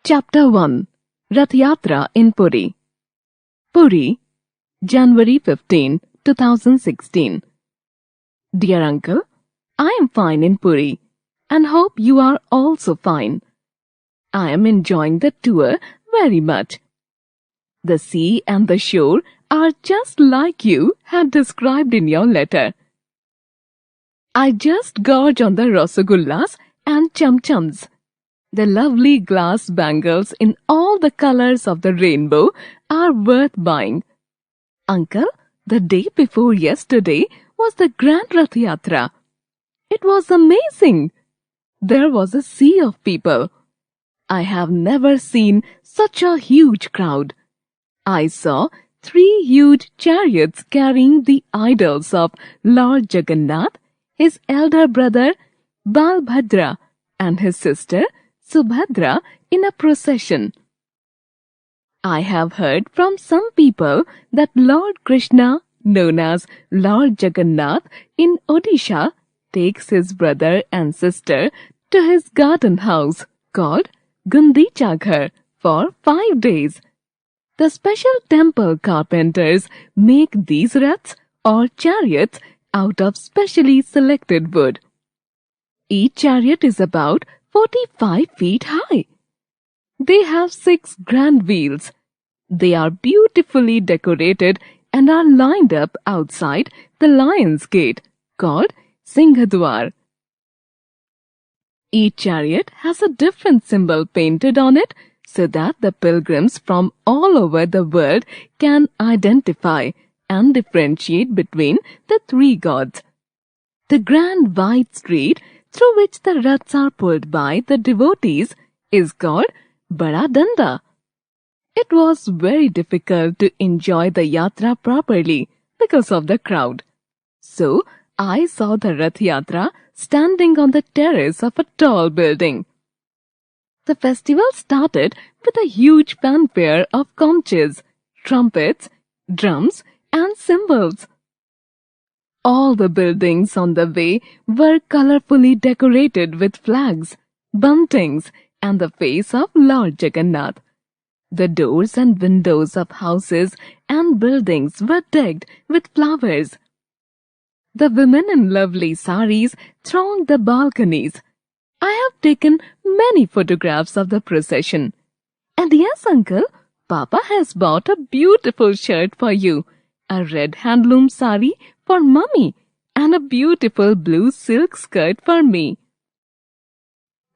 Chapter 1 Rath Yatra in Puri. Puri, January 15, 2016. Dear Uncle, I am fine in Puri and hope you are also fine. I am enjoying the tour very much. The sea and the shore are just like you had described in your letter. I just gorge on the rasagullas and chum-chums. The lovely glass bangles in all the colors of the rainbow are worth buying. Uncle, the day before yesterday was the Grand Rath Yatra. It was amazing. There was a sea of people. I have never seen such a huge crowd. I saw 3 huge chariots carrying the idols of Lord Jagannath, his elder brother Balbhadra, and his sister Subhadra in a procession. I have heard from some people that Lord Krishna, known as Lord Jagannath in Odisha, takes his brother and sister to his garden house called Gundicha Ghar for 5 days. The special temple carpenters make these raths or chariots out of specially selected wood. Each chariot is about 45 feet high. They have 6 grand wheels. They are beautifully decorated and are lined up outside the Lion's Gate, called Singhadwar. Each chariot has a different symbol painted on it so that the pilgrims from all over the world can identify and differentiate between the 3 gods. The grand wide street through which the raths are pulled by the devotees is called Bada Danda. It was very difficult to enjoy the yatra properly because of the crowd. So, I saw the Rath Yatra standing on the terrace of a tall building. The festival started with a huge fanfare of conches, trumpets, drums, and cymbals. All the buildings on the way were colorfully decorated with flags, buntings, and the face of Lord Jagannath. The doors and windows of houses and buildings were decked with flowers. The women in lovely saris thronged the balconies. I have taken many photographs of the procession. And yes, Uncle, Papa has bought a beautiful shirt for you, a red handloom sari for Mummy, and a beautiful blue silk skirt for me.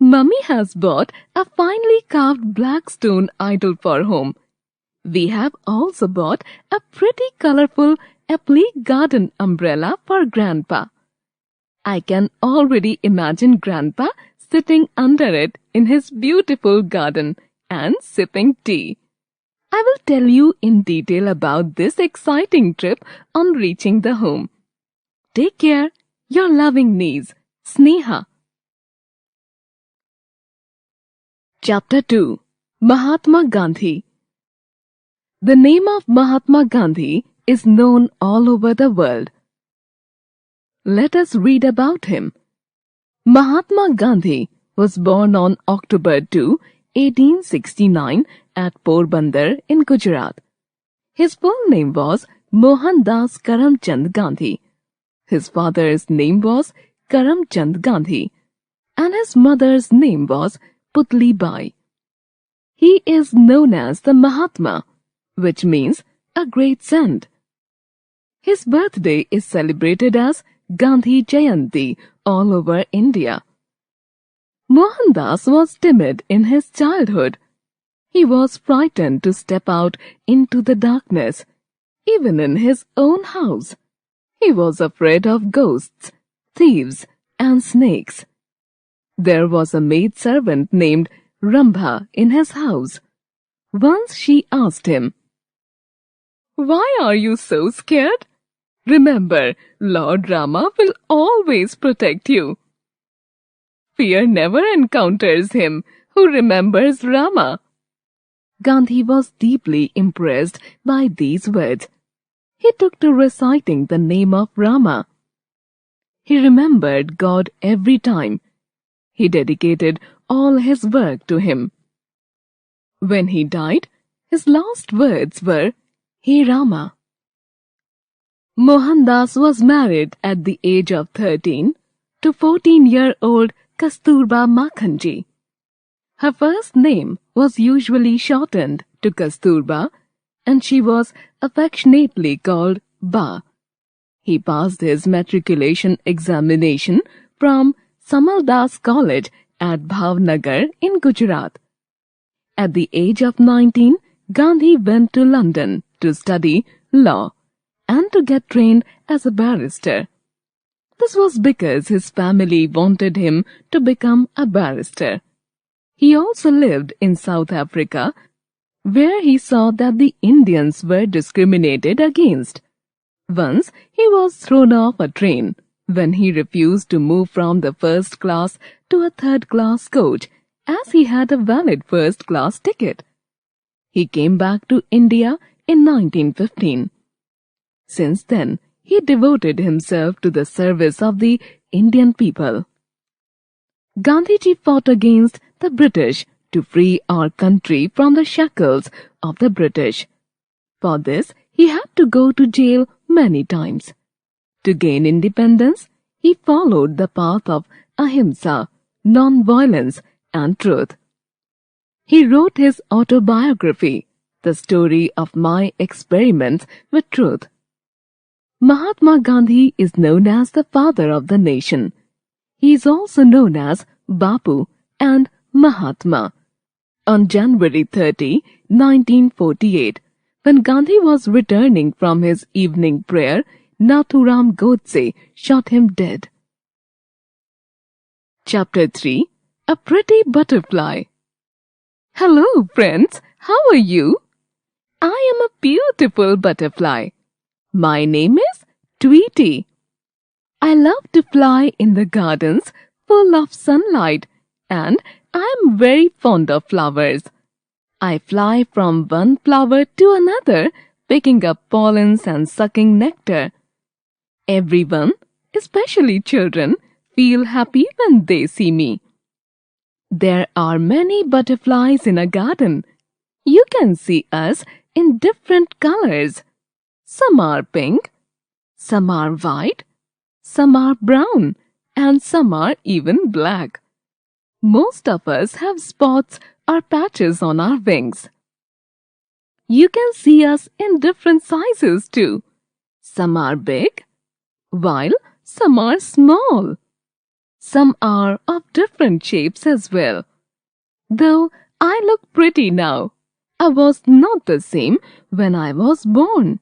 Mummy has bought a finely carved black stone idol for home. We have also bought a pretty colorful applique garden umbrella for Grandpa. I can already imagine Grandpa sitting under it in his beautiful garden and sipping tea. I will tell you in detail about this exciting trip on reaching the home. Take care. Your loving niece, Sneha. Chapter 2 Mahatma Gandhi. The name of Mahatma Gandhi is known all over the world. Let us read about him. Mahatma Gandhi was born on October 2, 1869 at Porbandar in Gujarat. His full name was Mohandas Karamchand Gandhi. His father's name was Karamchand Gandhi and his mother's name was Putli Bai. He is known as the Mahatma, which means a great saint. His birthday is celebrated as Gandhi Jayanti all over India. Mohandas was timid in his childhood. He was frightened to step out into the darkness, even in his own house. He was afraid of ghosts, thieves, and snakes. There was a maidservant named Rambha in his house. Once she asked him, "Why are you so scared? Remember, Lord Rama will always protect you." Fear never encounters him who remembers Rama. Gandhi was deeply impressed by these words. He took to reciting the name of Rama. He remembered God every time. He dedicated all his work to him. When he died, his last words were, "Hey Rama." Mohandas was married at the age of 13 to 14-year-old Kasturba Makhanji. Her first name was usually shortened to Kasturba, and she was affectionately called Ba. He passed his matriculation examination from Samaldas College at Bhavnagar in Gujarat. At the age of 19, Gandhi went to London to study law and to get trained as a barrister. This was because his family wanted him to become a barrister. He also lived in South Africa, where he saw that the Indians were discriminated against. Once he was thrown off a train when he refused to move from the first class to a third-class coach, as he had a valid first-class ticket. He came back to India in 1915. Since then, he devoted himself to the service of the Indian people. Gandhiji fought against the British to free our country from the shackles of the British. For this, he had to go to jail many times. To gain independence, he followed the path of ahimsa, non-violence, and truth. He wrote his autobiography, The Story of My Experiments with Truth. Mahatma Gandhi is known as the father of the nation. He is also known as Bapu and Mahatma. On January 30, 1948, when Gandhi was returning from his evening prayer, Nathuram Godse shot him dead. Chapter 3. A Pretty Butterfly. Hello, friends. How are you? I am a beautiful butterfly. My name is Tweety. I love to fly in the gardens full of sunlight, and I am very fond of flowers. I fly from one flower to another, picking up pollens and sucking nectar. Everyone, especially children, feel happy when they see me. There are many butterflies in a garden. You can see us in different colors. Some are pink, some are white, some are brown, and some are even black. Most of us have spots or patches on our wings. You can see us in different sizes too. Some are big, while some are small. Some are of different shapes as well. Though I look pretty now, I was not the same when I was born.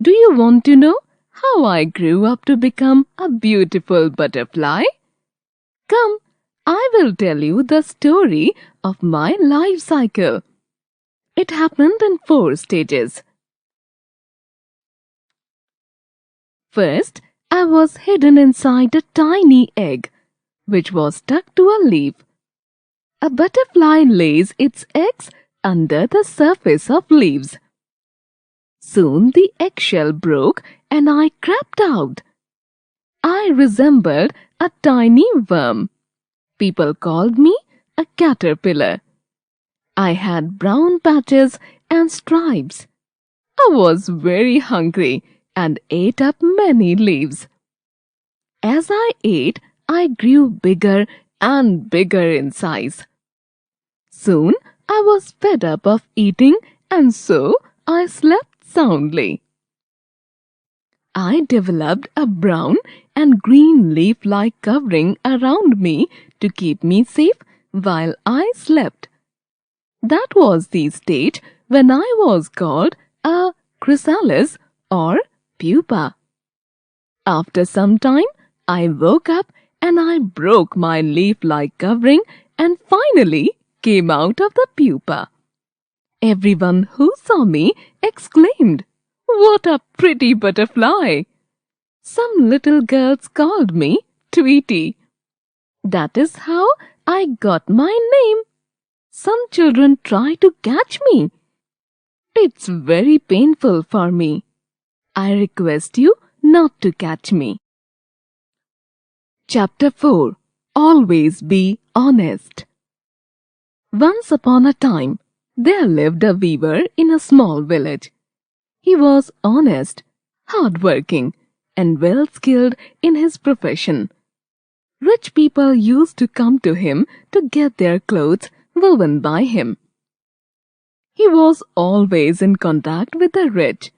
Do you want to know how I grew up to become a beautiful butterfly? Come, I will tell you the story of my life cycle. It happened in 4 stages. First, I was hidden inside a tiny egg, which was stuck to a leaf. A butterfly lays its eggs under the surface of leaves. Soon the eggshell broke and I crept out. I resembled a tiny worm. People called me a caterpillar. I had brown patches and stripes. I was very hungry and ate up many leaves. As I ate, I grew bigger and bigger in size. Soon I was fed up of eating, and so I slept soundly. I developed a brown and green leaf-like covering around me to keep me safe while I slept. That was the stage when I was called a chrysalis or pupa. After some time, I woke up and I broke my leaf-like covering and finally came out of the pupa. Everyone who saw me exclaimed, "What a pretty butterfly!" Some little girls called me Tweety. That is how I got my name. Some children try to catch me. It's very painful for me. I request you not to catch me. Chapter 4. Always be honest. Once upon a time, there lived a weaver in a small village. He was honest, hard-working, and well-skilled in his profession. Rich people used to come to him to get their clothes woven by him. He was always in contact with the rich,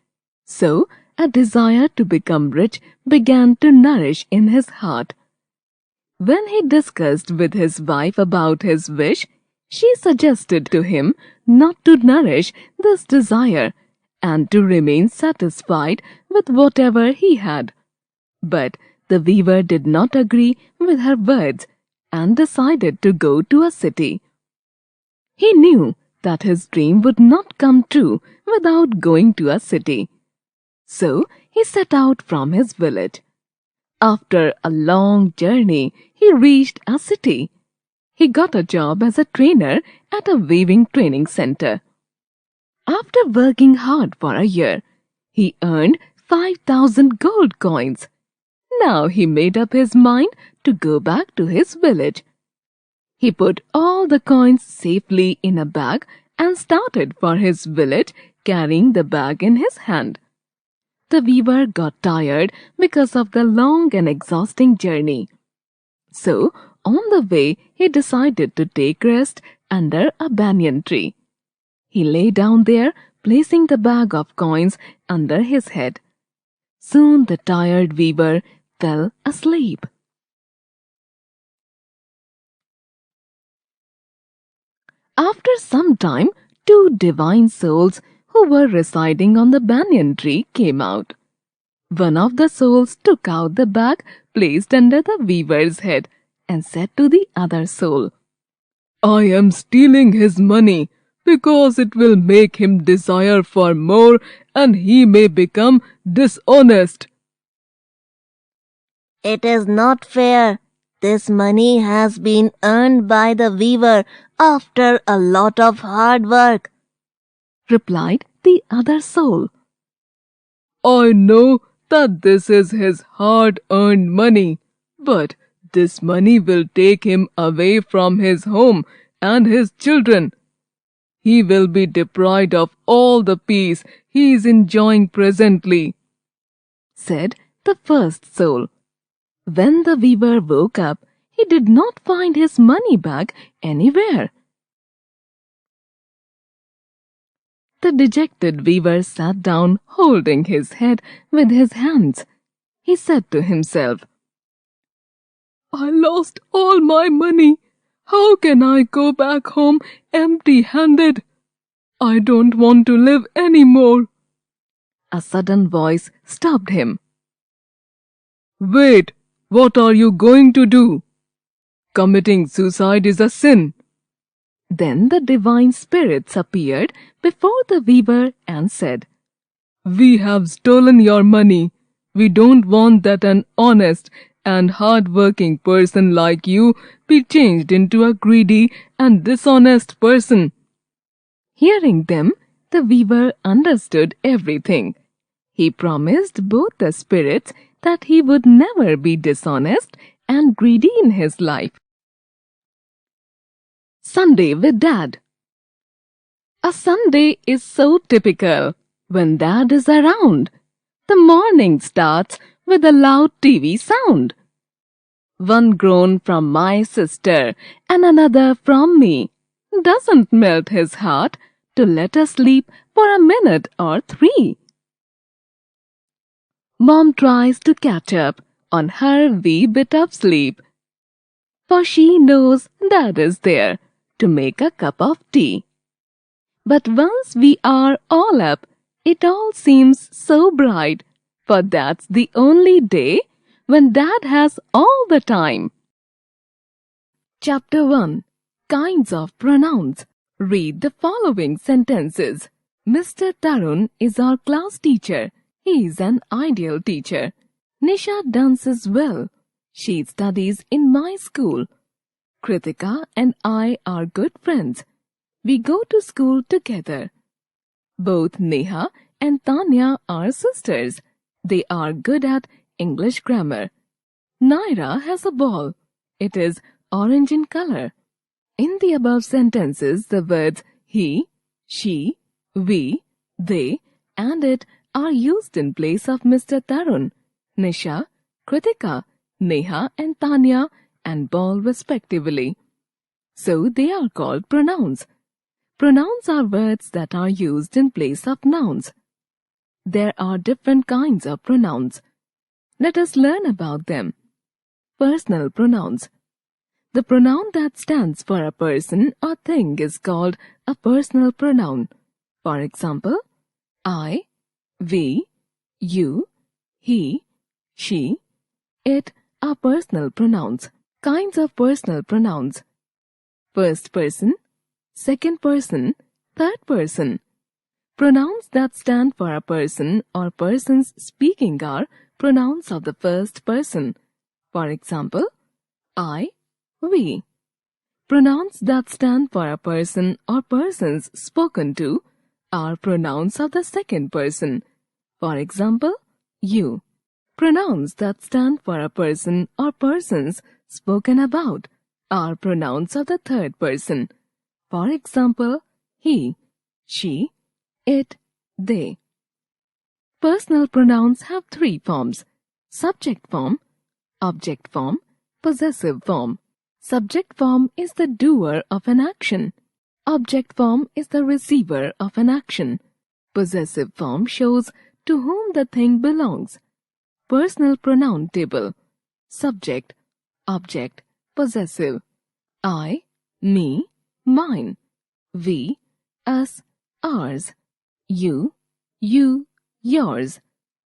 so a desire to become rich began to nourish in his heart. When he discussed with his wife about his wish, she suggested to him not to nourish this desire and to remain satisfied with whatever he had. But the weaver did not agree with her words and decided to go to a city. He knew that his dream would not come true without going to a city. So he set out from his village. After a long journey, he reached a city. He got a job as a trainer at a weaving training center. After working hard for a year, he earned 5,000 gold coins. Now he made up his mind to go back to his village. He put all the coins safely in a bag and started for his village, carrying the bag in his hand. The weaver got tired because of the long and exhausting journey. So, on the way, he decided to take rest under a banyan tree. He lay down there, placing the bag of coins under his head. Soon the tired weaver fell asleep. After some time, two divine souls who were residing on the banyan tree came out. One of the souls took out the bag placed under the weaver's head and said to the other soul, "I am stealing his money because it will make him desire for more and he may become dishonest." "It is not fair. This money has been earned by the weaver after a lot of hard work," replied the other soul. "I know that this is his hard-earned money, but this money will take him away from his home and his children. He will be deprived of all the peace he is enjoying presently," said the first soul. When the weaver woke up, he did not find his money bag anywhere. The dejected weaver sat down, holding his head with his hands. He said to himself, "I lost all my money. How can I go back home empty-handed? I don't want to live any more." A sudden voice stopped him. "Wait, what are you going to do? Committing suicide is a sin." Then the divine spirits appeared before the weaver and said, "We have stolen your money. We don't want that an honest and hard-working person like you be changed into a greedy and dishonest person." Hearing them, the weaver understood everything. He promised both the spirits that he would never be dishonest and greedy in his life. Sunday with Dad. A Sunday is so typical when Dad is around. The morning starts with a loud TV sound. One groan from my sister and another from me doesn't melt his heart to let us sleep for a minute or three. Mom tries to catch up on her wee bit of sleep, for she knows Dad is there to make a cup of tea. But once we are all up, it all seems so bright, for that's the only day when Dad has all the time. Chapter 1. Kinds of Pronouns. Read the following sentences. Mr. Tarun is our class teacher. He is an ideal teacher. Nisha dances well. She studies in my school. Kritika and I are good friends. We go to school together. Both Neha and Tanya are sisters. They are good at English grammar. Naira has a ball. It is orange in color. In the above sentences, the words he, she, we, they, and it are used in place of Mr. Tarun, Nisha, Kritika, Neha, and Tanya, and Ball respectively. So they are called pronouns. Pronouns are words that are used in place of nouns. There are different kinds of pronouns. Let us learn about them. Personal pronouns. The pronoun that stands for a person or thing is called a personal pronoun. For example, I, we, you, he, she, it are personal pronouns. Kinds of personal pronouns. First person, second person, third person. Pronouns that stand for a person or persons speaking are pronouns of the first person. For example, I, we. Pronouns that stand for a person or persons spoken to are pronouns of the second person. For example, you. Pronouns that stand for a person or persons spoken about are pronouns of the third person. For example, he, she, it, they. Personal pronouns have three forms: subject form, object form, possessive form. Subject form is the doer of an action. Object form is the receiver of an action. Possessive form shows to whom the thing belongs. Personal pronoun table. Subject, object, possessive. I, me, mine. We, us, ours. You, yours.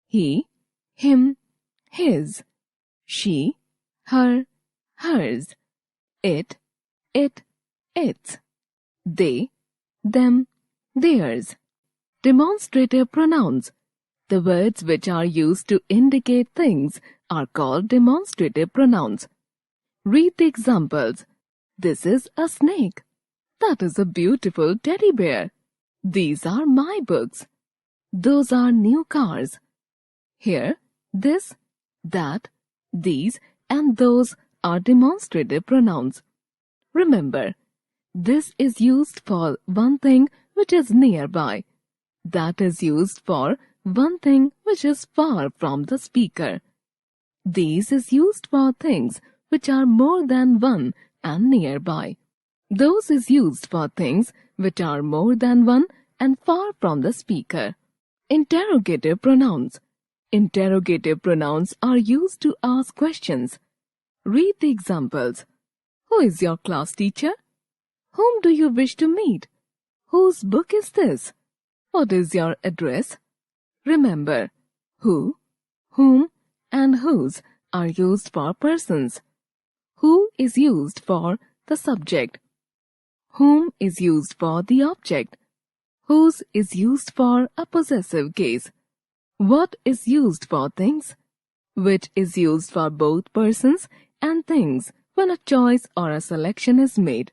He, him, his. She, her, hers. It, its. They, them, theirs. Demonstrative pronouns. The words which are used to indicate things are called demonstrative pronouns. Read the examples. This is a snake. That is a beautiful teddy bear. These are my books. Those are new cars. Here, this, that, these, and those are demonstrative pronouns. Remember, this is used for one thing which is nearby. That is used for one thing which is far from the speaker. These is used for things which are more than one and nearby. Those is used for things which are more than one and far from the speaker. Interrogative pronouns. Interrogative pronouns are used to ask questions. Read the examples. Who is your class teacher? Whom do you wish to meet? Whose book is this? What is your address? Remember, who, whom, and whose are used for persons. Who is used for the subject. Whom is used for the object. Whose is used for a possessive case. What is used for things. Which is used for both persons and things when a choice or a selection is made.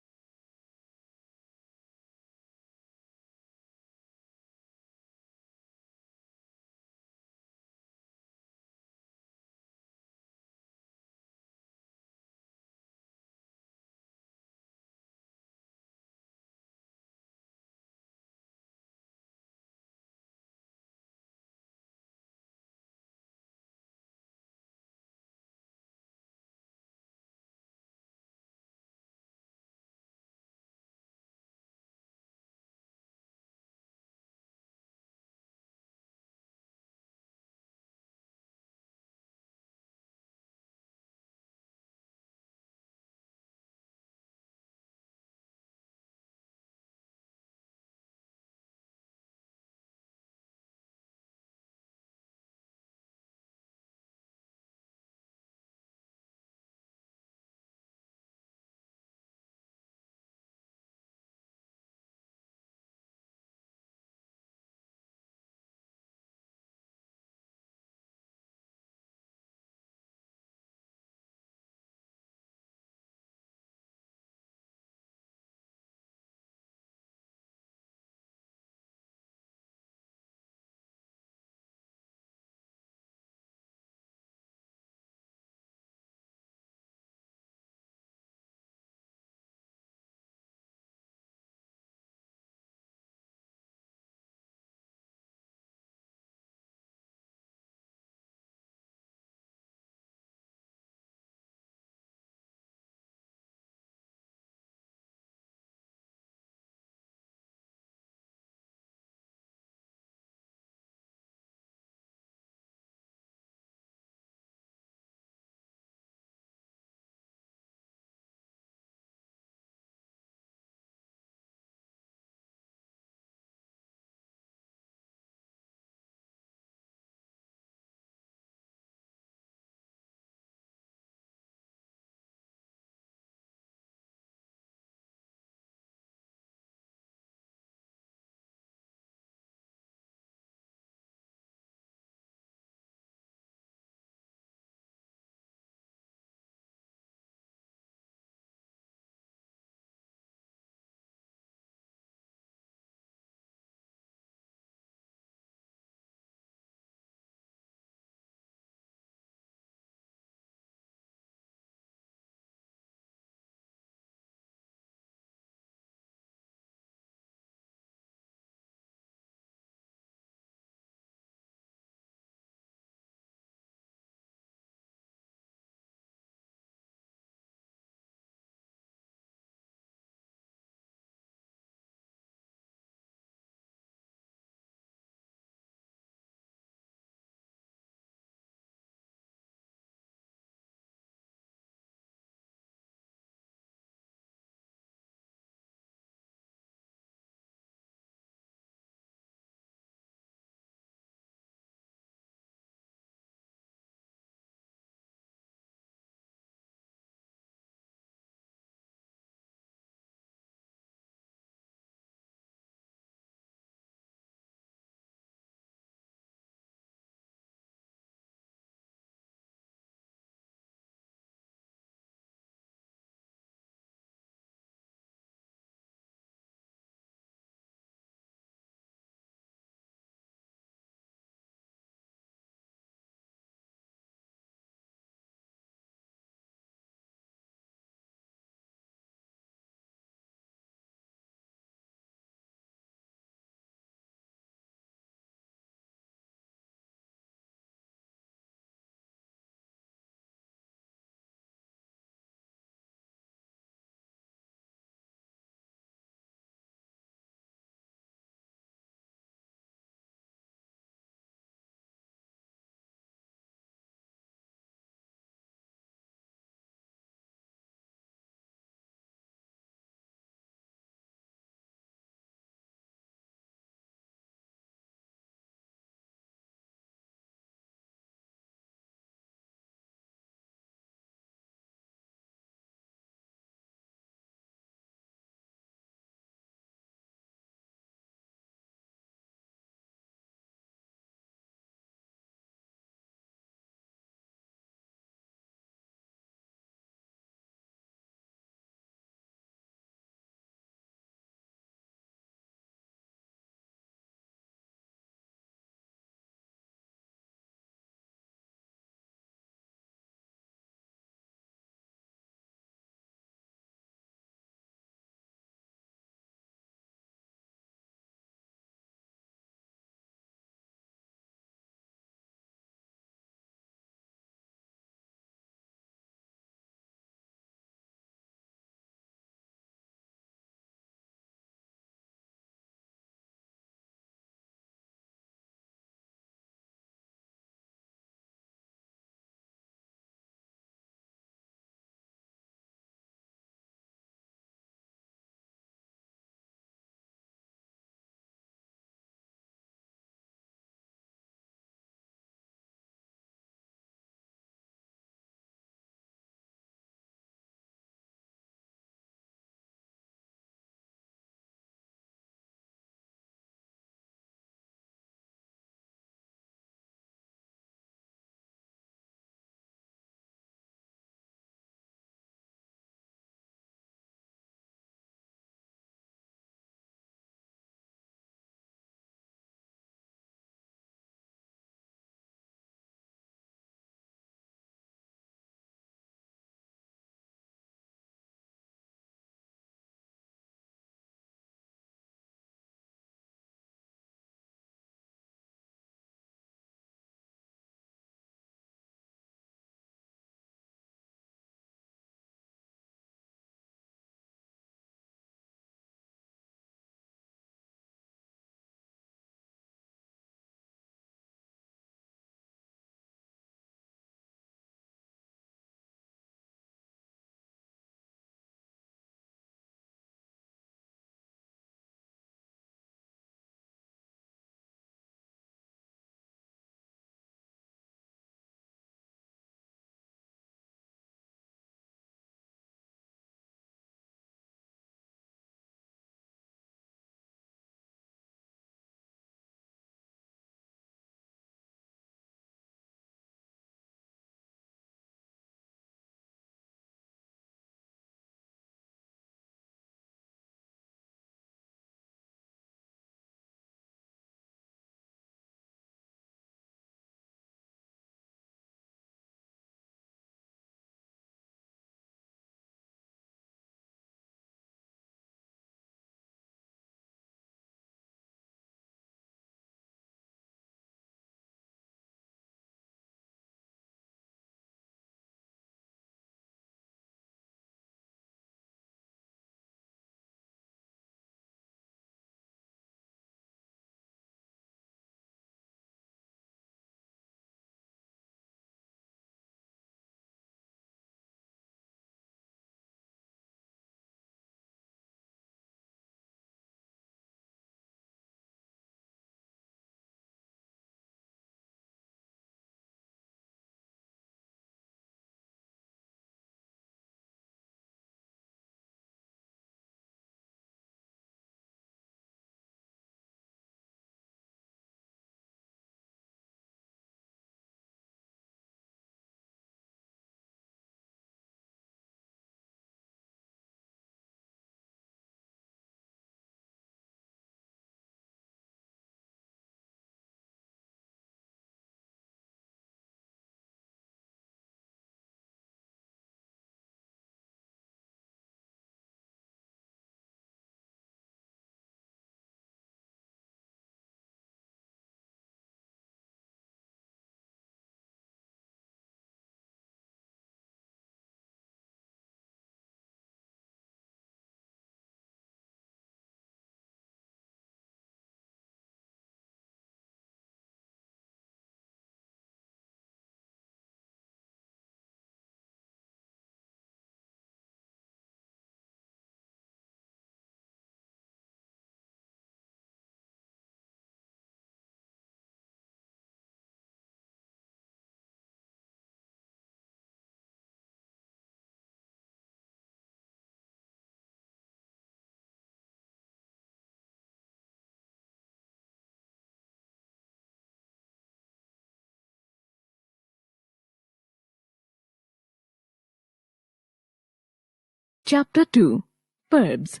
Chapter 2. Verbs.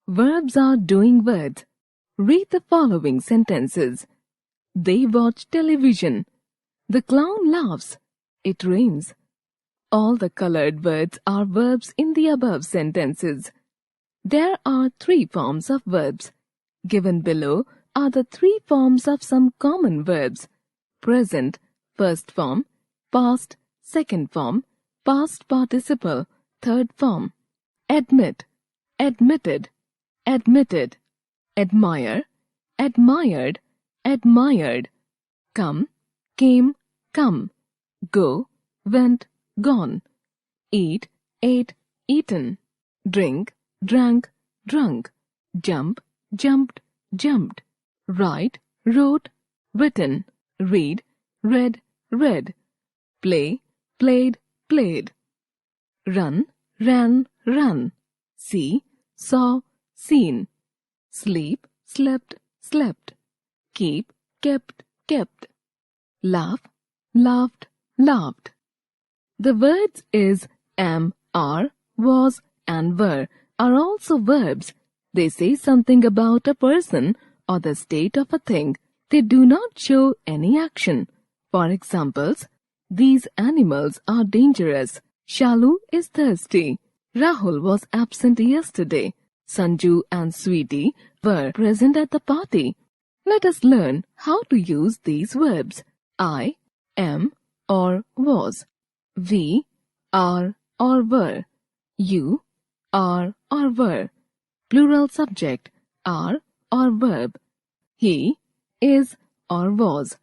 Verbs are doing words. Read the following sentences. They watch television. The clown laughs. It rains. All the colored words are verbs in the above sentences. There are 3 forms of verbs. Given below are the 3 forms of some common verbs. Present, first form. Past, second form. Past participle, third form. Admit, admitted, admitted. Admire, admired, admired. Come, came, come. Go, went, gone. Eat, ate, eaten. Drink, drank, drunk. Jump, jumped, jumped. Write, wrote, written. Read, read, read. Play, played, played. Run, ran, run. See, saw, seen. Sleep, slept, slept. Keep, kept, kept. Laugh, laughed, laughed. The words is, am, are, was, and were are also verbs. They say something about a person or the state of a thing. They do not show any action. For examples, these animals are dangerous. Shalu is thirsty. Rahul was absent yesterday. Sanju and Sweetie were present at the party. Let us learn how to use these verbs. I, am, or was. We, are, or were. You, are, or were. Plural subject, are, or verb. He, is, or was.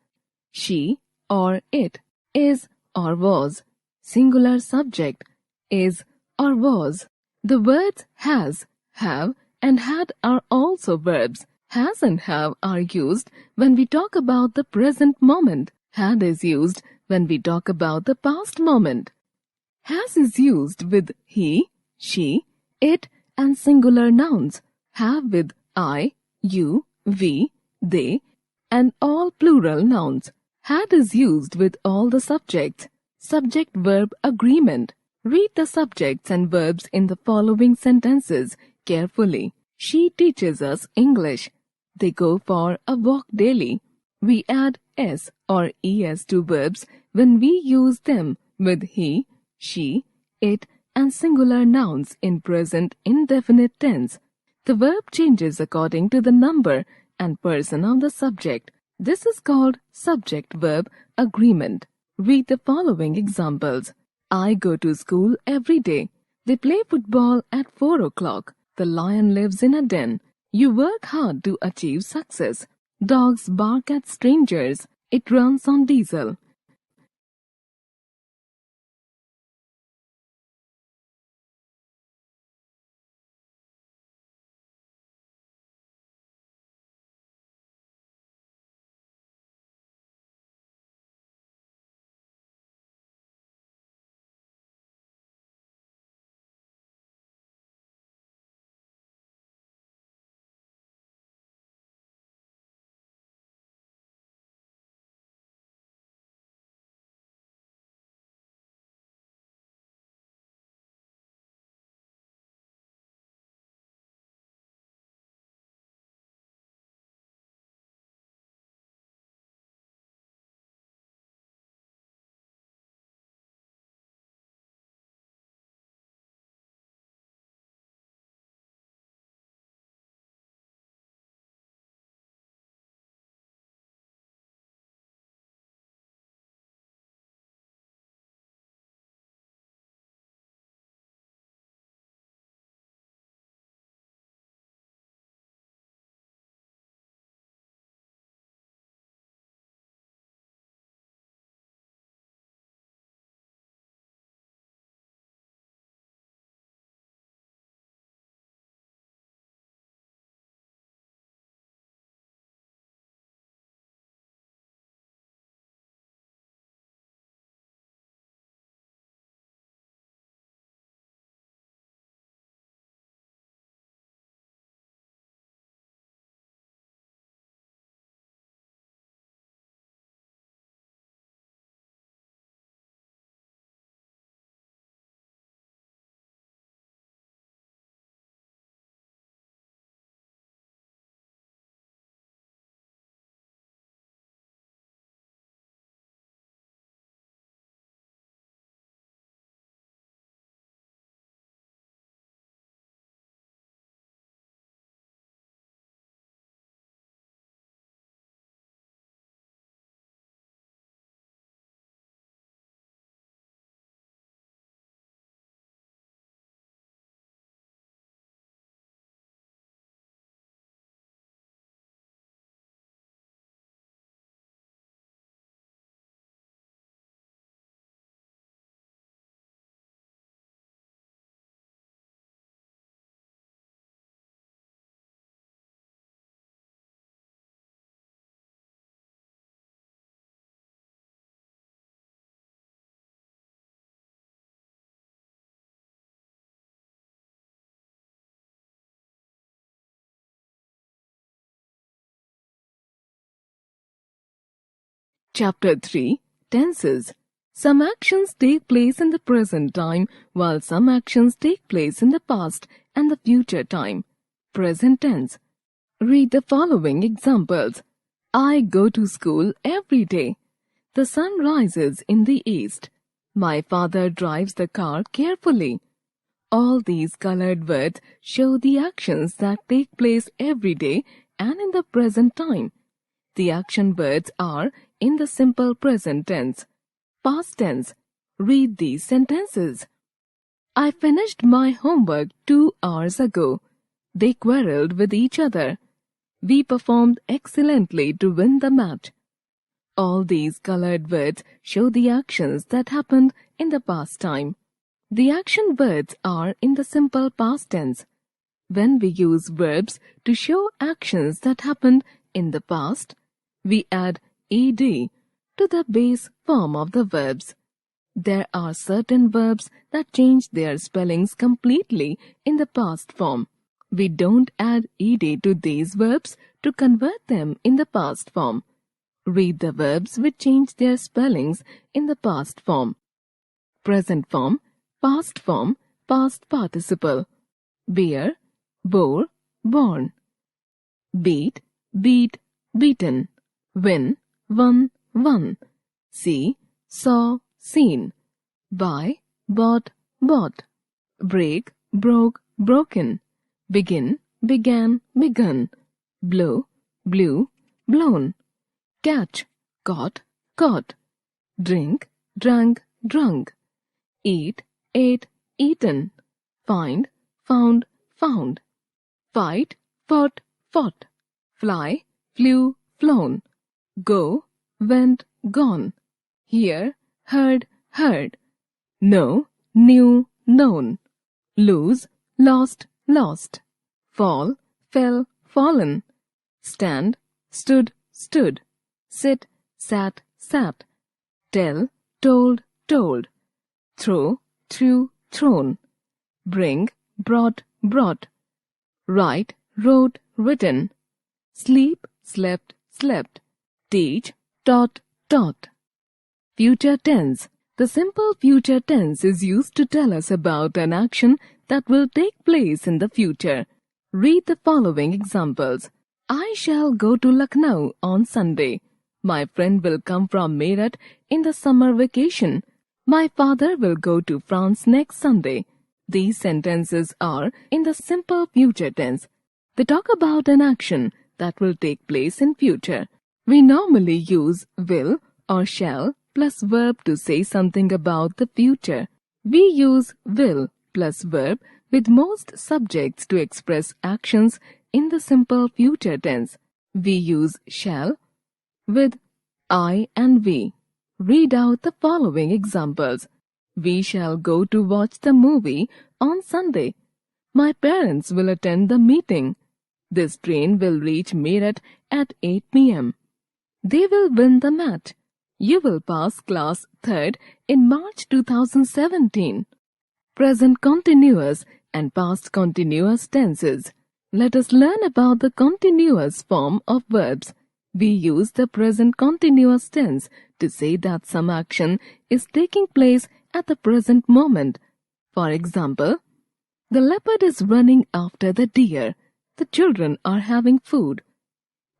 She, or it, is, or was. Singular subject, is, or was. The words has, have, and had are also verbs. Has and have are used when we talk about the present moment. Had is used when we talk about the past moment. Has is used with he, she, it, and singular nouns. Have with I, you, we, they, and all plural nouns. Had is used with all the subjects. Subject-verb agreement. Read the subjects and verbs in the following sentences carefully. She teaches us English. They go for a walk daily. We add s or es to verbs when we use them with he, she, it, and singular nouns in present indefinite tense. The verb changes according to the number and person of the subject. This is called subject-verb agreement. Read the following examples. I go to school every day. They play football at 4 o'clock. The lion lives in a den. You work hard to achieve success. Dogs bark at strangers. It runs on diesel. Chapter 3 Tenses. Some actions take place in the present time, while some actions take place in the past and the future time. Present tense. Read the following examples. I go to school every day. The sun rises in the east. My father drives the car carefully. All these colored words show the actions that take place every day and in the present time. The action words are in the simple present tense. Past tense. Read these sentences. I finished my homework 2 hours ago. They quarreled with each other. We performed excellently to win the match. All these colored words show the actions that happened in the past time. The action words are in the simple past tense. When we use verbs to show actions that happened in the past, we add ed to the base form of the verbs. There are certain verbs that change their spellings completely in the past form. We don't add ed to these verbs to convert them in the past form. Read the verbs which change their spellings in the past form. Present form, past participle. Bear, bore, born. Beat, beat, beaten. Win, won, won. See, saw, seen. Buy, bought, bought. Break, broke, broken. Begin, began, begun. Blow, blew, blown. Catch, caught, caught. Drink, drank, drunk. Eat, ate, eaten. Find, found, found. Fight, fought, fought. Fly, flew, flown. Go, went, gone. Hear, heard, heard. Know, knew, known. Lose, lost, lost. Fall, fell, fallen. Stand, stood, stood. Sit, sat, sat. Tell, told, told. Throw, threw, thrown. Bring, brought, brought. Write, wrote, written. Sleep, slept, slept. Teach, taught, taught. Future tense. The simple future tense is used to tell us about an action that will take place in the future. Read the following examples. I shall go to Lucknow on Sunday. My friend will come from Meerut in the summer vacation. My father will go to France next Sunday. These sentences are in the simple future tense. They talk about an action that will take place in future. We normally use will or shall plus verb to say something about the future. We use will plus verb with most subjects to express actions in the simple future tense. We use shall with I and we. Read out the following examples. We shall go to watch the movie on Sunday. My parents will attend the meeting. This train will reach Meerut at 8 p.m. They will win the match. You will pass class 3rd in March 2017. Present continuous and past continuous tenses. Let us learn about the continuous form of verbs. We use the present continuous tense to say that some action is taking place at the present moment. For example, the leopard is running after the deer. The children are having food.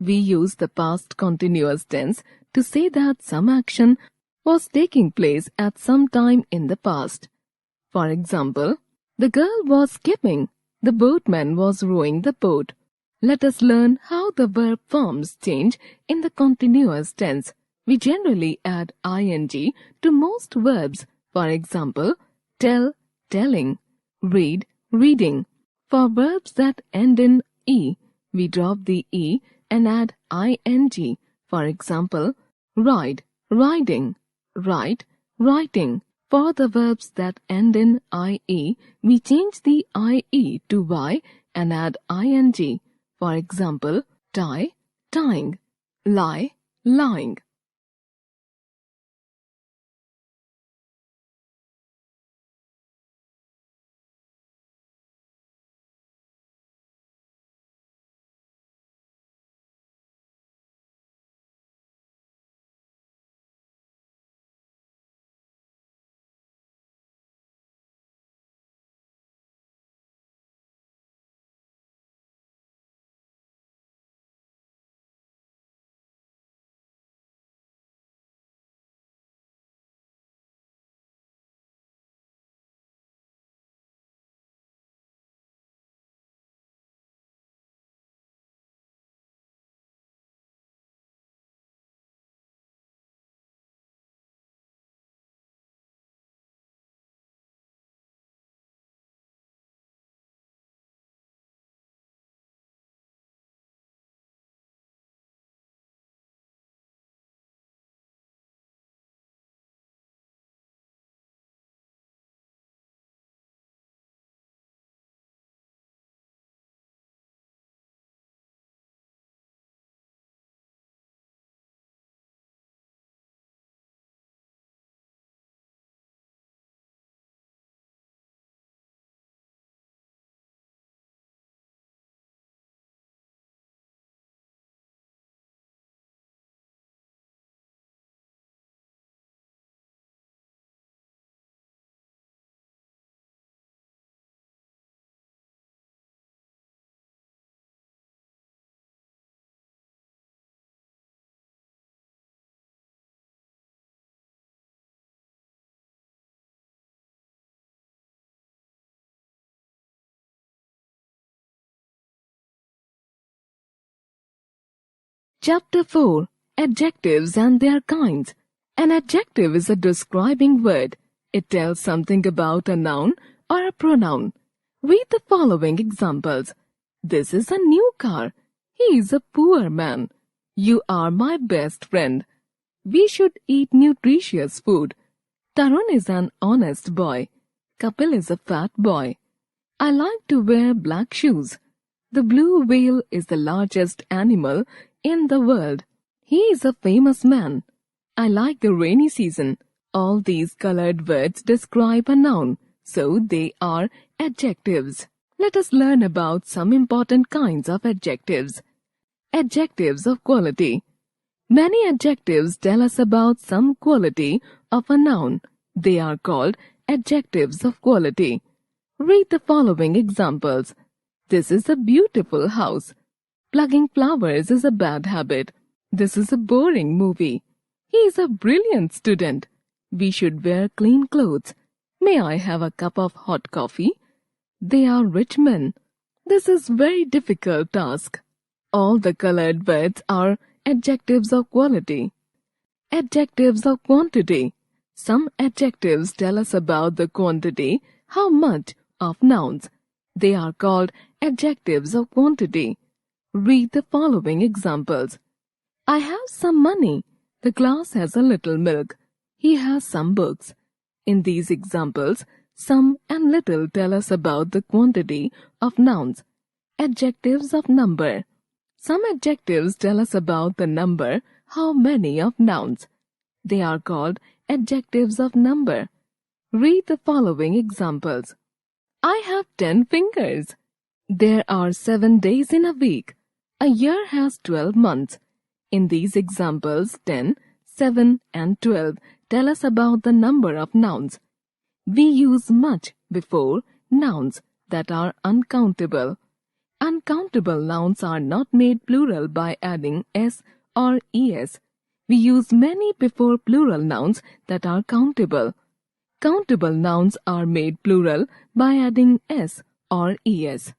We use the past continuous tense to say that some action was taking place at some time in the past. For example, the girl was skipping. The boatman was rowing the boat. Let us learn how the verb forms change in the continuous tense. We generally add ing to most verbs. For example, tell, telling, read, reading. For verbs that end in e, we drop the e and add ing. For example, ride, riding, write, writing. For the verbs that end in ie, we change the ie to y and add ing. For example, tie, tying, lie, lying. Chapter 4. Adjectives and their kinds. An adjective is a describing word. It tells something about a noun or a pronoun. Read the following examples. This is a new car. He is a poor man. You are my best friend. We should eat nutritious food. Tarun is an honest boy. Kapil is a fat boy. I like to wear black shoes. The blue whale is the largest animal in the world. He is a famous man. I like the rainy season. All these colored words describe a noun, so they are adjectives. Let us learn about some important kinds of adjectives. Adjectives of quality. Many adjectives tell us about some quality of a noun. They are called adjectives of quality. Read the following examples. This is a beautiful house. Plucking flowers is a bad habit. This is a boring movie. He is a brilliant student. We should wear clean clothes. May I have a cup of hot coffee? They are rich men. This is very difficult task. All the colored words are adjectives of quality. Adjectives of quantity. Some adjectives tell us about the quantity, how much, of nouns. They are called adjectives of quantity. Read the following examples. I have some money. The glass has a little milk. He has some books. In these examples, some and little tell us about the quantity of nouns. Adjectives of number. Some adjectives tell us about the number, how many of nouns. They are called adjectives of number. Read the following examples. I have 10 fingers. There are 7 days in a week. A year has 12 months. In these examples, 10, 7, and 12 tell us about the number of nouns. We use much before nouns that are uncountable. Uncountable nouns are not made plural by adding s or es. We use many before plural nouns that are countable. Countable nouns are made plural by adding s or es.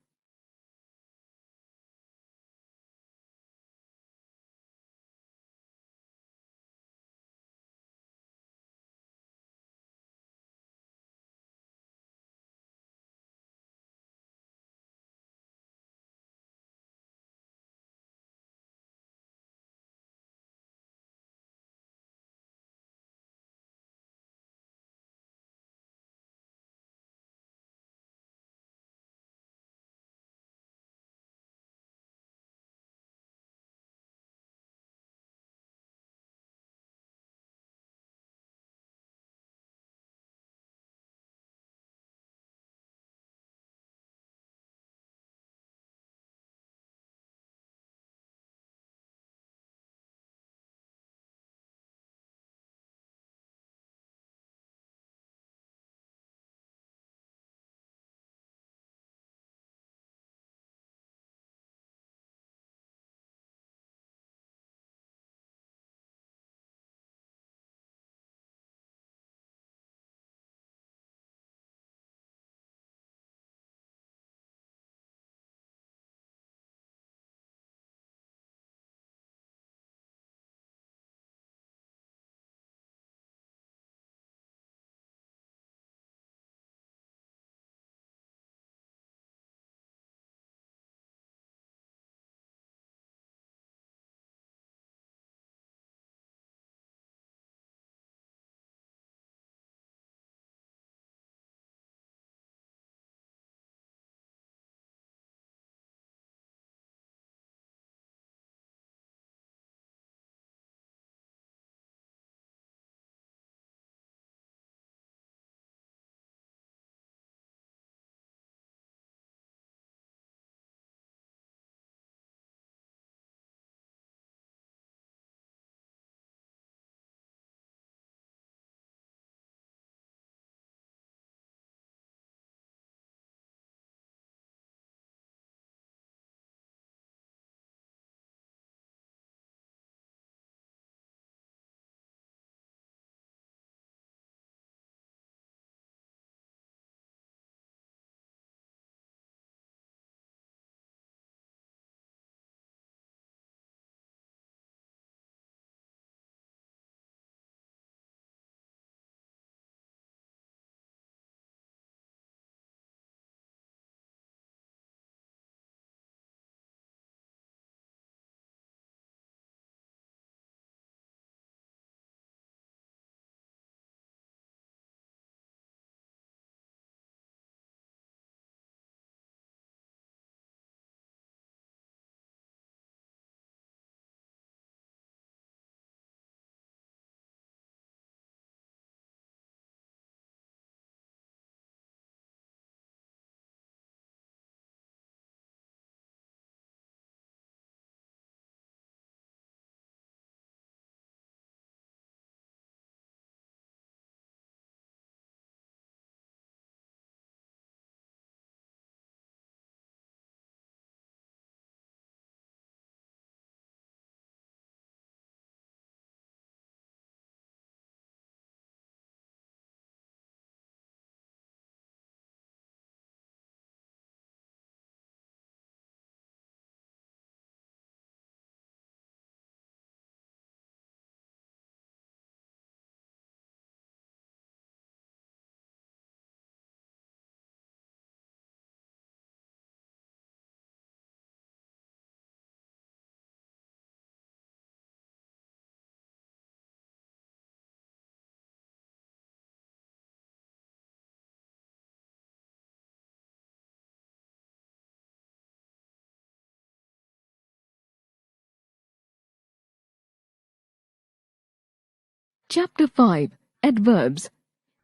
Chapter 5. Adverbs.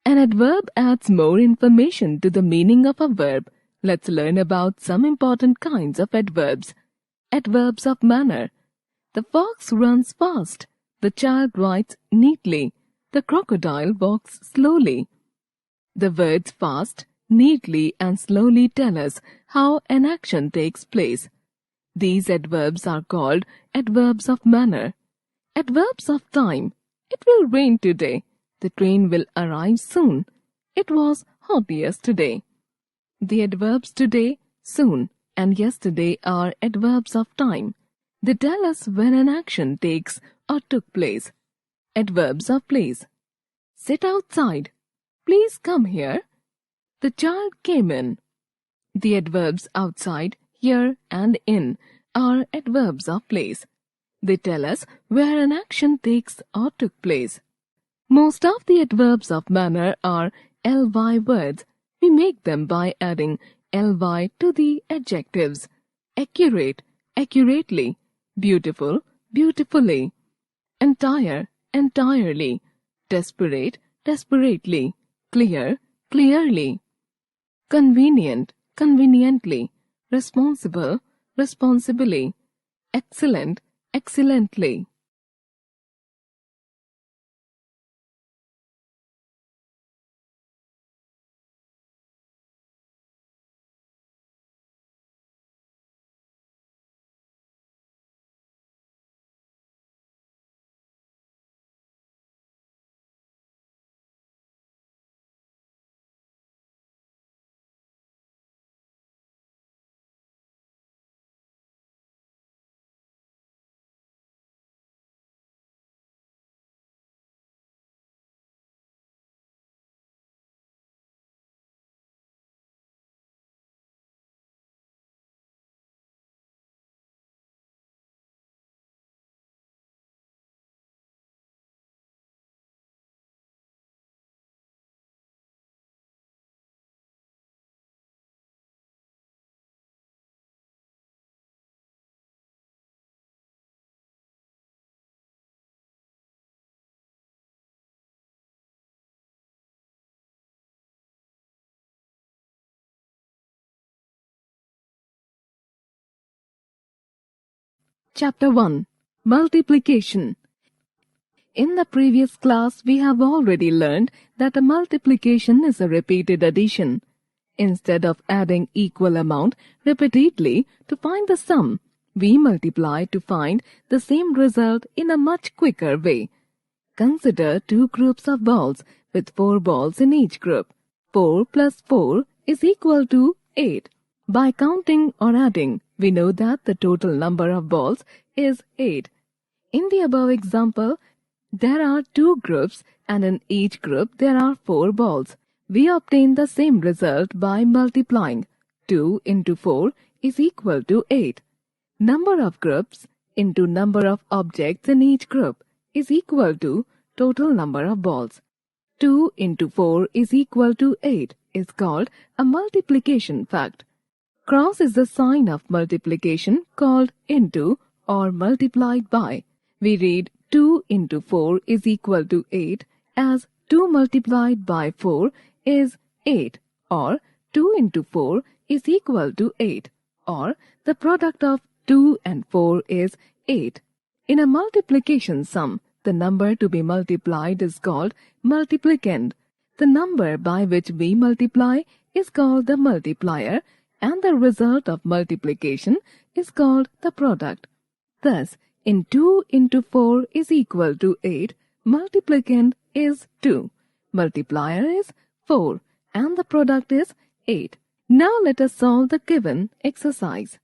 An adverb adds more information to the meaning of a verb. Let's learn about some important kinds of adverbs. Adverbs of manner. The fox runs fast. The child writes neatly. The crocodile walks slowly. The words fast, neatly and slowly tell us how an action takes place. These adverbs are called adverbs of manner. Adverbs of time. It will rain today. The train will arrive soon. It was hot yesterday. The adverbs today, soon, and yesterday are adverbs of time. They tell us when an action takes or took place. Adverbs of place. Sit outside. Please come here. The child came in. The adverbs outside, here, and in are adverbs of place. They tell us where an action takes or took place. Most of the adverbs of manner are ly words. We make them by adding ly to the adjectives. Accurate, accurately. Beautiful, beautifully. Entire, entirely. Desperate, desperately. Clear, clearly. Convenient, conveniently. Responsible, responsibly. Excellent, excellently. Chapter 1. Multiplication. In the previous class, we have already learned that a multiplication is a repeated addition. Instead of adding equal amount repeatedly to find the sum, we multiply to find the same result in a much quicker way. Consider two groups of balls with 4 balls in each group. 4 plus 4 is equal to 8. By counting or adding, we know that the total number of balls is 8. In the above example, there are 2 groups and in each group there are 4 balls. We obtain the same result by multiplying. 2 into 4 is equal to 8. Number of groups into number of objects in each group is equal to total number of balls. 2 into 4 is equal to 8 is called a multiplication fact. Cross is the sign of multiplication called into or multiplied by. We read 2 into 4 is equal to 8 as 2 multiplied by 4 is 8 or 2 into 4 is equal to 8 or the product of 2 and 4 is 8. In a multiplication sum, the number to be multiplied is called multiplicand. The number by which we multiply is called the multiplier and the result of multiplication is called the product. Thus, in 2 into 4 is equal to 8, multiplicand is 2, multiplier is 4, and the product is 8. Now let us solve the given exercise.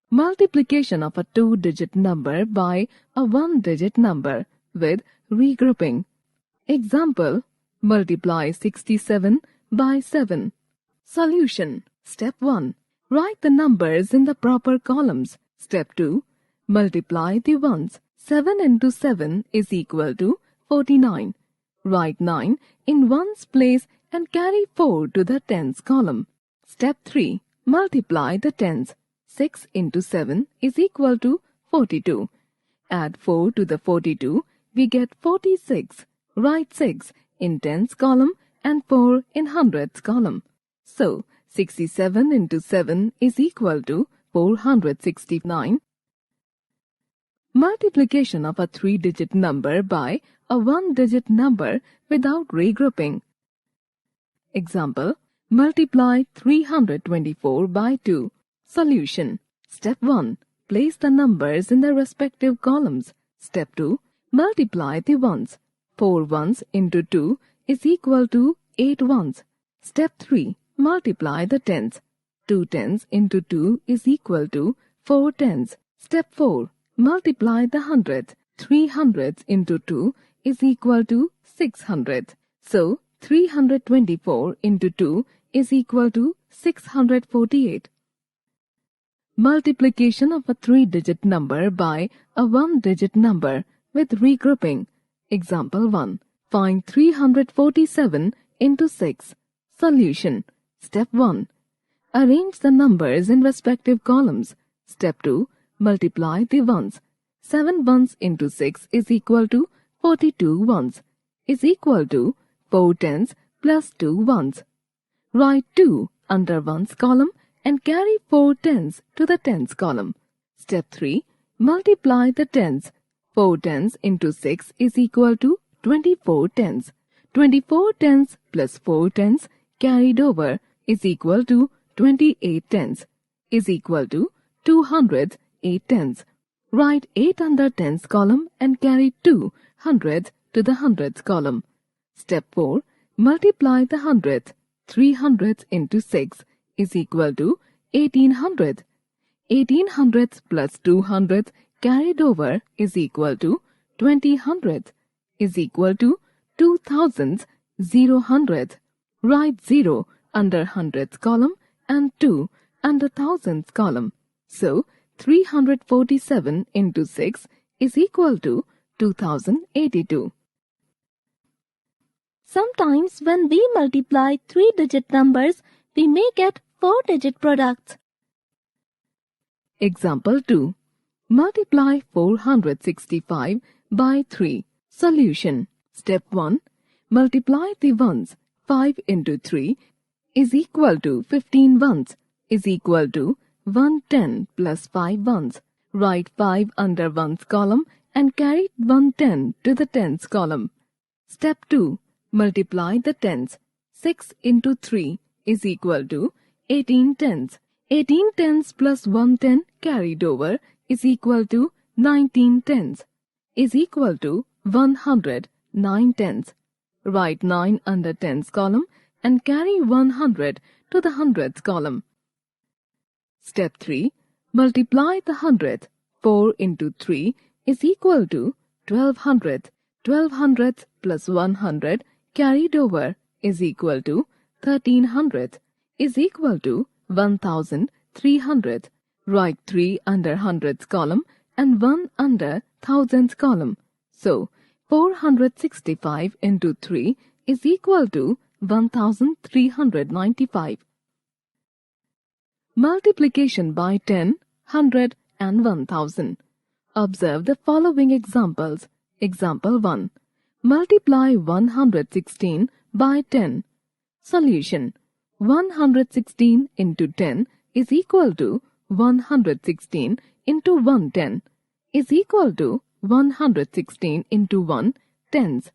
Multiplication of a 2-digit number by a 1-digit number with regrouping. Example, multiply 67 by 7. Solution. Step 1. Write the numbers in the proper columns. Step 2. Multiply the ones. 7 into 7 is equal to 49. Write 9 in ones place and carry 4 to the tens column. Step 3. Multiply the tens. 6 into 7 is equal to 42. Add 4 to the 42, we get 46. Write 6 in tens column and 4 in hundreds column. So, 67 into 7 is equal to 469. Multiplication of a 3-digit number by a 1-digit number without regrouping. Example, multiply 324 by 2. Solution. Step 1. Place the numbers in their respective columns. Step 2. Multiply the ones. 4 ones into 2 is equal to 8 ones. Step 3. Multiply the tens. 2 tens into 2 is equal to 4 tens. Step 4. Multiply the hundreds. 3 hundreds into 2 is equal to 600. So, 324 into 2 is equal to 648. Multiplication of a 3-digit number by a 1-digit number with regrouping. Example 1. Find 347 into 6. Solution. Step 1. Arrange the numbers in respective columns. Step 2. Multiply the ones. 7 ones into 6 is equal to 42 ones, is equal to 4 tens plus 2 ones. Write 2 under ones column and carry 4 tens to the tens column. Step 3. Multiply the tens. 4 tens into 6 is equal to 24 tens. 24 tens plus 4 tens carried over is equal to 28 tens, is equal to 208 tens. Write 8 under tens column and carry 2 hundreds to the hundreds column. Step 4. Multiply the hundreds. 3 hundreds into 6 is equal to 1800. 18 hundreds plus 2 hundreds carried over is equal to 20 hundreds, is equal to 2 thousands, 0 hundreds. Write 0 under hundreds column and 2 under thousands column. So, 347 into 6 is equal to 2082. Sometimes when we multiply 3-digit numbers, we may get 4-digit products. Example 2. Multiply 465 by 3. Solution. Step 1. Multiply the ones. 5 into 3 is equal to 15 ones, is equal to 110 plus 5 ones. Write 5 under ones column and carry 110 to the tens column. Step 2. Multiply the tens. 6 into 3 is equal to 18 tens. 18 tens plus 110 carried over is equal to 19 tens, is equal to 109 tens. Write 9 under tens column and carry 100 to the hundreds column. Step 3. Multiply the hundreds. 4 into 3 is equal to 1200. 1200 plus 100 carried over is equal to 1300, is equal to 1300. Write 3 under hundreds column and 1 under thousands column. So, 465 into 3 is equal to 1395. Multiplication by 10, 100 and 1000. Observe the following examples. Example 1. Multiply 116 by 10. Solution. 116 into 10 is equal to 116 into 110, is equal to 116 into 1 tens,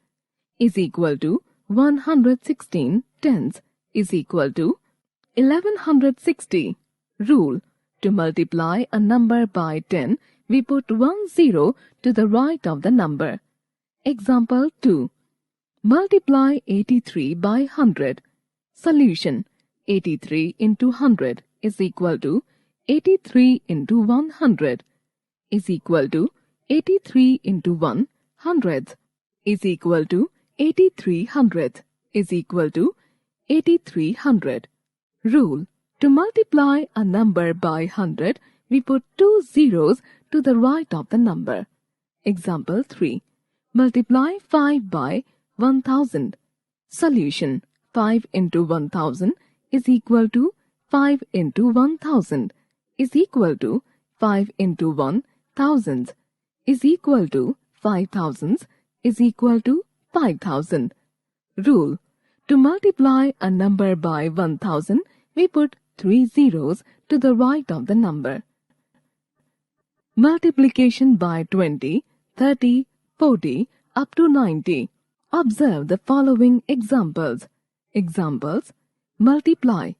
is equal to 116 tens, is equal to 1160. Rule. To multiply a number by 10, we put 1 0 to the right of the number. Example 2. Multiply 83 by 100. Solution. 83 into 100 is equal to 83 into 100, is equal to 83 into 1 hundredth, is equal to 8300, is equal to 8300. Rule. To multiply a number by 100, we put 2 zeros to the right of the number. Example 3. Multiply 5 by 1000. Solution. 5 into 1000 is equal to 5 into 1000, is equal to 5 into 1 thousands, is equal to 5 thousands, is equal to 5,000. Rule: to multiply a number by 1,000, we put 3 zeros to the right of the number. Multiplication by 20, 30, 40 up to 90. Observe the following examples. Examples: multiply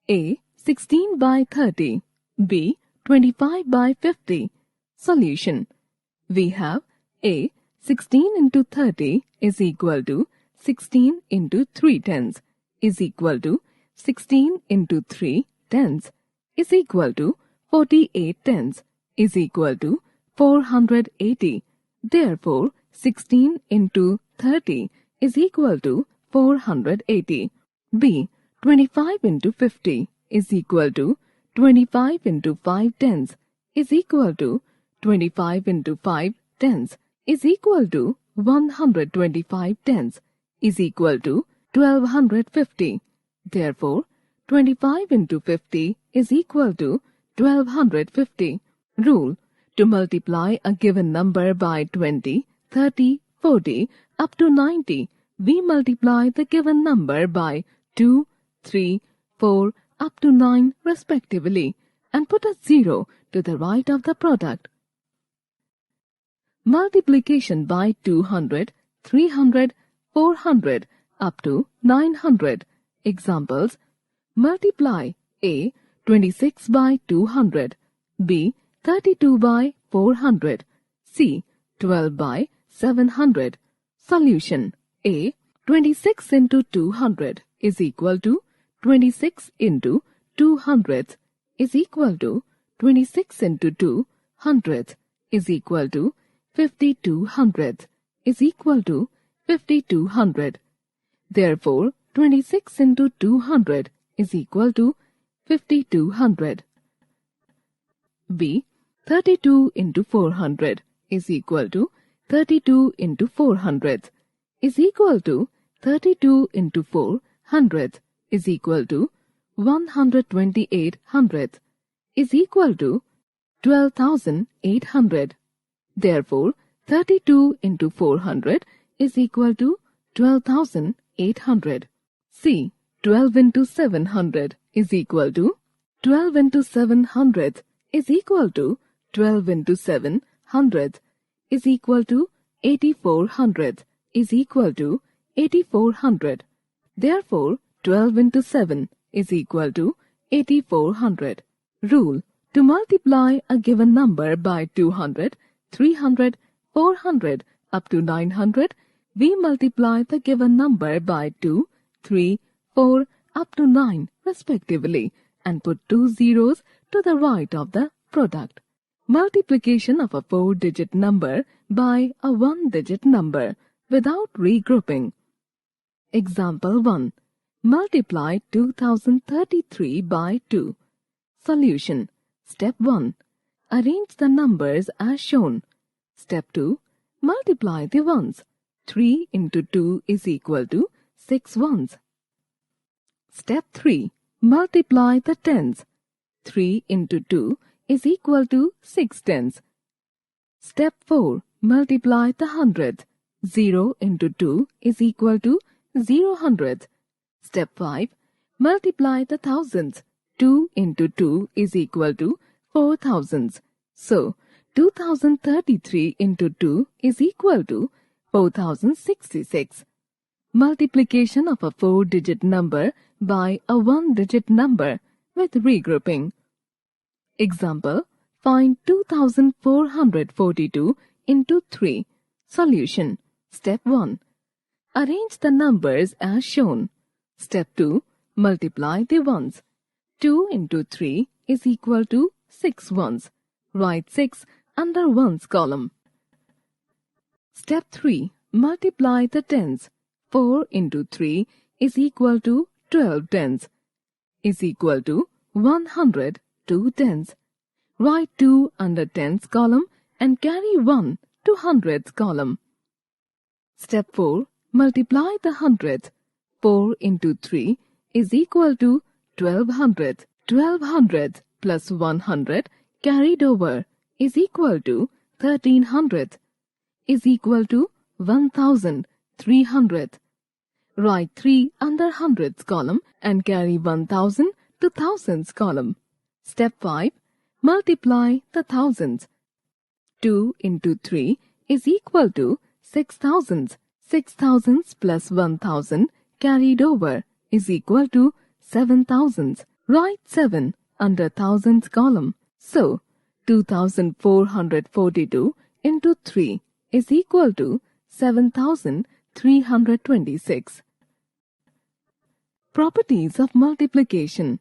A. 16 by 30, B. 25 by 50. Solution: we have A. 16 into 30 is equal to 16 into 3 tenths is equal to 16 into 3 tenths is equal to 48 tenths is equal to 480. Therefore, 16 into 30 is equal to 480. B. 25 into 50 is equal to 25 into 5 tenths is equal to 25 into 5 tenths is equal to 125 tenths is equal to 1250. Therefore, 25 into 50 is equal to 1250. Rule: to multiply a given number by 20, 30, 40 up to 90, we multiply the given number by 2, 3, 4 up to 9 respectively and put a 0 to the right of the product. Multiplication by 200, 300, 400 up to 900. Examples: multiply A. 26 by 200, B. 32 by 400, C. 12 by 700. Solution: A. 26 into 200 is equal to 26 into 200 is equal to 26 into 200 is equal to 5200 is equal to 5200. Therefore, 26 into 200 is equal to 5200. B. 32 into 400 is equal to 32 into 400 is equal to 32 into 400 is equal to 128 hundredths is equal to 12,800. Therefore, 32 into 400 is equal to 12,800. C. 12 into 700 is equal to 12 into 700 is equal to 12 into 700 is equal to 8400 is equal to 8400. Therefore, 12 into 7 is equal to 8400. Rule: to multiply a given number by 200, 300, 400 up to 900, we multiply the given number by 2, 3, 4 up to 9 respectively and put 2 zeros to the right of the product. Multiplication of a 4-digit number by a 1-digit number without regrouping. Example 1. Multiply 2033 by 2. Solution. Step 1. Arrange the numbers as shown. Step 2. Multiply the ones. 3 into 2 is equal to 6 ones. Step 3. Multiply the tens. 3 into 2 is equal to 6 tens. Step 4. Multiply the hundredth. 0 into 2 is equal to 0 hundredths. Step 5. Multiply the thousands. 2 into 2 is equal to 4 thousandths. So, 2033 into 2 is equal to 4066. Multiplication of a 4-digit number by a 1-digit number with regrouping. Example, find 2442 into 3. Solution. Step 1. Arrange the numbers as shown. Step 2. Multiply the ones. 2 into 3 is equal to 6 ones. Write 6 under ones column. Step 3. Multiply the tens. 4 into 3 is equal to 12 tens is equal to 102 tens. Write 2 under tens column and carry 1 to hundredths column. Step 4. Multiply the hundredth. 4 into 3 is equal to 12 hundredths. 12 hundredths plus 100 carried over is equal to 13 hundredths is equal to 1,300th. Write 3 under hundreds column and carry 1,000 to thousands column. Step 5. Multiply the thousands. 2 into 3 is equal to 6,000s. 6,000s plus 1,000 carried over is equal to 7,000s. Write 7 under thousands column. So, 2,442 into 3 is equal to 7,326. Properties of multiplication.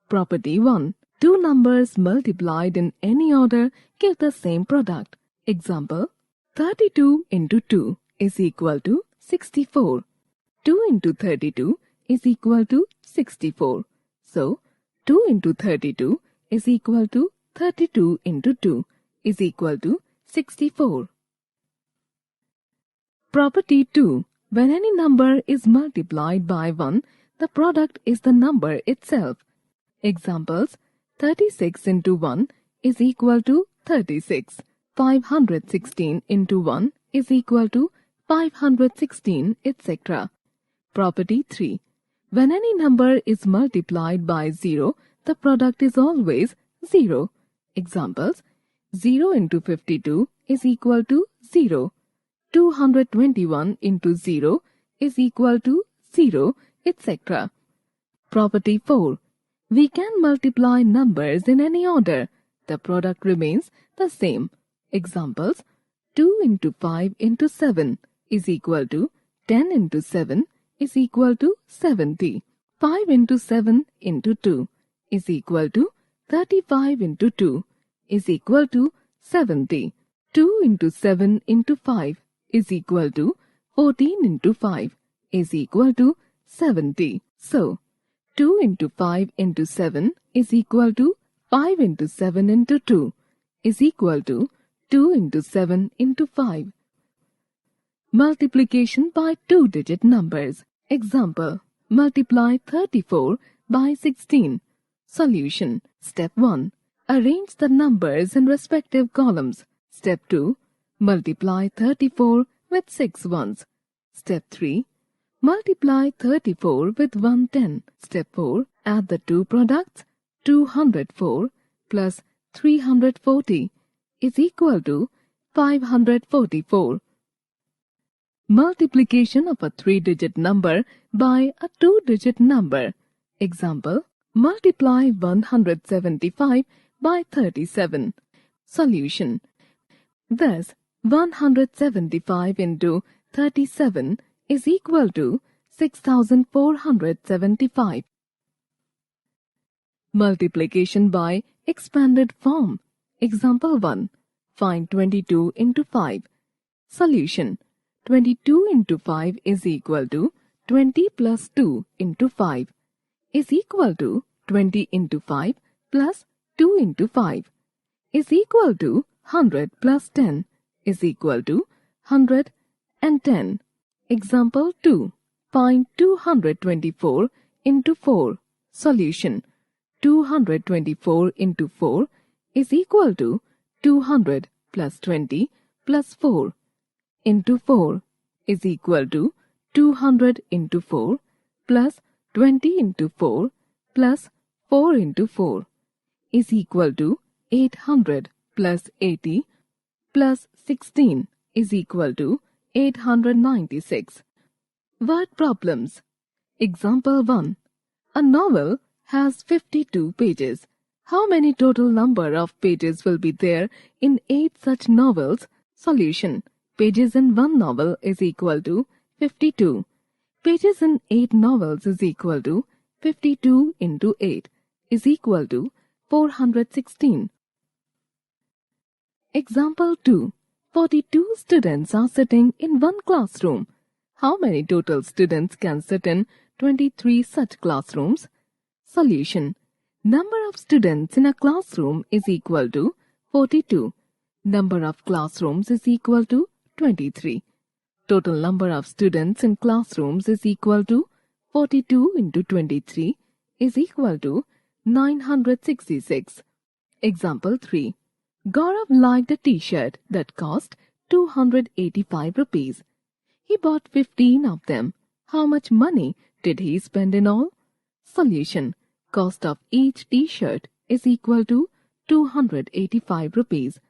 Property 1. Two numbers multiplied in any order give the same product. Example, 32 into 2 is equal to 64. 2 into 32 is equal to 64. So, 2 into 32 is equal to 32 into 2 is equal to 64. Property 2. When any number is multiplied by 1, the product is the number itself. Examples, 36 into 1 is equal to 36. 516 into 1 is equal to 516, etc. Property 3. When any number is multiplied by 0, the product is always 0. Examples, 0 into 52 is equal to 0. 221 into 0 is equal to 0, etc. Property 4. We can multiply numbers in any order. The product remains the same. Examples, 2 into 5 into 7 is equal to 10 into 7 is equal to 70. 5 into 7 into 2 is equal to 35 into 2 is equal to 70. 2 into 7 into 5 is equal to 14 into 5 is equal to 70. So, 2 into 5 into 7 is equal to 5 into 7 into 2 is equal to 2 into 7 into 5. Multiplication by two-digit numbers. Example, multiply 34 by 16. Solution. Step 1. Arrange the numbers in respective columns. Step 2. Multiply 34 with 6 ones. Step 3. Multiply 34 with 110. Step 4. Add the two products. 204 plus 340 is equal to 544. Multiplication of a three-digit number by a two-digit number. Example, multiply 175 by 37. Solution. Thus, 175 into 37 is equal to 6,475. Multiplication by expanded form. Example 1. Find 22 into 5. Solution. 22 into 5 is equal to 20 plus 2 into 5 is equal to 20 into 5 plus 2 into 5 is equal to 100 plus 10 is equal to 110. Example 2. Find 224 into 4. Solution. 224 into 4 is equal to 200 plus 20 plus 4 into 4 is equal to 200 into 4 plus 20 into 4 plus 4 into 4 is equal to 800 plus 80 plus 16 is equal to 896. Word problems. Example 1. A novel has 52 pages. How many total number of pages will be there in 8 such novels? Solution. Pages in one novel is equal to 52. Pages in 8 novels is equal to 52 into 8 is equal to 416. Example 2. 42 students are sitting in one classroom. How many total students can sit in 23 such classrooms? Solution. Number of students in a classroom is equal to 42. Number of classrooms is equal to 23. Total number of students in classrooms is equal to 42 into 23 is equal to 966. Example 3. Gaurav liked a t-shirt that cost 285 rupees. He bought 15 of them. How much money did he spend in all? Solution. Cost of each t-shirt is equal to 285 rupees.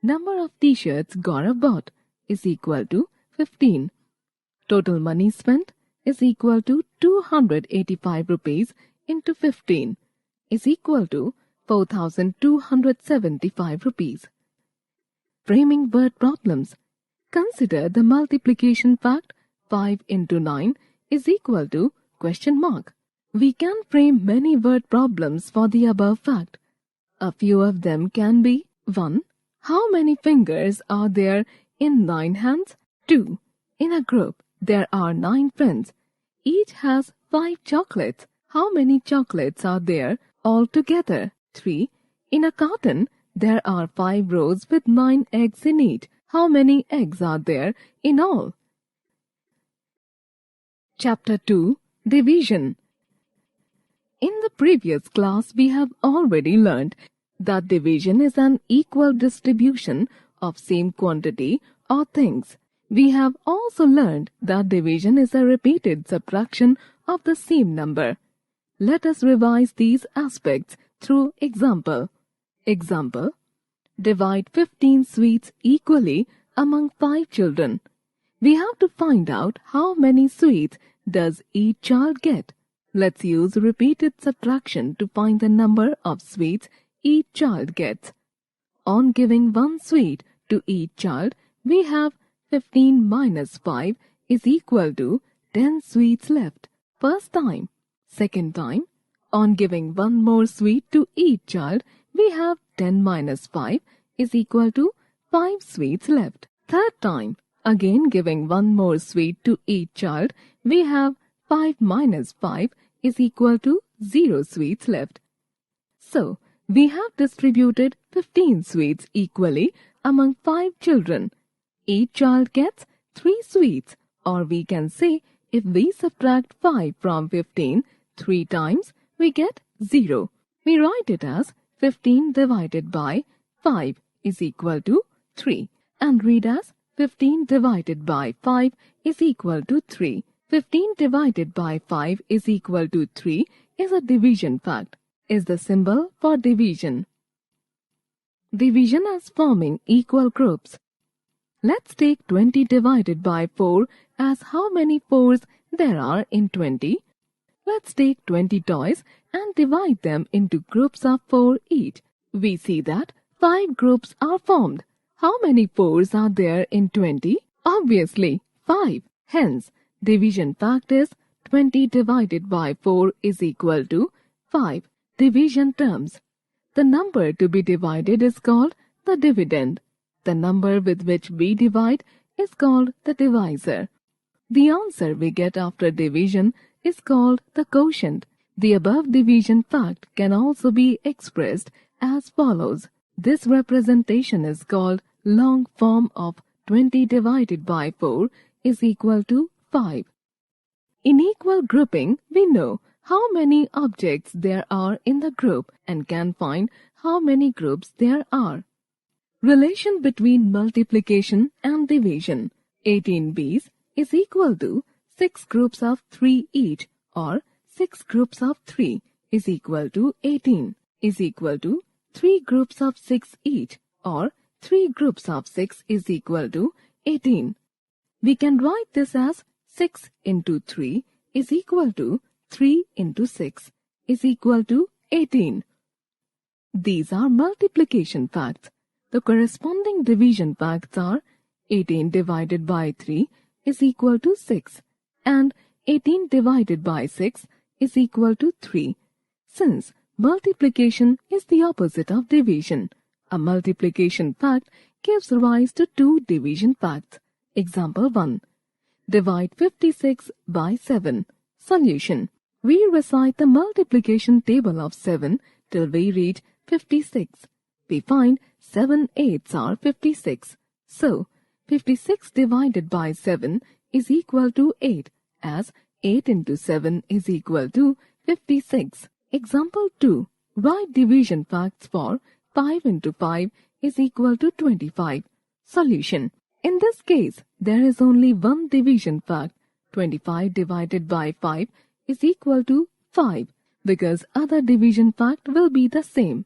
Number of t-shirts Gaurav bought is equal to 15. Total money spent is equal to 285 rupees into 15 is equal to 4,275 rupees. Framing word problems. Consider the multiplication fact 5 into 9 is equal to question mark. We can frame many word problems for the above fact. A few of them can be 1. How many fingers are there in 9 hands? 2. In a group, there are 9 friends. Each has 5 chocolates. How many chocolates are there altogether? 3. In a carton, there are 5 rows with 9 eggs in each. How many eggs are there in all? Chapter 2. Division. In the previous class, we have already learned that division is an equal distribution of same quantity or things. We have also learned that division is a repeated subtraction of the same number. Let us revise these aspects through example. Example. Divide 15 sweets equally among 5 children. We have to find out how many sweets does each child get. Let's use repeated subtraction to find the number of sweets each child gets. On giving 1 sweet to each child, we have 15 minus 5 is equal to 10 sweets left. First time. Second time. On giving 1 more sweet to each child, we have 10 minus 5 is equal to 5 sweets left. Third time. Again giving 1 more sweet to each child, we have 5 minus 5 is equal to 0 sweets left. So, we have distributed 15 sweets equally among 5 children. Each child gets 3 sweets, or we can say if we subtract 5 from 15 3 times, we get 0. We write it as 15 divided by 5 is equal to 3 and read as 15 divided by 5 is equal to 3. 15 divided by 5 is equal to 3 is a division fact. Is the symbol for division. Division as forming equal groups. Let's take 20 divided by 4 as how many 4s there are in 20. Let's take 20 toys and divide them into groups of 4 each. We see that 5 groups are formed. How many 4s are there in 20? Obviously, 5. Hence, division fact is 20 divided by 4 is equal to 5. Division terms. The number to be divided is called the dividend. The number with which we divide is called the divisor. The answer we get after division is called the quotient. The above division fact can also be expressed as follows. This representation is called long form of 20 divided by 4 is equal to 5. In equal grouping, we know how many objects there are in the group and can find how many groups there are. Relation between multiplication and division. 18 bees is equal to 6 groups of 3 each, or 6 groups of 3 is equal to 18 is equal to 3 groups of 6 each, or 3 groups of 6 is equal to 18. We can write this as 6 into 3 is equal to 3 into 6 is equal to 18. These are multiplication facts. The corresponding division facts are 18 divided by 3 is equal to 6 and 18 divided by 6 is equal to 3. Since multiplication is the opposite of division, a multiplication fact gives rise to 2 division facts. Example 1. Divide 56 by 7. Solution. We recite the multiplication table of 7 till we reach 56. We find 7 eighths are 56. So, 56 divided by 7 is equal to 8, as 8 into 7 is equal to 56. Example 2. Write division facts for 5 into 5 is equal to 25. Solution. In this case, there is only one division fact. 25 divided by 5 is equal to 5 because other division fact will be the same.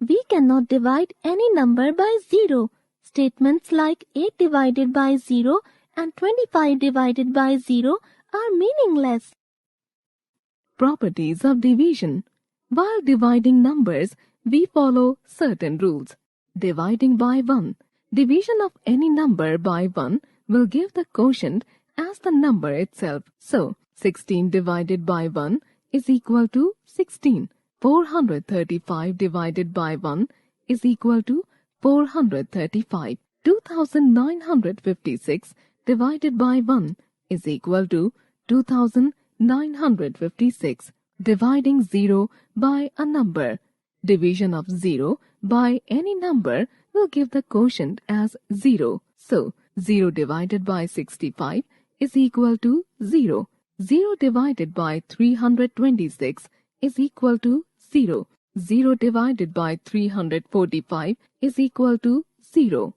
We cannot divide any number by 0. Statements like 8 divided by 0 and 25 divided by 0 are meaningless. Properties of division. While dividing numbers, we follow certain rules. Dividing by 1. Division of any number by 1 will give the quotient as the number itself. So, 16 divided by 1 is equal to 16. 435 divided by 1 is equal to 435. 2956 divided by 1 is equal to 2956. Dividing 0 by a number. Division of 0 by any number will give the quotient as 0. So, 0 divided by 65 is equal to 0. 0 divided by 326 is equal to 0. 0 divided by 345 is equal to 0.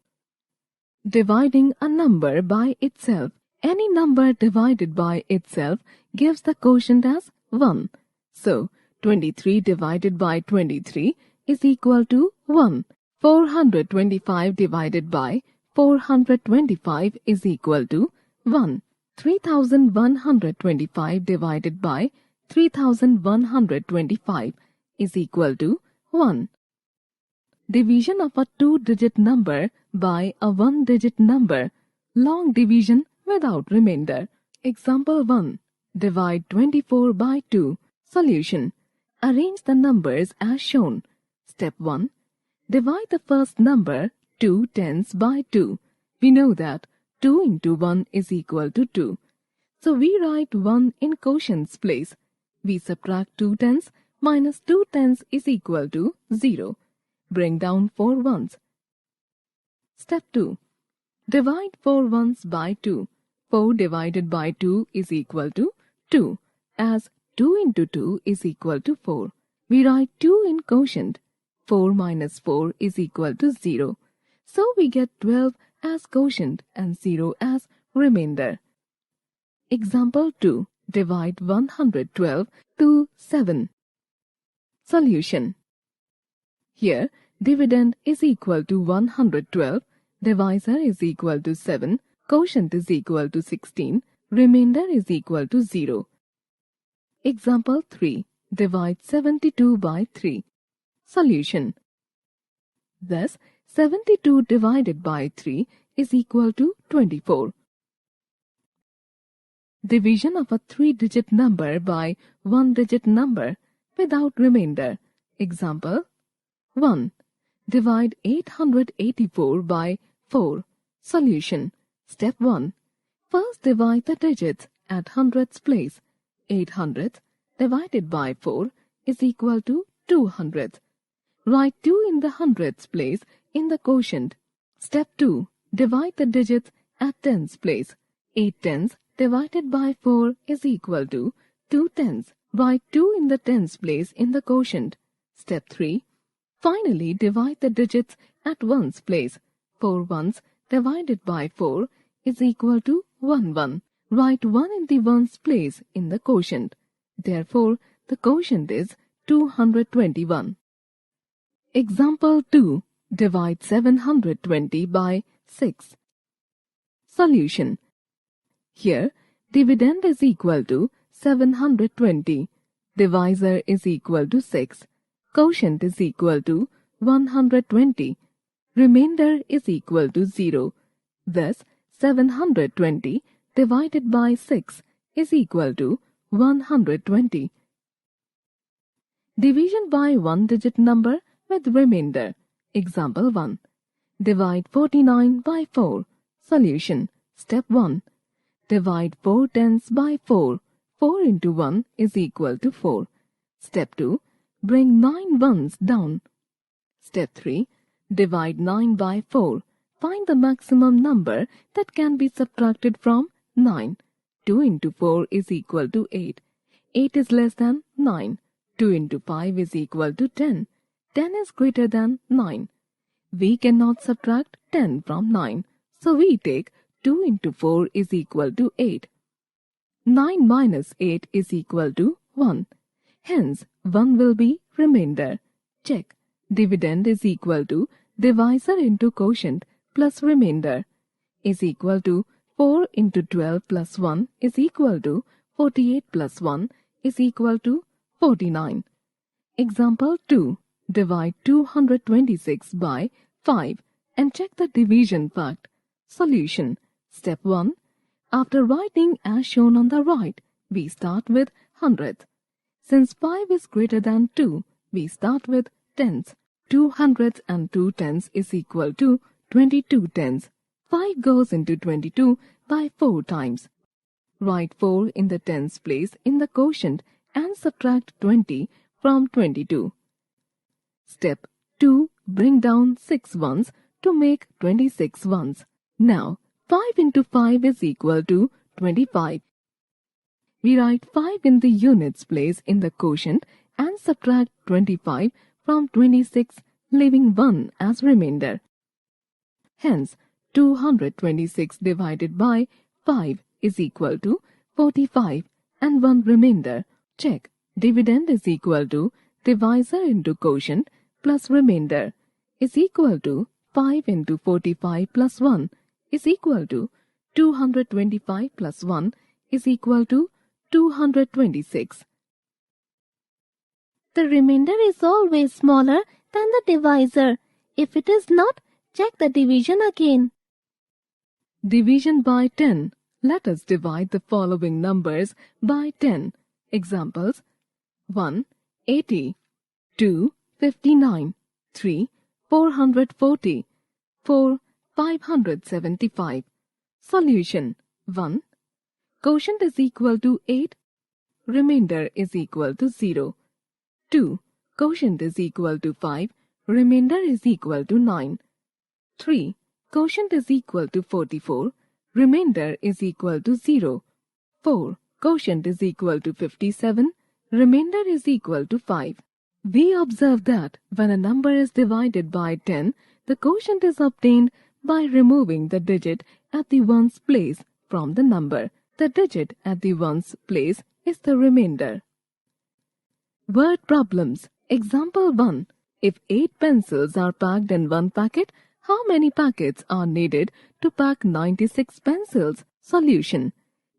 Dividing a number by itself. Any number divided by itself gives the quotient as 1. So, 23 divided by 23 is equal to 1. 425 divided by 425 is equal to 1. 3125 divided by 3125 is equal to 1. Division of a two-digit number by a one-digit number. Long division without remainder. Example 1. Divide 24 by 2. Solution. Arrange the numbers as shown. Step 1. Divide the first number 2 tens by 2. We know that 2 into 1 is equal to 2. So we write 1 in quotient's place. We subtract 2 tens minus 2 tens is equal to 0. Bring down 4 ones. Step 2. Divide 4 ones by 2. 4 divided by 2 is equal to 2. As 2 into 2 is equal to 4. We write 2 in quotient. 4 minus 4 is equal to 0. So we get 12 as quotient and 0 as remainder. Example 2. Divide 112 to 7. Solution. Here, dividend is equal to 112, divisor is equal to 7, quotient is equal to 16, remainder is equal to 0. Example 3. Divide 72 by 3. Solution. Thus, 72 divided by 3 is equal to 24. Division of a three-digit number by one-digit number without remainder. Example 1. Divide 884 by 4. Solution. Step 1. First divide the digits at hundreds place. 800 divided by 4 is equal to 200. Write 2 in the hundreds place in the quotient. Step 2. Divide the digits at tens place. 8 tens divided by 4 is equal to 2 tens. Write 2 in the tens place in the quotient. Step 3. Finally, divide the digits at ones place. 4 ones divided by 4 is equal to 1 1. Write 1 in the ones place in the quotient. Therefore, the quotient is 221. Example 2. Divide 720 by 6. Solution. Here, dividend is equal to 720. Divisor is equal to 6. Quotient is equal to 120. Remainder is equal to 0. Thus, 720 divided by 6 is equal to 120. Division by one-digit number with remainder. Example 1. Divide 49 by 4. Solution. Step 1. Divide 4 tens by 4. 4 into 1 is equal to 4. Step 2. Bring 9 ones down. Step 3. Divide 9 by 4. Find the maximum number that can be subtracted from 9. 2 into 4 is equal to 8. 8 is less than 9. 2 into 5 is equal to 10. 10 is greater than 9. We cannot subtract 10 from 9. So we take 2 into 4 is equal to 8. 9 minus 8 is equal to 1. Hence, 1 will be remainder. Check. Dividend is equal to divisor into quotient plus remainder is equal to 4 into 12 plus 1 is equal to 48 plus 1 is equal to 49. Example 2. Divide 226 by 5 and check the division fact. Solution. Step 1. After writing as shown on the right, we start with hundredths. Since 5 is greater than 2, we start with tens. 2 hundredths and 2 tenths is equal to 22 tenths. 5 goes into 22 by 4 times. Write 4 in the tens place in the quotient and subtract 20 from 22. Step 2. Bring down 6 ones to make 26 ones. Now, 5 into 5 is equal to 25. We write 5 in the units place in the quotient and subtract 25 from 26, leaving 1 as remainder. Hence, 226 divided by 5 is equal to 45 and 1 remainder. Check. Dividend is equal to divisor into quotient plus remainder is equal to 5 into 45 plus 1 is equal to 225 plus 1 is equal to 226. The remainder is always smaller than the divisor. If it is not, check the division again. Division by 10. Let us divide the following numbers by 10. Examples: 1. 80, 2. 59, 3. 440, 4. 575. Solution. 1. Quotient is equal to 8. Remainder is equal to 0. 2. Quotient is equal to 5. Remainder is equal to 9. 3. Quotient is equal to 44. Remainder is equal to 0. 4. Quotient is equal to 57. Remainder is equal to 5. We observe that when a number is divided by 10, the quotient is obtained by removing the digit at the ones place from the number. The digit at the ones place is the remainder. Word problems. Example 1. If 8 pencils are packed in one packet, how many packets are needed to pack 96 pencils? Solution.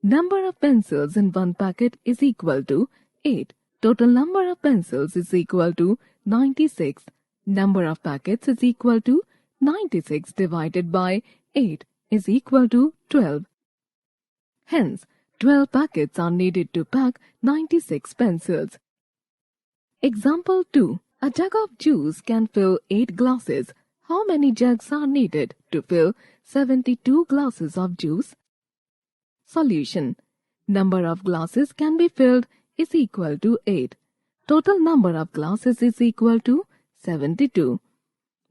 Number of pencils in one packet is equal to 8. Total number of pencils is equal to 96. Number of packets is equal to 96 divided by 8 is equal to 12. Hence, 12 packets are needed to pack 96 pencils. Example 2. A jug of juice can fill 8 glasses. How many jugs are needed to fill 72 glasses of juice? Solution. Number of glasses can be filled is equal to 8. Total number of glasses is equal to 72.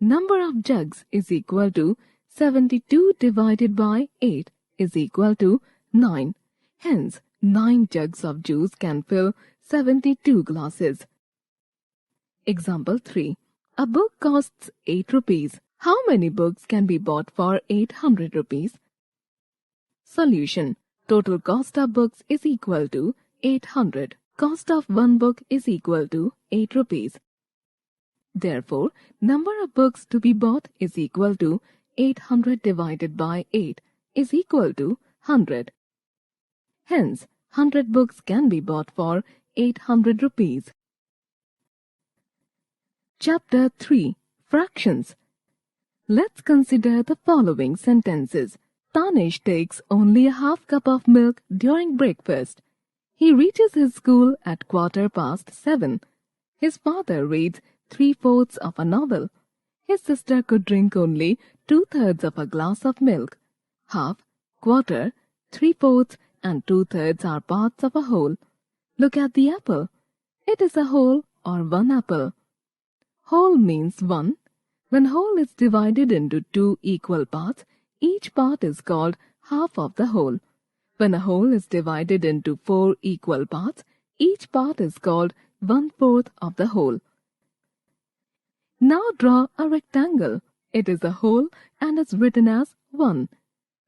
Number of jugs is equal to 72 divided by 8 is equal to 9. Hence, 9 jugs of juice can fill 72 glasses. Example 3. A book costs 8 rupees. How many books can be bought for 800 rupees? Solution. Total cost of books is equal to 800. Cost of one book is equal to 8 rupees. Therefore, number of books to be bought is equal to 800 divided by 8 is equal to 100. Hence, 100 books can be bought for 800 rupees. Chapter 3. Fractions. Let's consider the following sentences. Tanish takes only a half cup of milk during breakfast. He reaches his school at 7:15. His father reads 3/4 of a novel. His sister could drink only 2/3 of a glass of milk. Half, quarter, 3/4 and 2/3 are parts of a whole. Look at the apple. It is a whole or one apple. Whole means one. When whole is divided into 2 equal parts, each part is called half of the whole. When a whole is divided into 4 equal parts, each part is called 1/4 of the whole. Now draw a rectangle. It is a whole and is written as 1,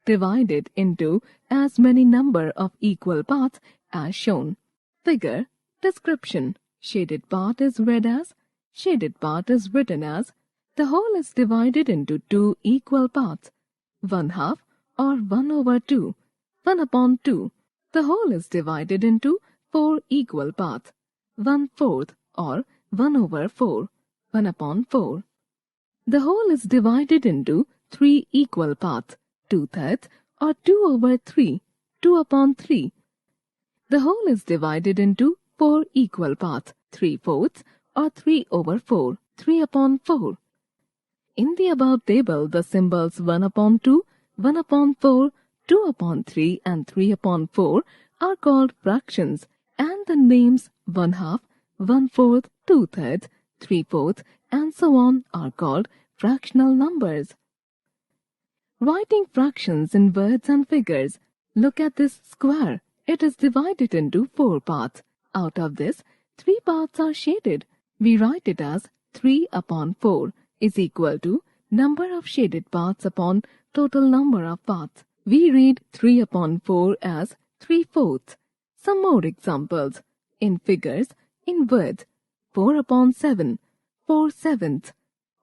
divided into as many number of equal parts as shown. Figure, description. Shaded part is read as, shaded part is written as, the whole is divided into 2 equal parts, 1/2 or 1/2, 1/2. The whole is divided into 4 equal parts, 1/4 or 1/4, 1/4. The whole is divided into 3 equal parts, 2/3 or 2/3, 2/3. The whole is divided into 4 equal parts, 3/4 or 3/4, 3/4. In the above table, the symbols 1/2, 1/4, 2/3 and 3/4 are called fractions, and the names 1/2, 1/4, 2/3, 3/4 and so on are called fractional numbers. Writing fractions in words and figures. Look at this square. It is divided into 4 parts. Out of this, 3 parts are shaded. We write it as 3/4 is equal to number of shaded parts upon total number of parts. We read 3/4 as 3/4. Some more examples. In figures, in words, 4/7, 4/7,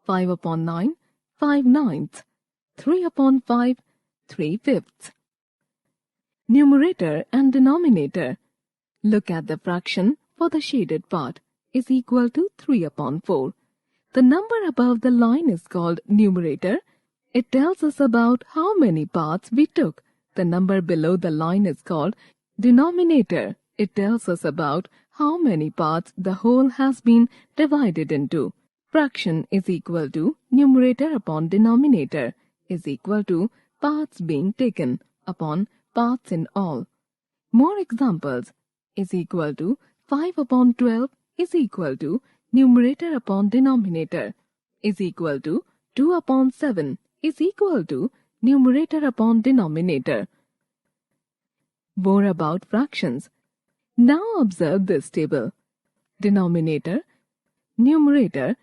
5/9, 5/9, 3/5, 3/5. Numerator and denominator. Look at the fraction for the shaded part is equal to 3/4. The number above the line is called numerator. It tells us about how many parts we took. The number below the line is called denominator. It tells us about how many parts the whole has been divided into. Fraction is equal to numerator upon denominator is equal to parts being taken upon parts in all. More examples. Is equal to 5/12 is equal to numerator upon denominator is equal to 2/7 is equal to numerator upon denominator. More about fractions. Now observe this table. Denominator, numerator,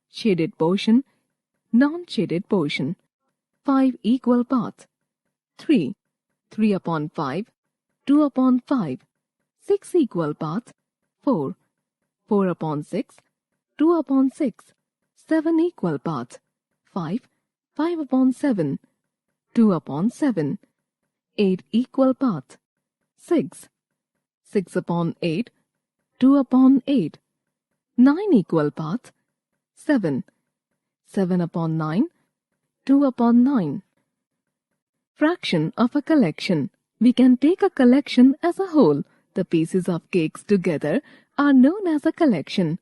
shaded portion, non-shaded portion. 5 equal parts. 3, 3/5, 2/5. 6 equal parts. 4, 4/6, 2/6. 7 equal parts. 5, 5/7, 2/7. 8 equal parts. 6, 6/8, 2/8. 9 equal parts. 7, 7/9, 2/9. Fraction of a collection. We can take a collection as a whole. The pieces of cakes together are known as a collection.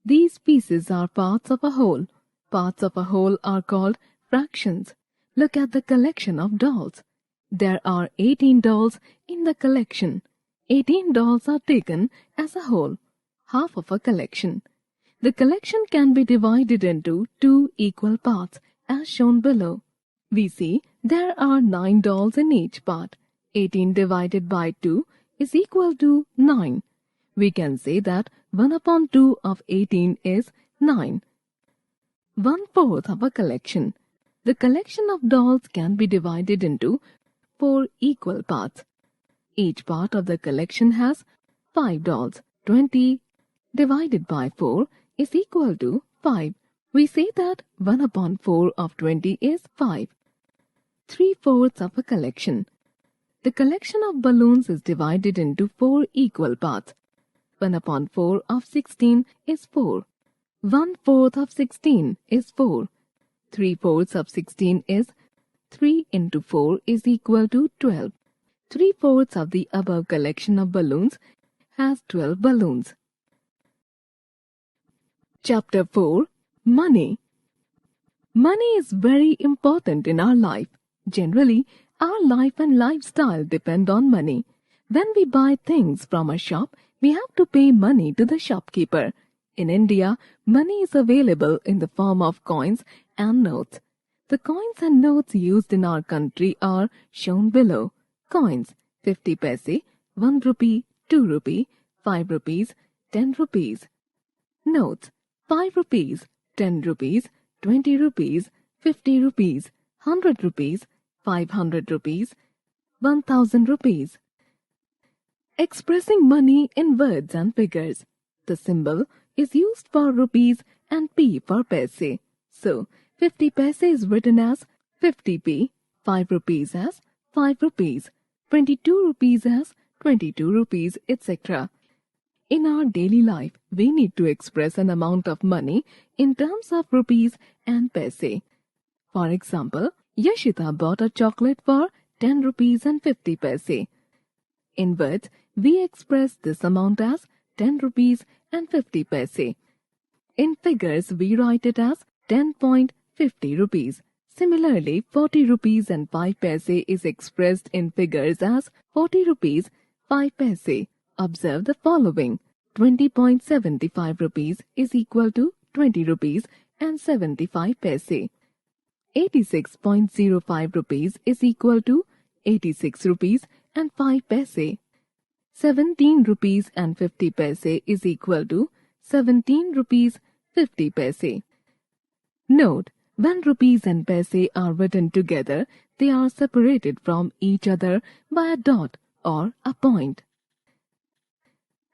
These pieces are parts of a whole. Parts of a whole are called fractions. Look at the collection of dolls. There are 18 dolls in the collection. 18 dolls are taken as a whole, half of a collection. The collection can be divided into 2 equal parts as shown below. We see there are 9 dolls in each part. 18 divided by 2 is equal to 9. We can say that 1/2 of 18 is 9. 1/4 of a collection. The collection of dolls can be divided into 4 equal parts. Each part of the collection has 5 dolls. 20 divided by 4 is equal to 5. We say that 1/4 of 20 is 5. 3/4 of a collection. The collection of balloons is divided into 4 equal parts. 1/4 of 16 is 4. 1/4 of 16 is 4. 3/4 of 16 is 3 into 4 is equal to 12. 3/4 of the above collection of balloons has 12 balloons. Chapter 4. Money. Money is very important in our life. Generally, our life and lifestyle depend on money. When we buy things from a shop, we have to pay money to the shopkeeper. In India, money is available in the form of coins and notes. The coins and notes used in our country are shown below. Coins, 50 paise, 1 rupee, 2 rupee, 5 rupees, 10 rupees. Notes, 5 rupees, 10 rupees, 20 rupees, 50 rupees, 100 rupees, 500 rupees, 1000 rupees. Expressing money in words and figures. The symbol is used for rupees and P for paise. So, 50 paise is written as 50p, 5 rupees as 5 rupees, 22 rupees as 22 rupees, etc. In our daily life, we need to express an amount of money in terms of rupees and paise. For example, Yashita bought a chocolate for 10 rupees and 50 paise. In words, we express this amount as 10 rupees and 50 paise. In figures, we write it as 10.50 rupees. Similarly, 40 rupees and 5 paise is expressed in figures as 40 rupees, 5 paise. Observe the following. 20.75 rupees is equal to 20 rupees and 75 paise. 86.05 rupees is equal to 86 rupees and 5 paise. 17 rupees and 50 paise is equal to 17 rupees 50 paise. Note, when rupees and paise are written together, they are separated from each other by a dot or a point.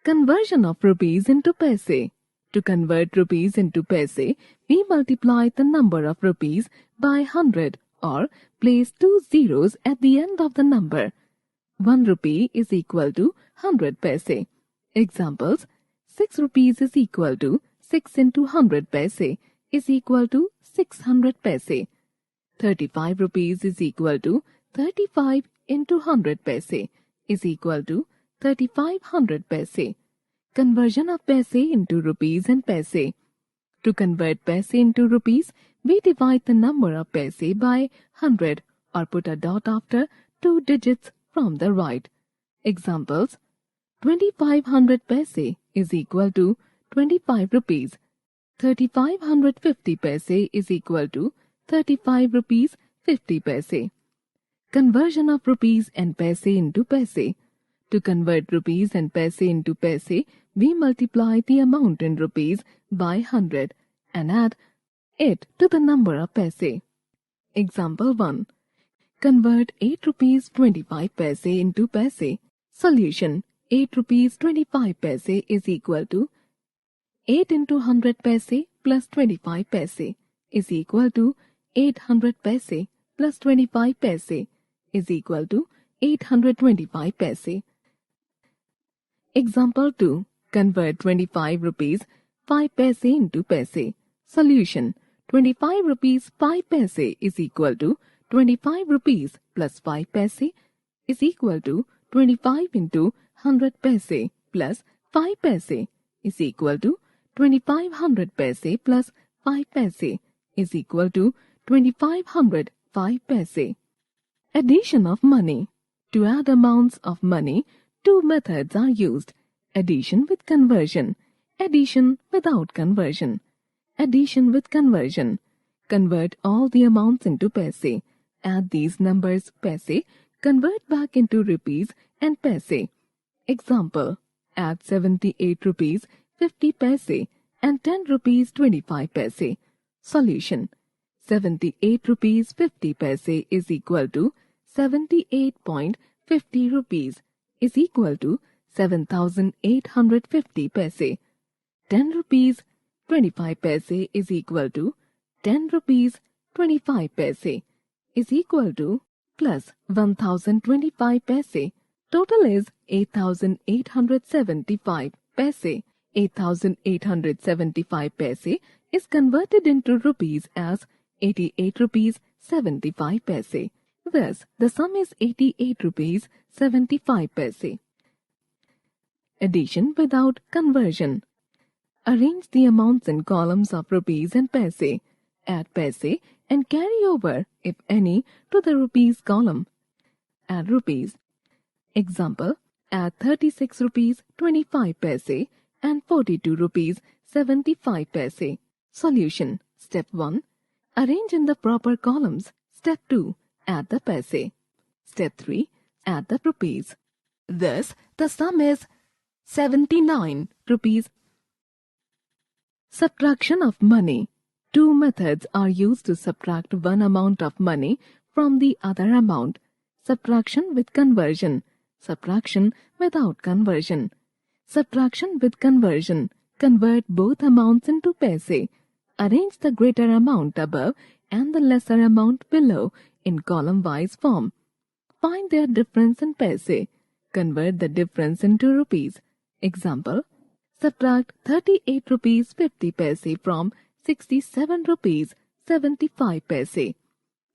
Conversion of rupees into paise. To convert rupees into paise, we multiply the number of rupees by 100 or place 2 zeros at the end of the number. 1 rupee is equal to 100 paise. Examples: 6 rupees is equal to 6 into 100 paise is equal to 600 paise. 35 rupees is equal to 35 into 100 paise is equal to 3500 paise. Conversion of paise into rupees and paise. To convert paise into rupees, we divide the number of paise by 100 or put a dot after 2 digits from the right. Examples: 2500 paise is equal to 25 rupees. 3550 paise is equal to 35 rupees 50 paise. Conversion of rupees and paise into paise. To convert rupees and paise into paise, we multiply the amount in rupees by 100 and add it to the number of paise. Example 1. Convert 8 rupees 25 paise into paise. Solution: 8 rupees 25 paise is equal to 8 into 100 paise plus 25 paise is equal to 800 paise plus 25 paise is equal to 825 paise. Example 2. Convert 25 rupees 5 paise into paise. Solution: 25 rupees 5 paise is equal to 25 rupees plus 5 paise is equal to 25 into 100 paise plus 5 paise is equal to 2500 paise plus 5 paise is equal to 2500 5 paise. Addition of money. To add amounts of money, two methods are used: addition with conversion, addition without conversion. Addition with conversion. Convert all the amounts into paise. Add these numbers paise, convert back into rupees and paise. Example: add 78 rupees 50 paise and 10 rupees 25 paise. Solution: 78 rupees 50 paise is equal to 78.50 rupees is equal to 7,850 paise. 10 rupees 25 paise is equal to 10 rupees 25 paise is equal to plus 1,025 paise. Total is 8,875 paise. 8,875 paise is converted into rupees as 88 rupees 75 paise. Thus, the sum is 88 rupees 75 paise. Addition without conversion. Arrange the amounts in columns of rupees and paise. Add paise and carry over, if any, to the rupees column. Add rupees. Example: add 36 rupees 25 paise and 42 rupees 75 paise. Solution: Step 1. Arrange in the proper columns. Step 2. Add the paise. Step 3. Add the rupees. Thus, the sum is 79 rupees. Subtraction of money. Two methods are used to subtract one amount of money from the other amount. Subtraction with conversion. Subtraction without conversion. Subtraction with conversion. Convert both amounts into paise. Arrange the greater amount above and the lesser amount below in column-wise form. Find their difference in paise. Convert the difference into rupees. Example: subtract 38 rupees 50 paise from 67 rupees 75 paise.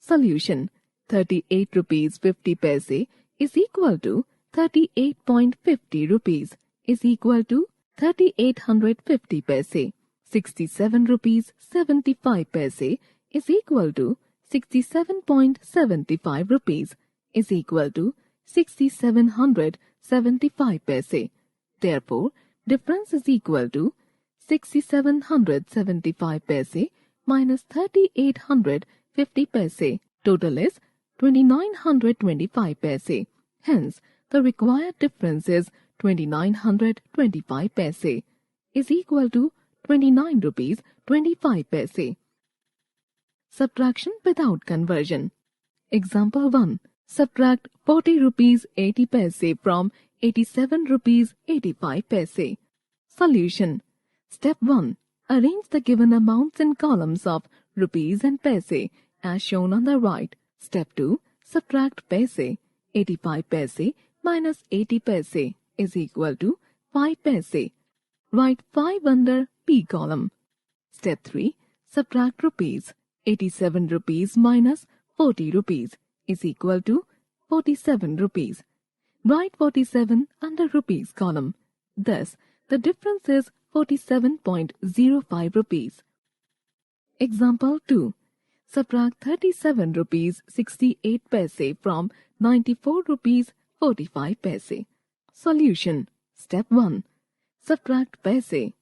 Solution: 38 rupees 50 paise is equal to 38.50 rupees is equal to 3850 paise. 67 rupees 75 paise is equal to 67.75 rupees is equal to 6775 paise. Therefore, difference is equal to 6775 paise minus 3850 paise. Total is 2925 paise. Hence, the required difference is 2925 paise is equal to 29 rupees 25 paise. Subtraction without conversion. Example 1. Subtract 40 rupees 80 paise from 87 rupees 85 paise. Solution. Step 1. Arrange the given amounts in columns of rupees and paise as shown on the right. Step 2. Subtract paise. 85 paise minus 80 paise is equal to 5 paise. Write 5 under P column. Step 3. Subtract rupees. 87 rupees minus 40 rupees is equal to 47 rupees. Write 47 under rupees column. Thus, the difference is 47.05 rupees. Example 2. Subtract 37 rupees 68 paise from 94 rupees 45 paise. Solution. Step 1. Subtract paise.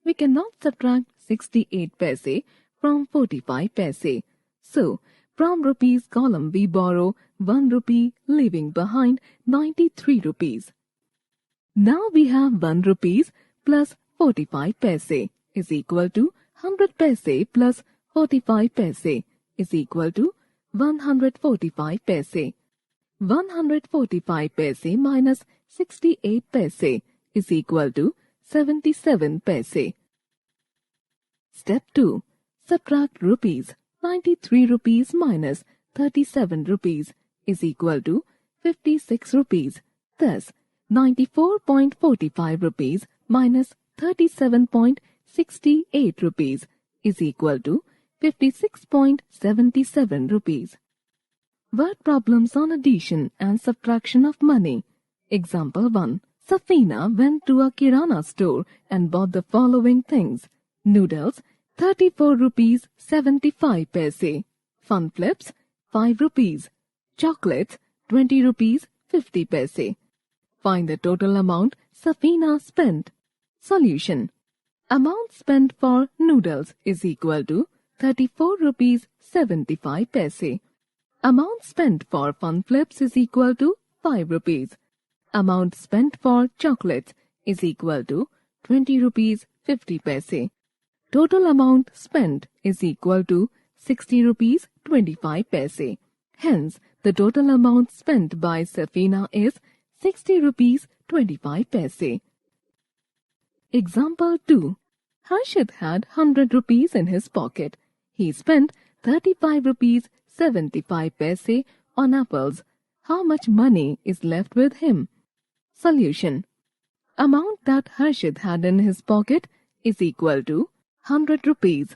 We cannot subtract 68 paise from 45 paise. So, from rupees column we borrow 1 rupee, leaving behind 93 rupees. Now we have 1 rupees plus 45 paise is equal to 100 paise plus 45 paise is equal to 145 paise. 145 paise minus 68 paise is equal to 77 paise. Step 2. Subtract rupees. 93 rupees minus 37 rupees is equal to 56 rupees. Thus, 94.45 rupees minus 37.68 rupees is equal to 56.77 rupees. Word problems on addition and subtraction of money. Example 1. Safina went to a kirana store and bought the following things: noodles, 34 rupees 75 paise, fun flips, 5 rupees, chocolates, 20 rupees 50 paise. Find the total amount Safina spent. Solution. Amount spent for noodles is equal to 34 rupees 75 paise. Amount spent for fun flips is equal to 5 rupees. Amount spent for chocolates is equal to 20 rupees 50 paise. Total amount spent is equal to 60 rupees 25 paise. Hence, the total amount spent by Safina is 60 rupees 25 paise. Example 2. Harshit had 100 rupees in his pocket. He spent 35 rupees 75 paise on apples. How much money is left with him? Solution. Amount that Harshit had in his pocket is equal to 100 rupees.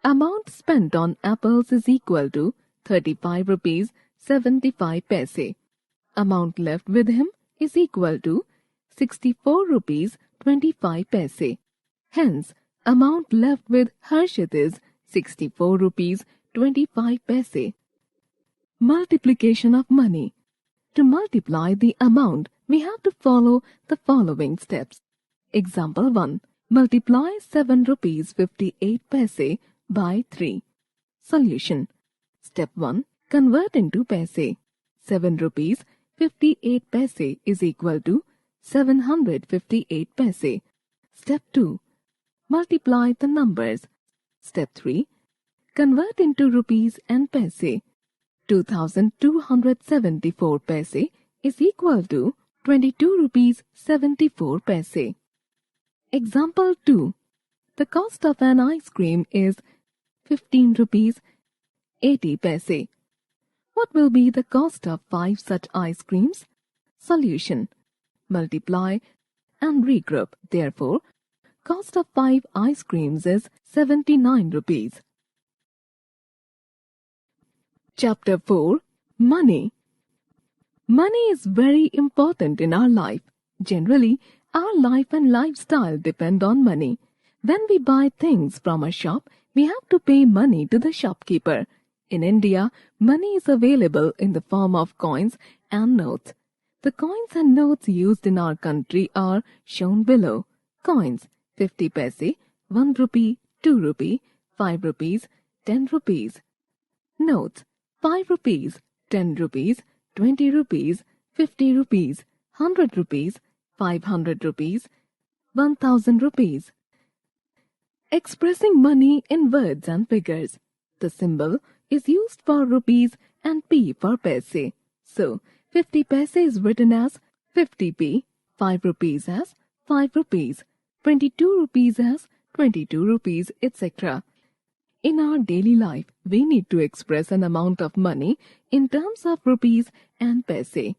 Amount spent on apples is equal to 35 rupees 75 paise. Amount left with him is equal to 64 rupees 25 paise. Hence, amount left with Harshit is 64 rupees 25 paise. Multiplication of money. To multiply the amount, we have to follow the following steps. Example 1. Multiply 7 rupees 58 paise by 3. Solution. Step 1. Convert into paise. 7 rupees 58 paise is equal to 758 paise. Step 2. Multiply the numbers. Step 3. Convert into rupees and paise. 2274 paise is equal to 22 rupees 74 paise. Example 2. The cost of an ice cream is 15 rupees 80 paise. What will be the cost of 5 such ice creams? Solution. Multiply and regroup. Therefore, cost of 5 ice creams is 79 rupees. Chapter 4. Money. Money is very important in our life. Generally, our life and lifestyle depend on money. When we buy things from a shop, we have to pay money to the shopkeeper. In India, money is available in the form of coins and notes. The coins and notes used in our country are shown below. Coins 50 paise, 1 rupee, 2 rupee, 5 rupees, 10 rupees. Notes 5 rupees, 10 rupees, 20 rupees, 50 rupees, 100 rupees, 500 rupees, 1000 rupees. Expressing money in words and figures. The symbol is used for rupees and p for paise. So, 50 paise is written as 50p, 5 rupees as 5 rupees, 22 rupees as 22 rupees, etc. In our daily life, we need to express an amount of money in terms of rupees and paise.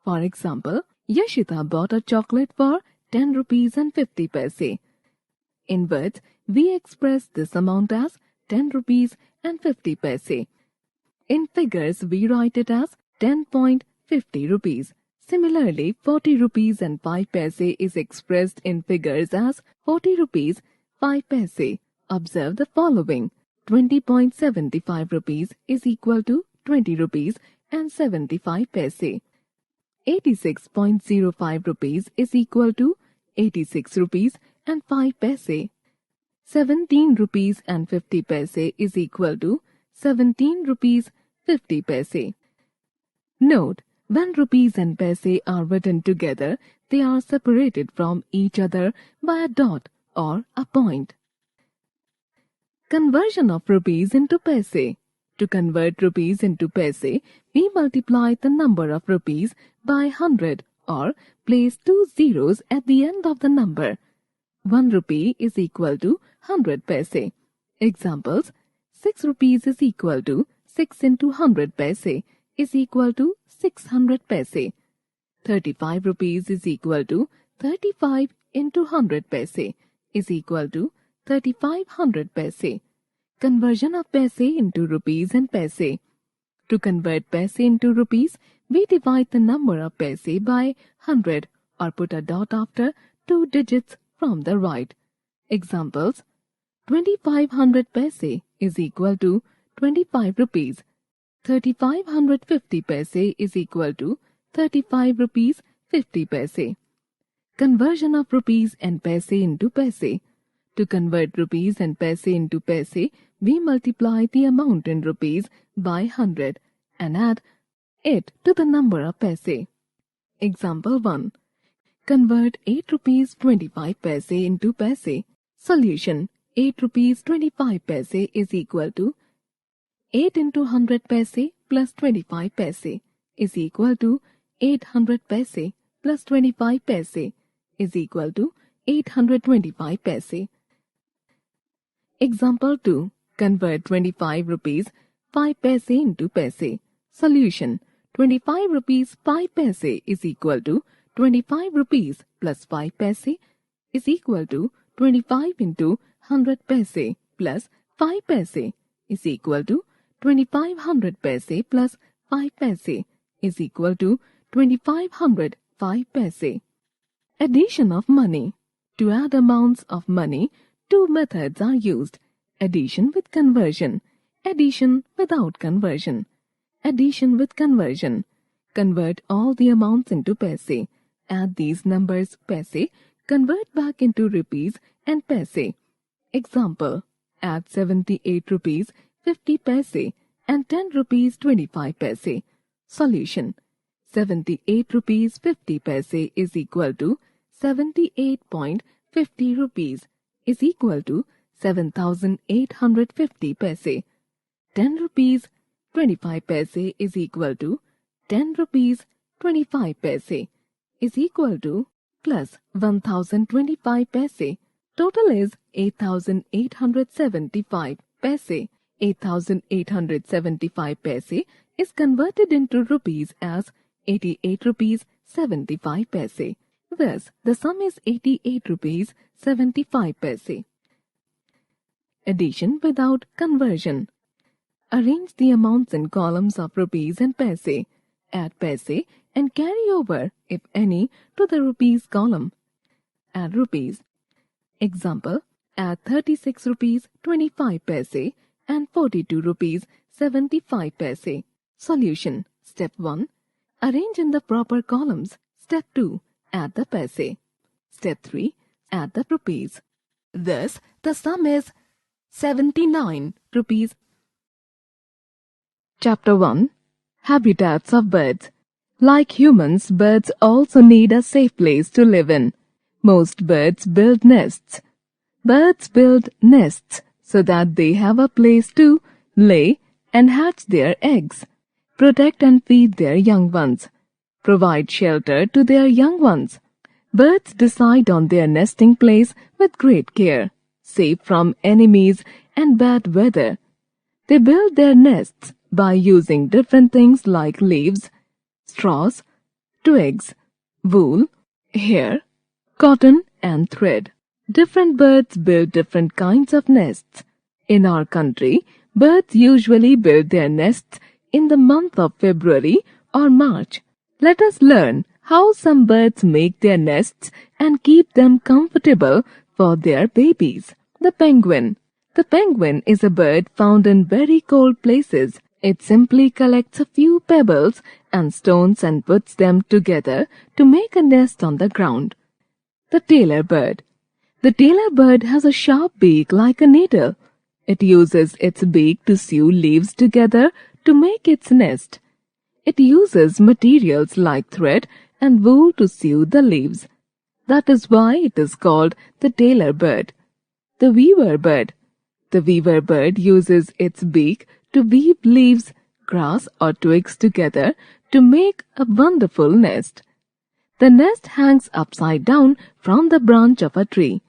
For example, Yashita bought a chocolate for 10 rupees and 50 paise. In words, we express this amount as 10 rupees and 50 paise. In figures, we write it as 10.50 rupees. Similarly, 40 rupees and 5 paise is expressed in figures as 40 rupees, 5 paise. Observe the following. 20.75 rupees is equal to 20 rupees and 75 paise. 86.05 rupees is equal to 86 rupees and 5 paise. 17 rupees and 50 paise is equal to 17 rupees 50 paise. Note, when rupees and paise are written together, they are separated from each other by a dot or a point. Conversion of rupees into paise. To convert rupees into paise, we multiply the number of rupees by 100 or place 2 zeros at the end of the number. 1 rupee is equal to 100 paise. Examples: 6 rupees is equal to 6 into 100 paise is equal to 600 paise. 35 rupees is equal to 35 into 100 paise is equal to 3500 paise. Conversion of paise into rupees and paise. To convert paise into rupees, we divide the number of paise by 100 or put a dot after 2 digits from the right. Examples: 2500 paise is equal to 25 rupees. 3550 paise is equal to 35 rupees 50 paise. Conversion of rupees and paise into paise. To convert rupees and paise into paise, we multiply the amount in rupees by 100 and add it to the number of paise. Example 1. Convert 8 rupees 25 paise into paise. Solution: 8 rupees 25 paise is equal to 8 into 100 paise plus 25 paise is equal to 800 paise plus 25 paise is equal to 825 paise. Example 2. Convert 25 rupees 5 paise into paise. Solution: 25 rupees 5 paise is equal to 25 rupees plus 5 paise is equal to 25 into 100 paise plus 5 paise is equal to 2500 paise plus 5 paise is equal to 2505 paise. Addition of money. To add amounts of money, 2 methods are used: addition with conversion, addition without conversion. Addition with conversion. Convert all the amounts into paise. Add these numbers paise, convert back into rupees and paise. Example: add 78 rupees 50 paise and 10 rupees 25 paise. Solution: 78 rupees 50 paise is equal to 78.50 rupees is equal to 7,850 paise. 10 rupees 25 paise is equal to 10 rupees 25 paise is equal to plus 1,025 paise. Total is 8,875 paise. 8,875 paise is converted into rupees as 88 rupees 75 paise. Thus, the sum is 88 rupees 75 paise. Addition without conversion. Arrange the amounts in columns of rupees and paise. Add paise and carry over, if any, to the rupees column. Add rupees. Example, add 36 rupees 25 paise and 42 rupees 75 paise. Solution. Step 1. Arrange in the proper columns. Step 2. Add the paise. Step 3. Add the rupees. Thus, the sum is 79 rupees. Chapter 1. Habitats of birds. Like humans, birds also need a safe place to live in. Most birds build nests. Birds build nests so that they have a place to lay and hatch their eggs, protect and feed their young ones, provide shelter to their young ones. Birds decide on their nesting place with great care, safe from enemies and bad weather. They build their nests by using different things like leaves, straws, twigs, wool, hair, cotton and thread. Different birds build different kinds of nests. In our country, birds usually build their nests in the month of February or March. Let us learn how some birds make their nests and keep them comfortable for their babies. The penguin. The penguin is a bird found in very cold places. It simply collects a few pebbles and stones and puts them together to make a nest on the ground. The tailor bird. The tailor bird has a sharp beak like a needle. It uses its beak to sew leaves together to make its nest. It uses materials like thread and wool to sew the leaves. That is why it is called the tailor bird. The weaver bird. The weaver bird uses its beak to weave leaves, grass or twigs together to make a wonderful nest. The nest hangs upside down from the branch of a tree.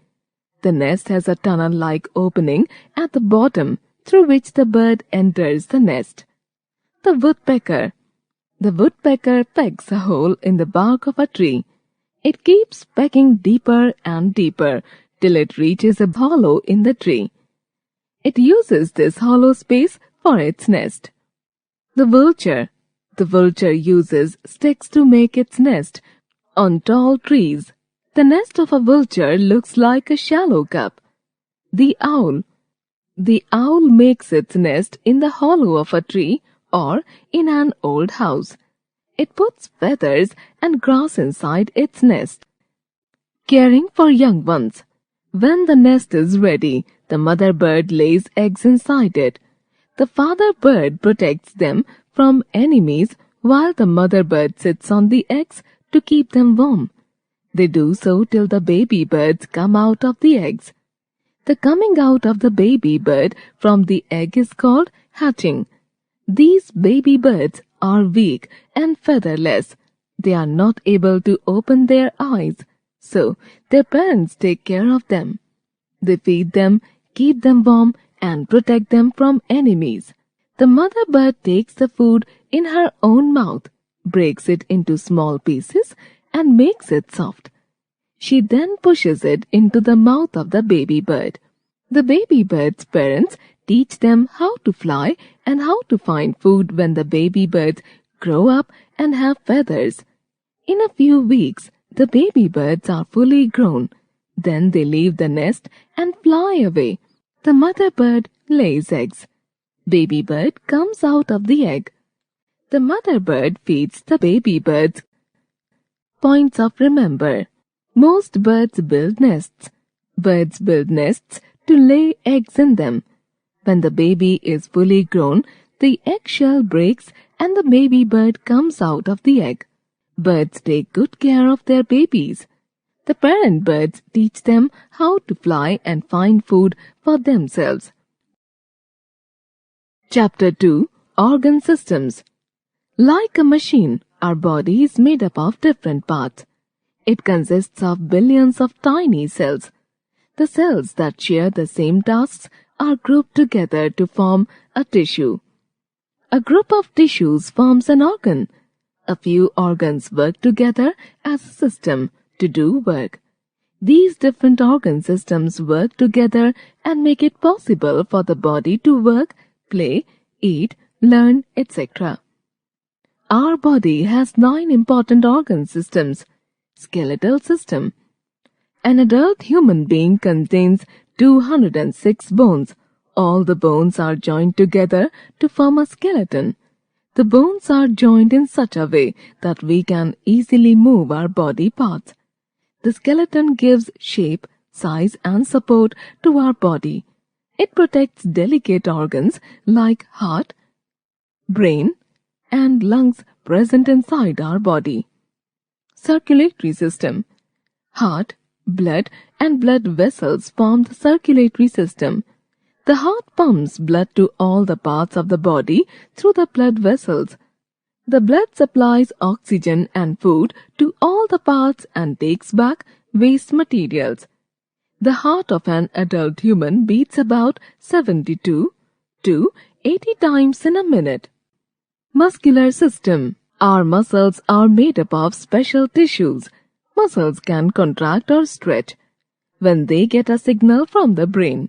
The nest has a tunnel-like opening at the bottom through which the bird enters the nest. The woodpecker. The woodpecker pecks a hole in the bark of a tree. It keeps pecking deeper and deeper till it reaches a hollow in the tree. It uses this hollow space for its nest. The vulture. The vulture uses sticks to make its nest on tall trees. The nest of a vulture looks like a shallow cup. The owl. The owl makes its nest in the hollow of a tree or in an old house. It puts feathers and grass inside its nest. Caring for young ones. When the nest is ready, the mother bird lays eggs inside it. The father bird protects them from enemies while the mother bird sits on the eggs to keep them warm. They do so till the baby birds come out of the eggs. The coming out of the baby bird from the egg is called hatching. These baby birds are weak and featherless. They are not able to open their eyes, so their parents take care of them. They feed them, keep them warm, and protect them from enemies. The mother bird takes the food in her own mouth, breaks it into small pieces, and makes it soft. She then pushes it into the mouth of the baby bird. The baby bird's parents teach them how to fly and how to find food when the baby birds grow up and have feathers. In a few weeks, the baby birds are fully grown. Then they leave the nest and fly away. The mother bird lays eggs. Baby bird comes out of the egg. The mother bird feeds the baby birds. Points of remember. Most birds build nests. Birds build nests to lay eggs in them. When the baby is fully grown, the eggshell breaks and the baby bird comes out of the egg. Birds take good care of their babies. The parent birds teach them how to fly and find food for for themselves. Chapter 2. Organ Systems. Like a machine, our body is made up of different parts. It consists of billions of tiny cells. The cells that share the same tasks are grouped together to form a tissue. A group of tissues forms an organ. A few organs work together as a system to do work. These different organ systems work together and make it possible for the body to work, play, eat, learn, etc. Our body has 9 important organ systems. Skeletal system. An adult human being contains 206 bones. All the bones are joined together to form a skeleton. The bones are joined in such a way that we can easily move our body parts. The skeleton gives shape, size and support to our body. It protects delicate organs like heart, brain, and lungs present inside our body. Circulatory system. Heart, blood, and blood vessels form the circulatory system. The heart pumps blood to all the parts of the body through the blood vessels. The blood supplies oxygen and food to all the parts and takes back waste materials. The heart of an adult human beats about 72 to 80 times in a minute. Muscular system. Our muscles are made up of special tissues. Muscles can contract or stretch when they get a signal from the brain.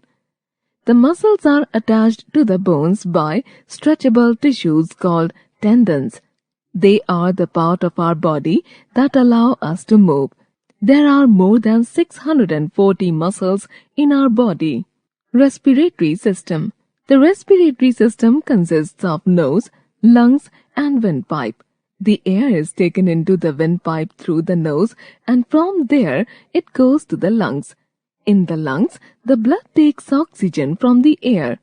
The muscles are attached to the bones by stretchable tissues called tendons. They are the part of our body that allow us to move. There are more than 640 muscles in our body. Respiratory system. The respiratory system consists of nose, lungs, and windpipe. The air is taken into the windpipe through the nose and from there it goes to the lungs. In the lungs, the blood takes oxygen from the air.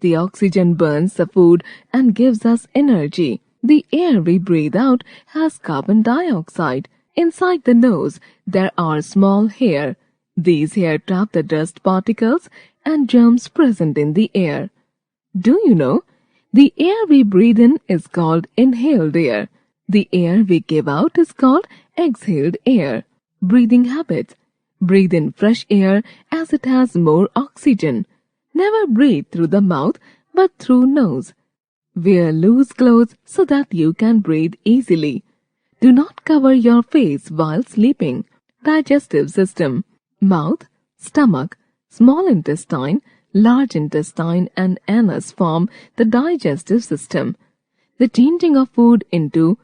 The oxygen burns the food and gives us energy. The air we breathe out has carbon dioxide. Inside the nose, there are small hair. These hair trap the dust particles and germs present in the air. Do you know? The air we breathe in is called inhaled air. The air we give out is called exhaled air. Breathing habits. Breathe in fresh air as it has more oxygen. Never breathe through the mouth but through nose. Wear loose clothes so that you can breathe easily. Do not cover your face while sleeping. Digestive system. Mouth, stomach, small intestine, large intestine and anus form the digestive system. The changing of food into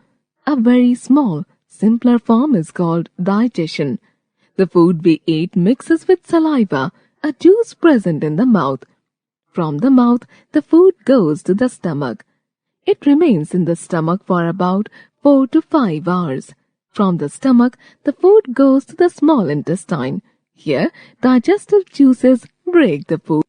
a very small, simpler form is called digestion. The food we eat mixes with saliva, a juice present in the mouth. From the mouth, the food goes to the stomach. It remains in the stomach for about 4 to 5 hours. From the stomach, the food goes to the small intestine. Here, digestive juices break the food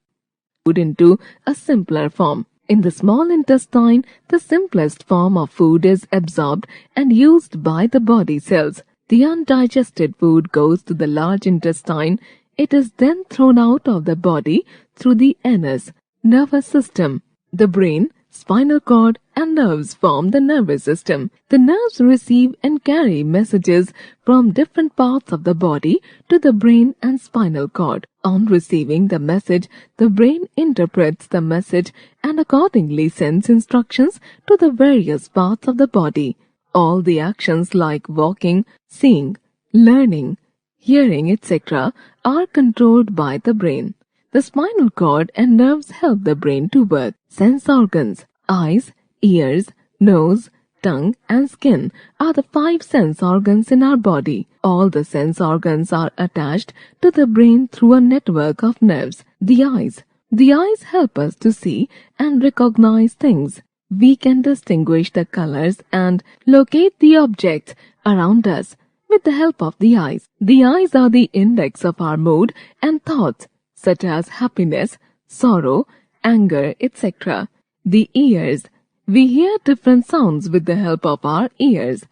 into a simpler form. In the small intestine, the simplest form of food is absorbed and used by the body cells. The undigested food goes to the large intestine. It is then thrown out of the body through the anus. Nervous system. The brain, spinal cord, and nerves form the nervous system. The nerves receive and carry messages from different parts of the body to the brain and spinal cord. On receiving the message, the brain interprets the message and accordingly sends instructions to the various parts of the body. All the actions like walking, seeing, learning, hearing, etc. are controlled by the brain. The spinal cord and nerves help the brain to work. Sense organs. Eyes, ears, nose, tongue and skin are the 5 sense organs in our body. All the sense organs are attached to the brain through a network of nerves. The eyes. The eyes help us to see and recognize things. We can distinguish the colors and locate the objects around us with the help of the eyes. The eyes are the index of our mood and thoughts, such as happiness, sorrow, anger, etc. The ears. We hear different sounds with the help of our ears.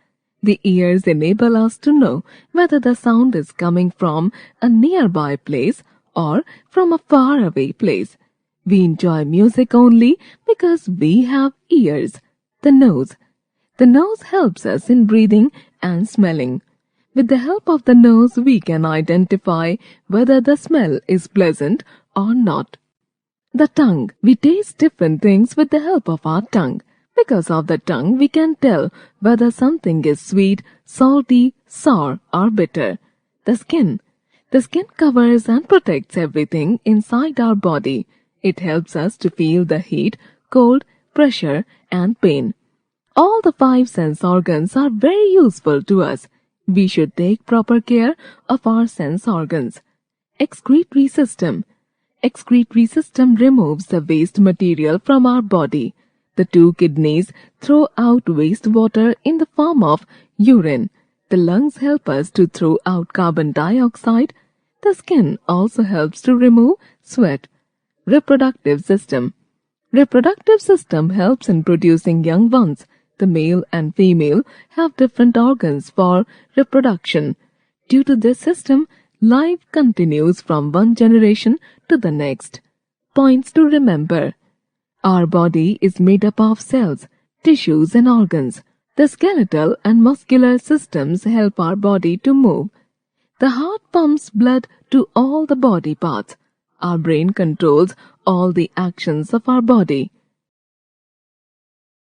The ears enable us to know whether the sound is coming from a nearby place or from a faraway place. We enjoy music only because we have ears. The nose. The nose helps us in breathing and smelling. With the help of the nose, we can identify whether the smell is pleasant or not. The tongue. We taste different things with the help of our tongue. Because of the tongue, we can tell whether something is sweet, salty, sour, or bitter. The skin. The skin covers and protects everything inside our body. It helps us to feel the heat, cold, pressure, and pain. All the 5 sense organs are very useful to us. We should take proper care of our sense organs. Excretory system. Excretory system removes the waste material from our body. The 2 kidneys throw out wastewater in the form of urine. The lungs help us to throw out carbon dioxide. The skin also helps to remove sweat. Reproductive system. Reproductive system helps in producing young ones. The male and female have different organs for reproduction. Due to this system, life continues from one generation to the next. Points to remember. Our body is made up of cells, tissues and organs. The skeletal and muscular systems help our body to move. The heart pumps blood to all the body parts. Our brain controls all the actions of our body.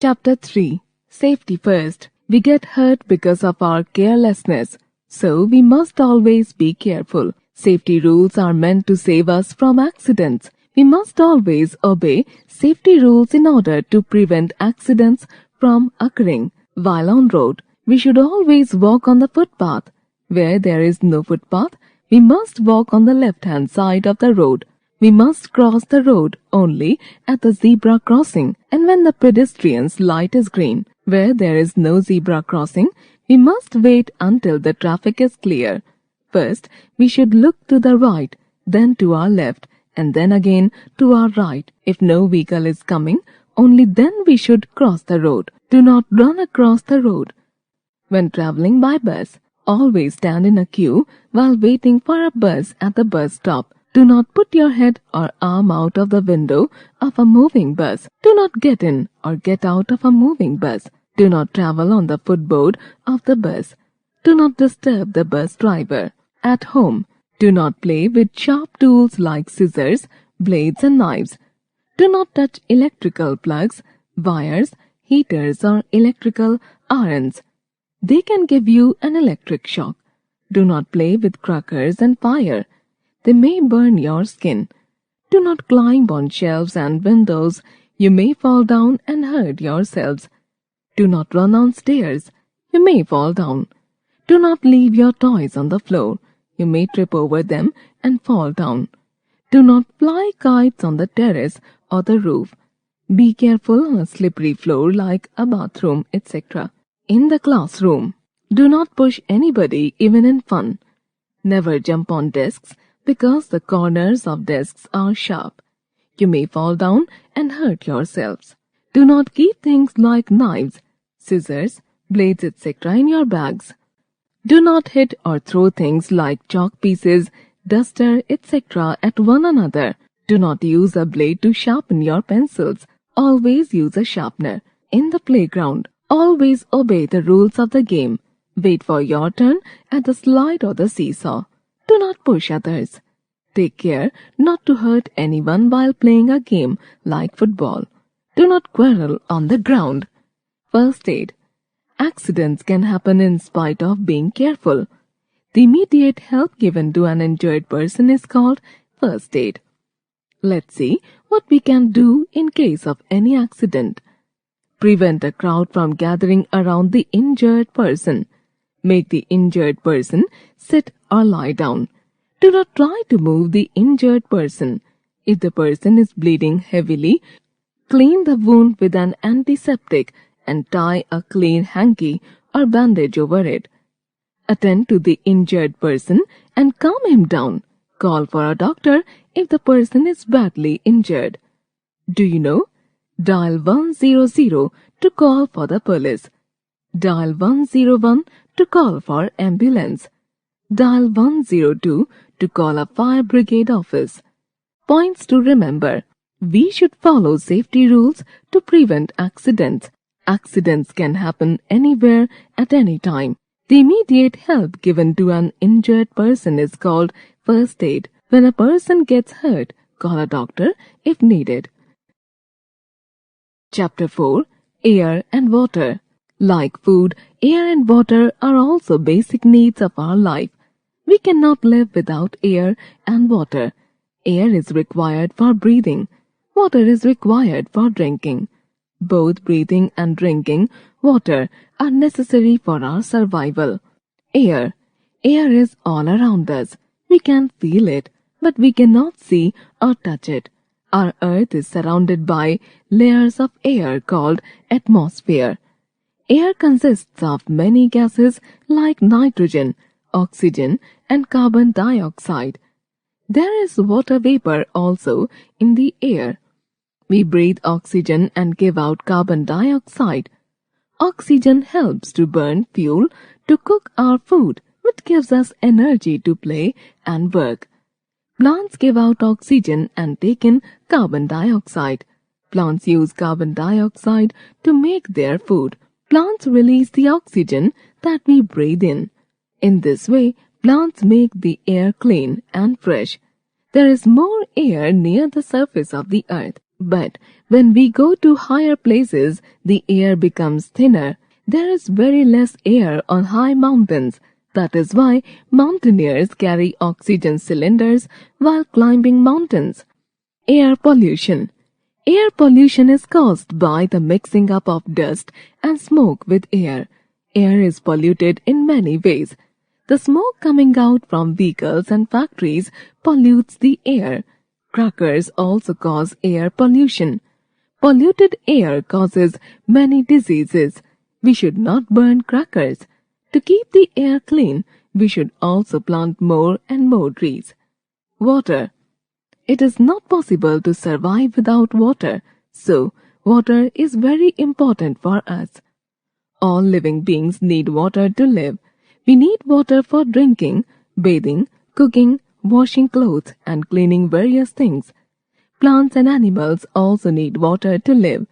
Chapter 3. Safety first. We get hurt because of our carelessness, so we must always be careful. Safety rules are meant to save us from accidents. We must always obey safety rules in order to prevent accidents from occurring. While on road, we should always walk on the footpath. Where there is no footpath, we must walk on the left-hand side of the road. We must cross the road only at the zebra crossing and when the pedestrian's light is green. Where there is no zebra crossing, we must wait until the traffic is clear. First, we should look to the right, then to our left, and then again to our right. If no vehicle is coming, only then we should cross the road. Do not run across the road. When traveling by bus, always stand in a queue while waiting for a bus at the bus stop. Do not put your head or arm out of the window of a moving bus. Do not get in or get out of a moving bus. Do not travel on the footboard of the bus. Do not disturb the bus driver. At home, do not play with sharp tools like scissors, blades and knives. Do not touch electrical plugs, wires, heaters or electrical irons. They can give you an electric shock. Do not play with crackers and fire. They may burn your skin. Do not climb on shelves and windows. You may fall down and hurt yourselves. Do not run on stairs. You may fall down. Do not leave your toys on the floor. You may trip over them and fall down. Do not fly kites on the terrace or the roof. Be careful on a slippery floor like a bathroom, etc. In the classroom, do not push anybody even in fun. Never jump on desks because the corners of desks are sharp. You may fall down and hurt yourselves. Do not keep things like knives, scissors, blades, etc. in your bags. Do not hit or throw things like chalk pieces, duster, etc. at one another. Do not use a blade to sharpen your pencils. Always use a sharpener. In the playground, always obey the rules of the game. Wait for your turn at the slide or the seesaw. Do not push others. Take care not to hurt anyone while playing a game like football. Do not quarrel on the ground. First aid. Accidents can happen in spite of being careful. The immediate help given to an injured person is called first aid. Let's see what we can do in case of any accident. Prevent a crowd from gathering around the injured person. Make the injured person sit or lie down. Do not try to move the injured person. If the person is bleeding heavily, clean the wound with an antiseptic and tie a clean hanky or bandage over it. Attend to the injured person and calm him down. Call for a doctor if the person is badly injured. Do you know? Dial 100 to call for the police. Dial 101 to call for ambulance. Dial 102 to call a fire brigade office. Points to remember. We should follow safety rules to prevent accidents. Accidents can happen anywhere at any time. The immediate help given to an injured person is called first aid. When a person gets hurt, call a doctor if needed. Chapter 4. Air and Water. Like food, air and water are also basic needs of our life. We cannot live without air and water. Air is required for breathing. Water is required for drinking. Both breathing and drinking water are necessary for our survival. Air. Air is all around us. We can feel it, but we cannot see or touch it. Our earth is surrounded by layers of air called atmosphere. Air consists of many gases like nitrogen, oxygen, and carbon dioxide. There is water vapor also in the air. We breathe oxygen and give out carbon dioxide. Oxygen helps to burn fuel to cook our food, which gives us energy to play and work. Plants give out oxygen and take in carbon dioxide. Plants use carbon dioxide to make their food. Plants release the oxygen that we breathe in. In this way, plants make the air clean and fresh. There is more air near the surface of the earth, but when we go to higher places, the air becomes thinner. There is very less air on high mountains. That is why mountaineers carry oxygen cylinders while climbing mountains. Air pollution. Air pollution is caused by the mixing up of dust and smoke with air. Air is polluted in many ways. The smoke coming out from vehicles and factories pollutes the air. Crackers also cause air pollution. Polluted air causes many diseases. We should not burn crackers. To keep the air clean, we should also plant more and more trees. Water. It is not possible to survive without water, so water is very important for us. All living beings need water to live. We need water for drinking, bathing, cooking, washing clothes, and cleaning various things. Plants and animals also need water to live.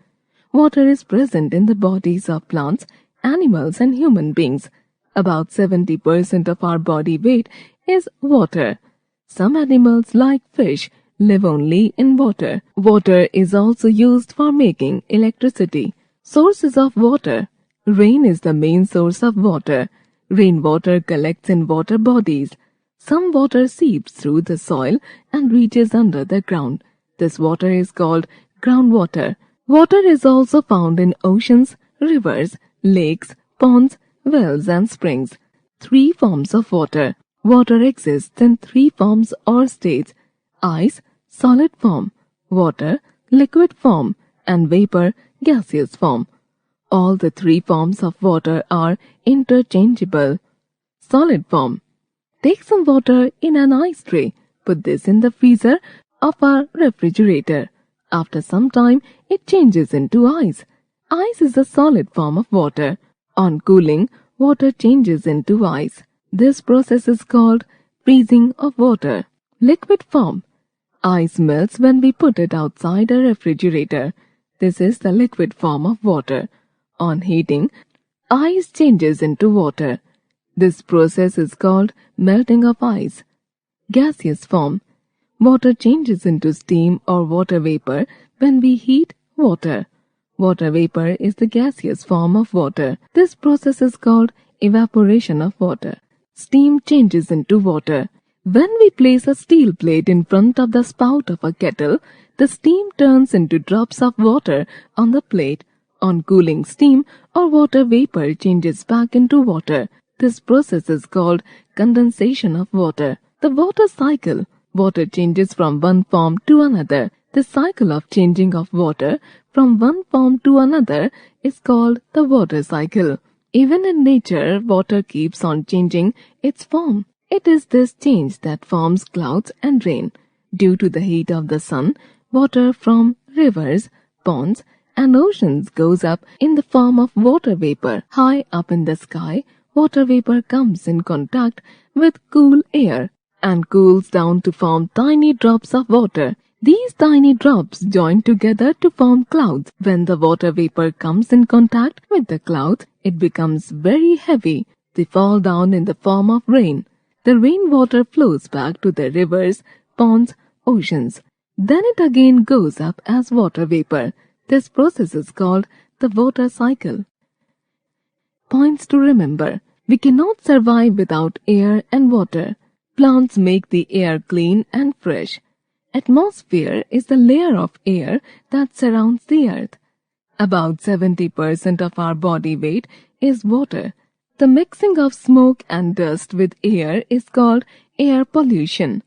Water is present in the bodies of plants, animals, and human beings. About 70% of our body weight is water. Some animals, like fish, live only in water. Water is also used for making electricity. Sources of water. Rain is the main source of water. Rainwater collects in water bodies. Some water seeps through the soil and reaches under the ground. This water is called groundwater. Water is also found in oceans, rivers, lakes, ponds, wells, and springs. 3 forms of water. Water exists in 3 forms or states: ice, solid form; water, liquid form; and vapor, gaseous form. All the 3 forms of water are interchangeable. Solid form. Take some water in an ice tray. Put this in the freezer of a refrigerator. After some time, it changes into ice. Ice is a solid form of water. On cooling, water changes into ice. This process is called freezing of water. Liquid form. Ice melts when we put it outside a refrigerator. This is the liquid form of water. On heating, ice changes into water. This process is called melting of ice. Gaseous form. Water changes into steam or water vapor when we heat water. Water vapor is the gaseous form of water. This process is called evaporation of water. Steam changes into water. When we place a steel plate in front of the spout of a kettle, the steam turns into drops of water on the plate. On cooling, steam or water vapor changes back into water. This process is called condensation of water. The water cycle. Water changes from one form to another. The cycle of changing of water from one form to another is called the water cycle. Even in nature, water keeps on changing its form. It is this change that forms clouds and rain. Due to the heat of the sun, water from rivers, ponds, and oceans goes up in the form of water vapor. High up in the sky, water vapor comes in contact with cool air. and cools down to form tiny drops of water. These tiny drops join together to form clouds. When the water vapor comes in contact with the clouds, it becomes very heavy. They fall down in the form of rain. The rainwater flows back to the rivers, ponds, oceans. Then it again goes up as water vapor. This process is called the water cycle. Points to remember. We cannot survive without air and water. Plants make the air clean and fresh. Atmosphere is the layer of air that surrounds the earth. About 70% of our body weight is water. The mixing of smoke and dust with air is called air pollution.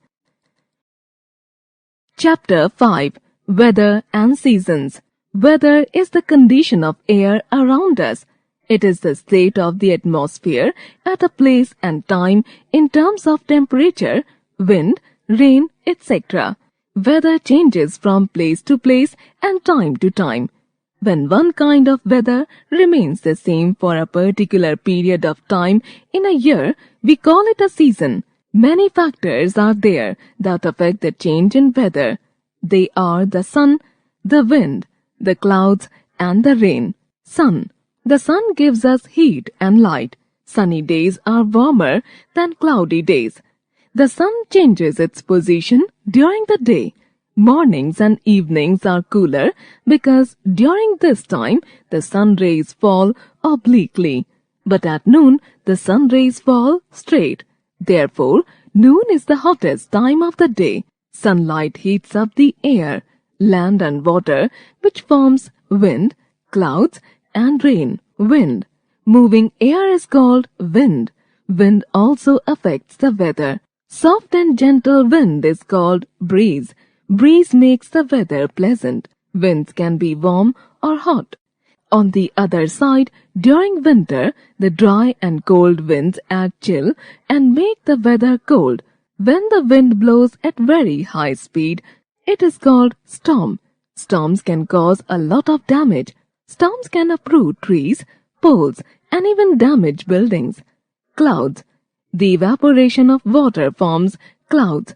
Chapter 5. Weather and Seasons. Weather is the condition of air around us. It is the state of the atmosphere at a place and time in terms of temperature, wind, rain, etc. Weather changes from place to place and time to time. When one kind of weather remains the same for a particular period of time in a year, we call it a season. Many factors are there that affect the change in weather. They are the sun, the wind, the clouds, and the rain. Sun. The sun gives us heat and light. Sunny days are warmer than cloudy days. The sun changes its position during the day. Mornings and evenings are cooler because during this time the sun rays fall obliquely. But at noon the sun rays fall straight. Therefore, noon is the hottest time of the day. Sunlight heats up the air, land and water, which forms wind, clouds, and rain. Wind. Moving air is called wind. Wind also affects the weather. Soft and gentle wind is called breeze. Breeze makes the weather pleasant. Winds can be warm or hot. On the other side, during winter, the dry and cold winds add chill and make the weather cold. When the wind blows at very high speed, it is called storm. Storms can cause a lot of damage. Storms can uproot trees, poles, and even damage buildings. Clouds. The evaporation of water forms clouds.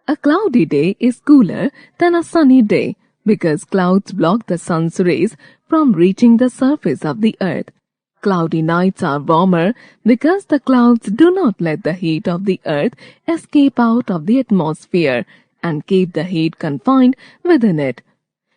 A cloudy day is cooler than a sunny day because clouds block the sun's rays from reaching the surface of the earth. Cloudy nights are warmer because the clouds do not let the heat of the earth escape out of the atmosphere and keep the heat confined within it.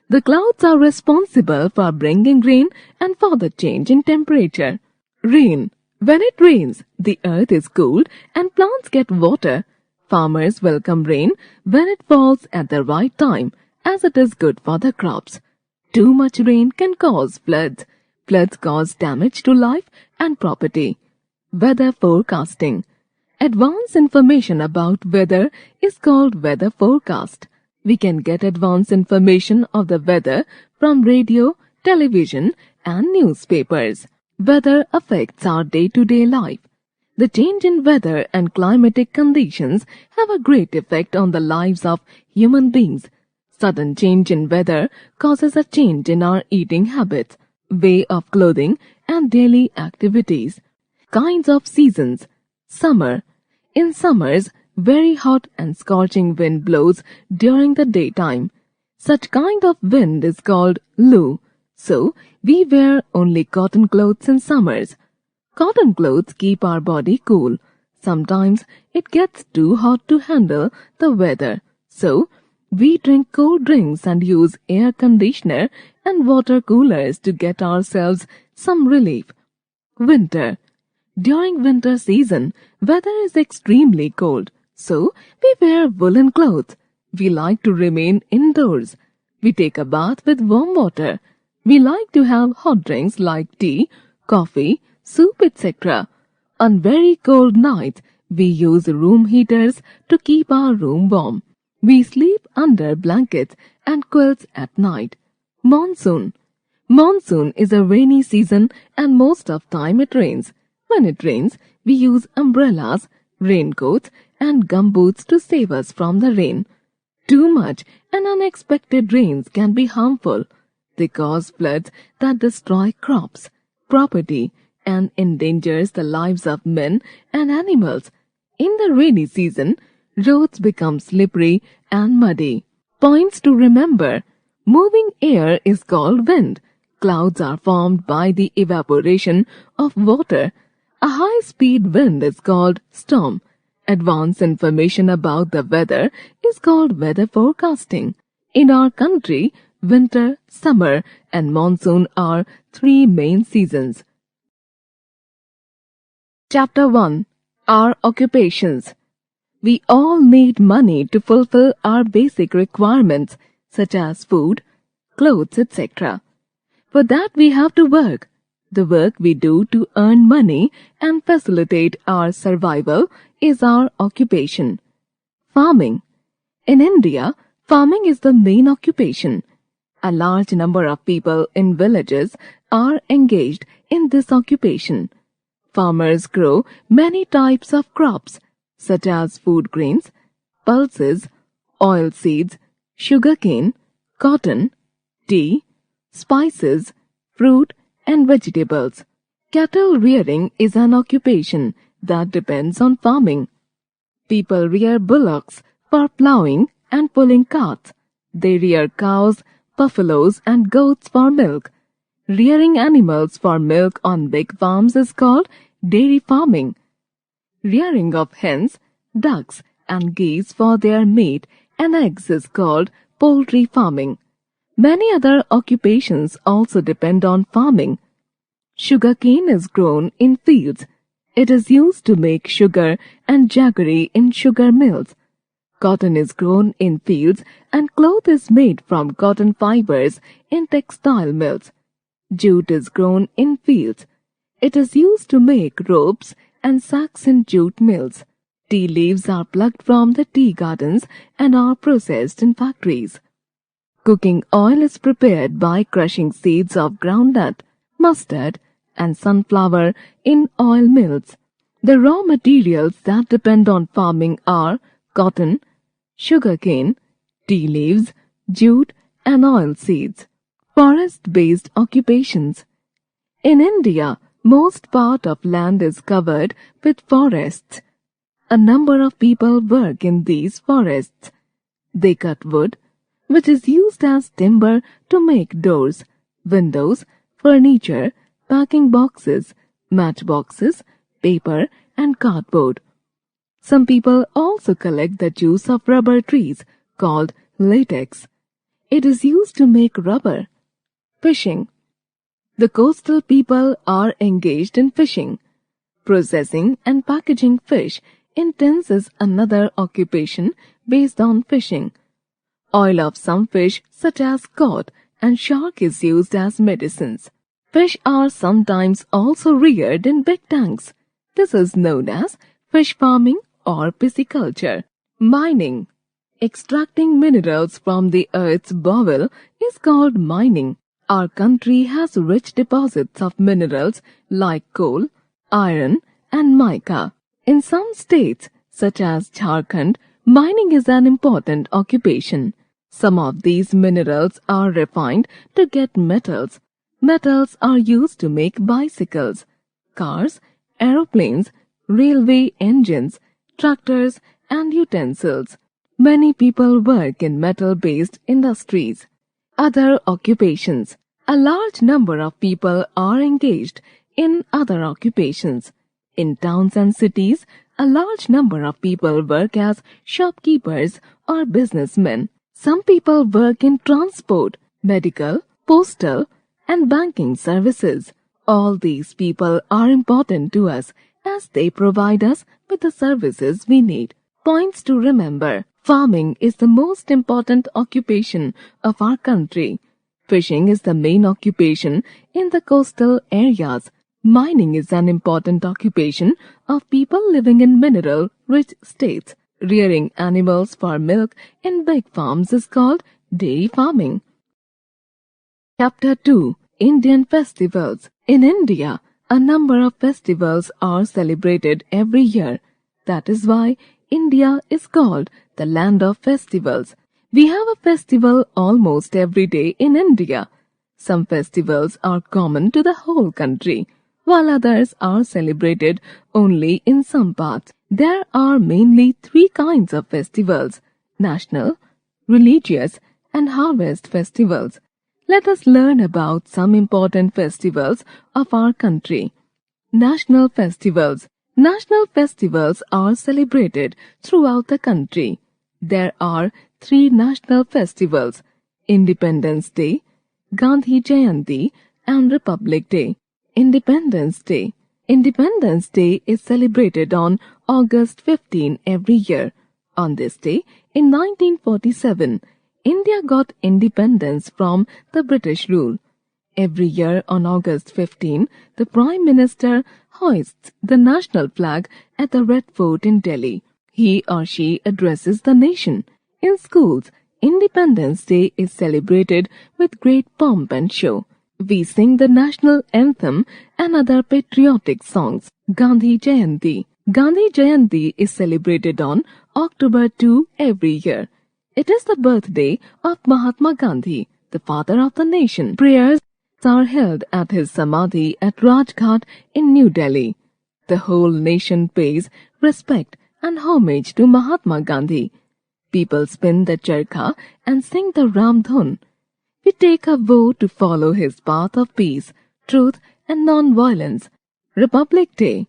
The clouds are responsible for bringing rain and for the change in temperature. Rain. When it rains, the earth is cooled and plants get water. Farmers welcome rain when it falls at the right time, as it is good for the crops. Too much rain can cause floods. Floods cause damage to life and property. Weather forecasting. Advance information about weather is called weather forecast. We can get advance information of the weather from radio, television, and newspapers. Weather affects our day-to-day life. The change in weather and climatic conditions have a great effect on the lives of human beings. Sudden change in weather causes a change in our eating habits, way of clothing, and daily activities. Kinds of seasons. Summer. In summers, very hot and scorching wind blows during the daytime. Such kind of wind is called loo. So, we wear only cotton clothes in summers. Cotton clothes keep our body cool. Sometimes it gets too hot to handle the weather. So, we drink cold drinks and use air conditioner and water coolers to get ourselves some relief. Winter. During winter season, weather is extremely cold. So, we wear woolen clothes. We like to remain indoors. We take a bath with warm water. We like to have hot drinks like tea, coffee, soup, etc. On very cold nights, we use room heaters to keep our room warm. We sleep under blankets and quilts at night. Monsoon. Monsoon is a rainy season and most of time it rains. When it rains, we use umbrellas, raincoats, and gumboots to save us from the rain. Too much and unexpected rains can be harmful. They cause floods that destroy crops, property, and endangers the lives of men and animals. In the rainy season, Roads become slippery and muddy. Points to remember. Moving air is called wind. Clouds are formed by the evaporation of water. A high-speed wind is called storm. Advanced information about the weather is called weather forecasting. In our country, winter, summer, and monsoon are three main seasons. Chapter 1. Our occupations. We all need money to fulfill our basic requirements, such as food, clothes, etc. For that we have to work. The work we do to earn money and facilitate our survival is our occupation. Farming. In India, farming is the main occupation. A large number of people in villages are engaged in this occupation. Farmers grow many types of crops, such as food grains, pulses, oilseeds, sugarcane, cotton, tea, spices, fruit, and vegetables. Cattle rearing is an occupation that depends on farming. People rear bullocks for plowing and pulling carts. They rear cows, buffaloes, and goats for milk. Rearing animals for milk on big farms is called dairy farming. Rearing of hens, ducks, and geese for their meat and eggs is called poultry farming. Many other occupations also depend on farming. Sugarcane is grown in fields. It is used to make sugar and jaggery in sugar mills. Cotton is grown in fields and cloth is made from cotton fibers in textile mills. Jute is grown in fields. It is used to make ropes and sacks in jute mills. Tea leaves are plucked from the tea gardens and are processed in factories. Cooking oil is prepared by crushing seeds of groundnut, mustard, and sunflower in oil mills. The raw materials that depend on farming are cotton, sugarcane, tea leaves, jute, and oil seeds. Forest-based occupations. In India, most part of land is covered with forests. A number of people work in these forests. They cut wood, which is used as timber to make doors, windows, furniture, packing boxes, matchboxes, paper, and cardboard. Some people also collect the juice of rubber trees, called latex. It is used to make rubber. Fishing. The coastal people are engaged in fishing. Processing and packaging fish in tins is another occupation based on fishing. Oil of some fish, such as cod and shark, is used as medicines. Fish are sometimes also reared in big tanks. This is known as fish farming or pisciculture. Mining. Extracting minerals from the earth's bowel is called mining. Our country has rich deposits of minerals like coal, iron, and mica. In some states, such as Jharkhand, mining is an important occupation. Some of these minerals are refined to get metals. Metals are used to make bicycles, cars, aeroplanes, railway engines, tractors, and utensils. Many people work in metal-based industries. Other occupations. A large number of people are engaged in other occupations. In towns and cities, a large number of people work as shopkeepers or businessmen. Some people work in transport, medical, postal, and banking services. All these people are important to us as they provide us with the services we need. Points to remember. Farming is the most important occupation of our country. Fishing is the main occupation in the coastal areas. Mining is an important occupation of people living in mineral-rich states. Rearing animals for milk in big farms is called dairy farming. Chapter 2. Indian Festivals. In India, a number of festivals are celebrated every year. That is why India is called the land of festivals. We have a festival almost every day in India. Some festivals are common to the whole country, while others are celebrated only in some parts. There are mainly three kinds of festivals: national, religious, and harvest festivals. Let us learn about some important festivals of our country. National festivals. National festivals are celebrated throughout the country. There are three national festivals: Independence Day, Gandhi Jayanti, and Republic Day. Independence Day. Independence Day is celebrated on August 15 every year. On this day, in 1947, India got independence from the British rule. Every year on August 15, the Prime Minister hoists the national flag at the Red Fort in Delhi. He or she addresses the nation. In schools, Independence Day is celebrated with great pomp and show. We sing the national anthem and other patriotic songs. Gandhi Jayanti. Gandhi Jayanti is celebrated on October 2 every year. It is the birthday of Mahatma Gandhi, the father of the nation. Prayers are held at his Samadhi at Rajghat in New Delhi. The whole nation pays respect and homage to Mahatma Gandhi. People spin the charkha and sing the Ram Dhun. We take a vow to follow his path of peace, truth, and non-violence. Republic Day.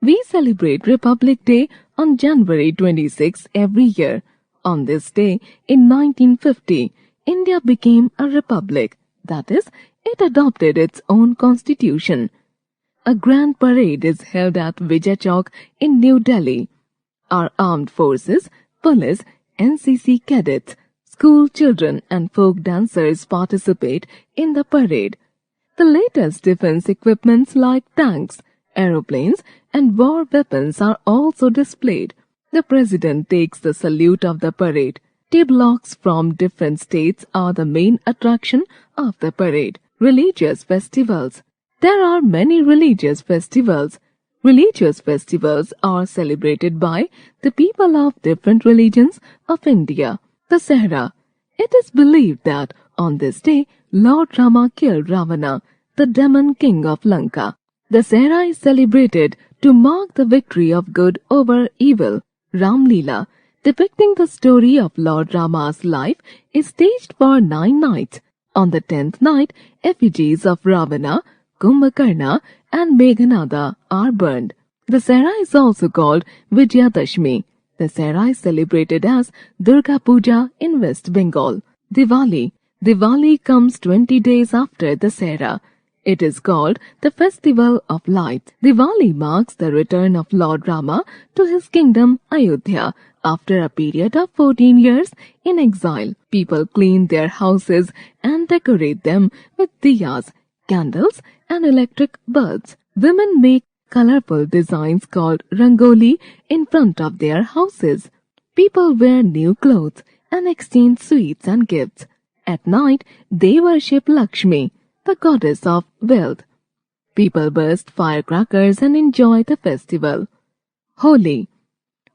We celebrate Republic Day on January 26 every year. On this day, in 1950, India became a republic. That is, it adopted its own constitution. A grand parade is held at Vijay Chowk in New Delhi. Our armed forces, police, NCC cadets, school children and folk dancers participate in the parade. The latest defense equipments like tanks, aeroplanes and war weapons are also displayed. The President takes the salute of the parade. Tableaux from different states are the main attraction of the parade. Religious festivals. There are many religious festivals. Religious festivals are celebrated by the people of different religions of India. Dussehra. It is believed that on this day, Lord Rama killed Ravana, the demon king of Lanka. Dussehra is celebrated to mark the victory of good over evil. Ram Leela, depicting the story of Lord Rama's life, is staged for 9 nights. On the 10th night, effigies of Ravana, Kumbhakarna and Meghanada are burned. Dussehra is also called Vijayadashmi. Dussehra is celebrated as Durga Puja in West Bengal. Diwali. Diwali comes 20 days after Dussehra. It is called the Festival of Lights. Diwali marks the return of Lord Rama to his kingdom Ayodhya after a period of 14 years in exile. People clean their houses and decorate them with diyas, candles and electric bulbs. Women make colorful designs called rangoli in front of their houses. People wear new clothes and exchange sweets and gifts. At night, they worship Lakshmi, the goddess of wealth. People burst firecrackers and enjoy the festival. Holi.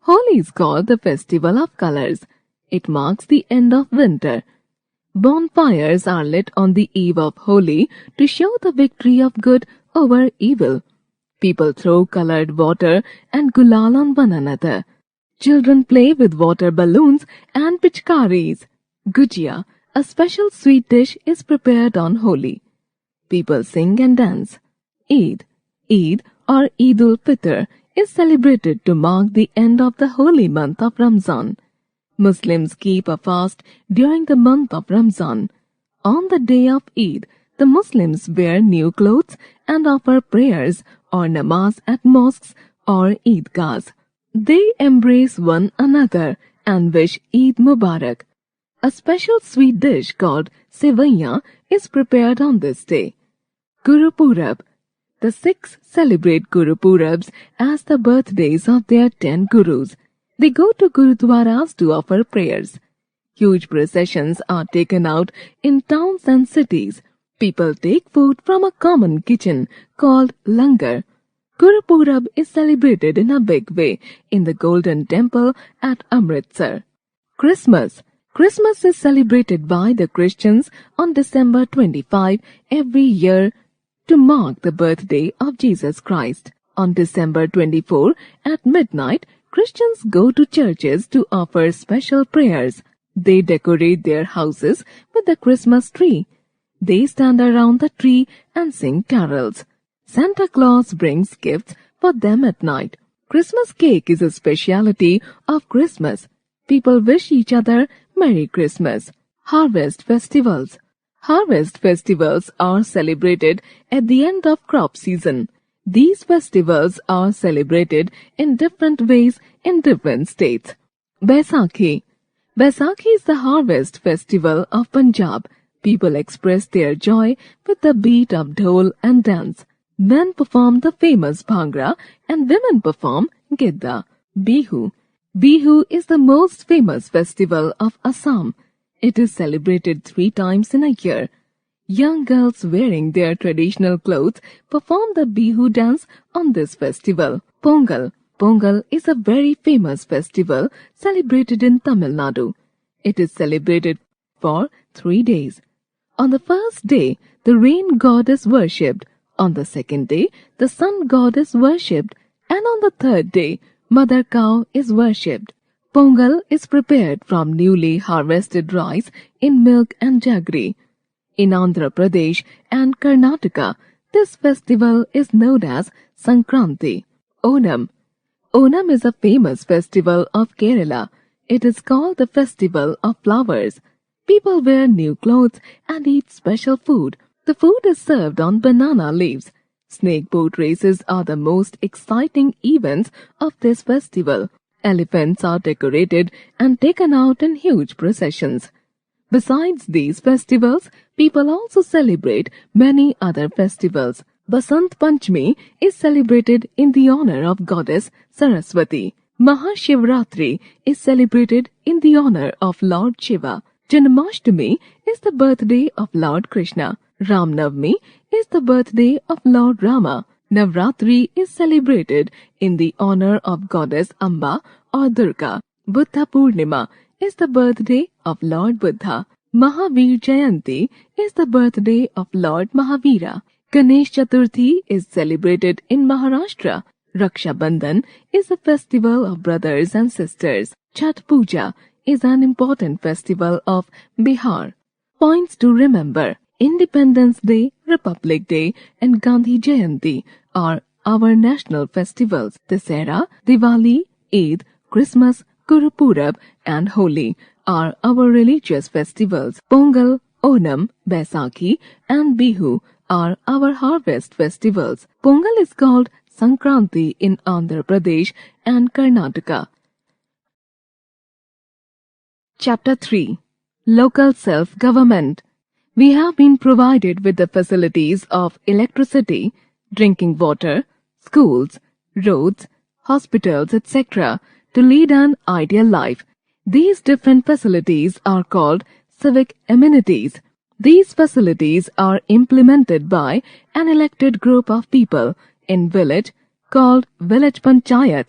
Holi is called the festival of colors. It marks the end of winter. Bonfires are lit on the eve of Holi to show the victory of good over evil. People throw colored water and gulal on one another. Children play with water balloons and pichkaris. Gujia, a special sweet dish, is prepared on Holi. People sing and dance. Eid. Eid or Eid-ul-Fitr is celebrated to mark the end of the holy month of Ramzan. Muslims keep a fast during the month of Ramzan. On the day of Eid, the Muslims wear new clothes and offer prayers or namaz at mosques or Eidgahs. They embrace one another and wish Eid Mubarak. A special sweet dish called sevaiyan is prepared on this day. Guru Purab. The Sikhs celebrate Guru Purabs as the birthdays of their 10 gurus. They go to gurudwaras to offer prayers. Huge processions are taken out in towns and cities. People take food from a common kitchen called langar. Guru Purab is celebrated in a big way in the Golden Temple at Amritsar. Christmas. Christmas is celebrated by the Christians on December 25 every year to mark the birthday of Jesus Christ. On December 24 at midnight, Christians go to churches to offer special prayers. They decorate their houses with the Christmas tree. They stand around the tree and sing carols. Santa Claus brings gifts for them at night. Christmas cake is a specialty of Christmas. People wish each other Merry Christmas. Harvest festivals. Harvest festivals are celebrated at the end of crop season. These festivals are celebrated in different ways in different states. Baisakhi. Baisakhi is the harvest festival of Punjab. People express their joy with the beat of dhol and dance. Men perform the famous bhangra and women perform gidda. Bihu. Bihu is the most famous festival of Assam. It is celebrated 3 times in a year. Young girls wearing their traditional clothes perform the Bihu dance on this festival. Pongal. Pongal is a very famous festival celebrated in Tamil Nadu. It is celebrated for 3 days. On the first day, the rain god is worshipped. On the second day, the sun god is worshipped. And on the third day, Mother Cow is worshipped. Pongal is prepared from newly harvested rice in milk and jaggery. In Andhra Pradesh and Karnataka, this festival is known as Sankranti. Onam. Onam is a famous festival of Kerala. It is called the Festival of Flowers. People wear new clothes and eat special food. The food is served on banana leaves. Snake boat races are the most exciting events of this festival. Elephants are decorated and taken out in huge processions. Besides these festivals, people also celebrate many other festivals. Basant Panchami is celebrated in the honor of goddess Saraswati. Mahashivratri is celebrated in the honor of Lord Shiva. Janmashtami is the birthday of Lord Krishna. Ramnavami is the birthday of Lord Rama. Navratri is celebrated in the honor of goddess Amba or Durga. Buddha Purnima is the birthday of Lord Buddha. Mahavir Jayanti is the birthday of Lord Mahavira. Ganesh Chaturthi is celebrated in Maharashtra. Raksha Bandhan is a festival of brothers and sisters. Chhat Puja is an important festival of Bihar. Points to remember: Independence Day, Republic Day, and Gandhi Jayanti are our national festivals. Dasera, Diwali, Eid, Christmas, Guru Purab, and Holi are our religious festivals. Pongal, Onam, Baisakhi, and Bihu are our harvest festivals. Pongal is called Sankranti in Andhra Pradesh and Karnataka. Chapter 3. Local Self-Government. We have been provided with the facilities of electricity, drinking water, schools, roads, hospitals, etc. to lead an ideal life. These different facilities are called civic amenities. These facilities are implemented by an elected group of people in village called village panchayat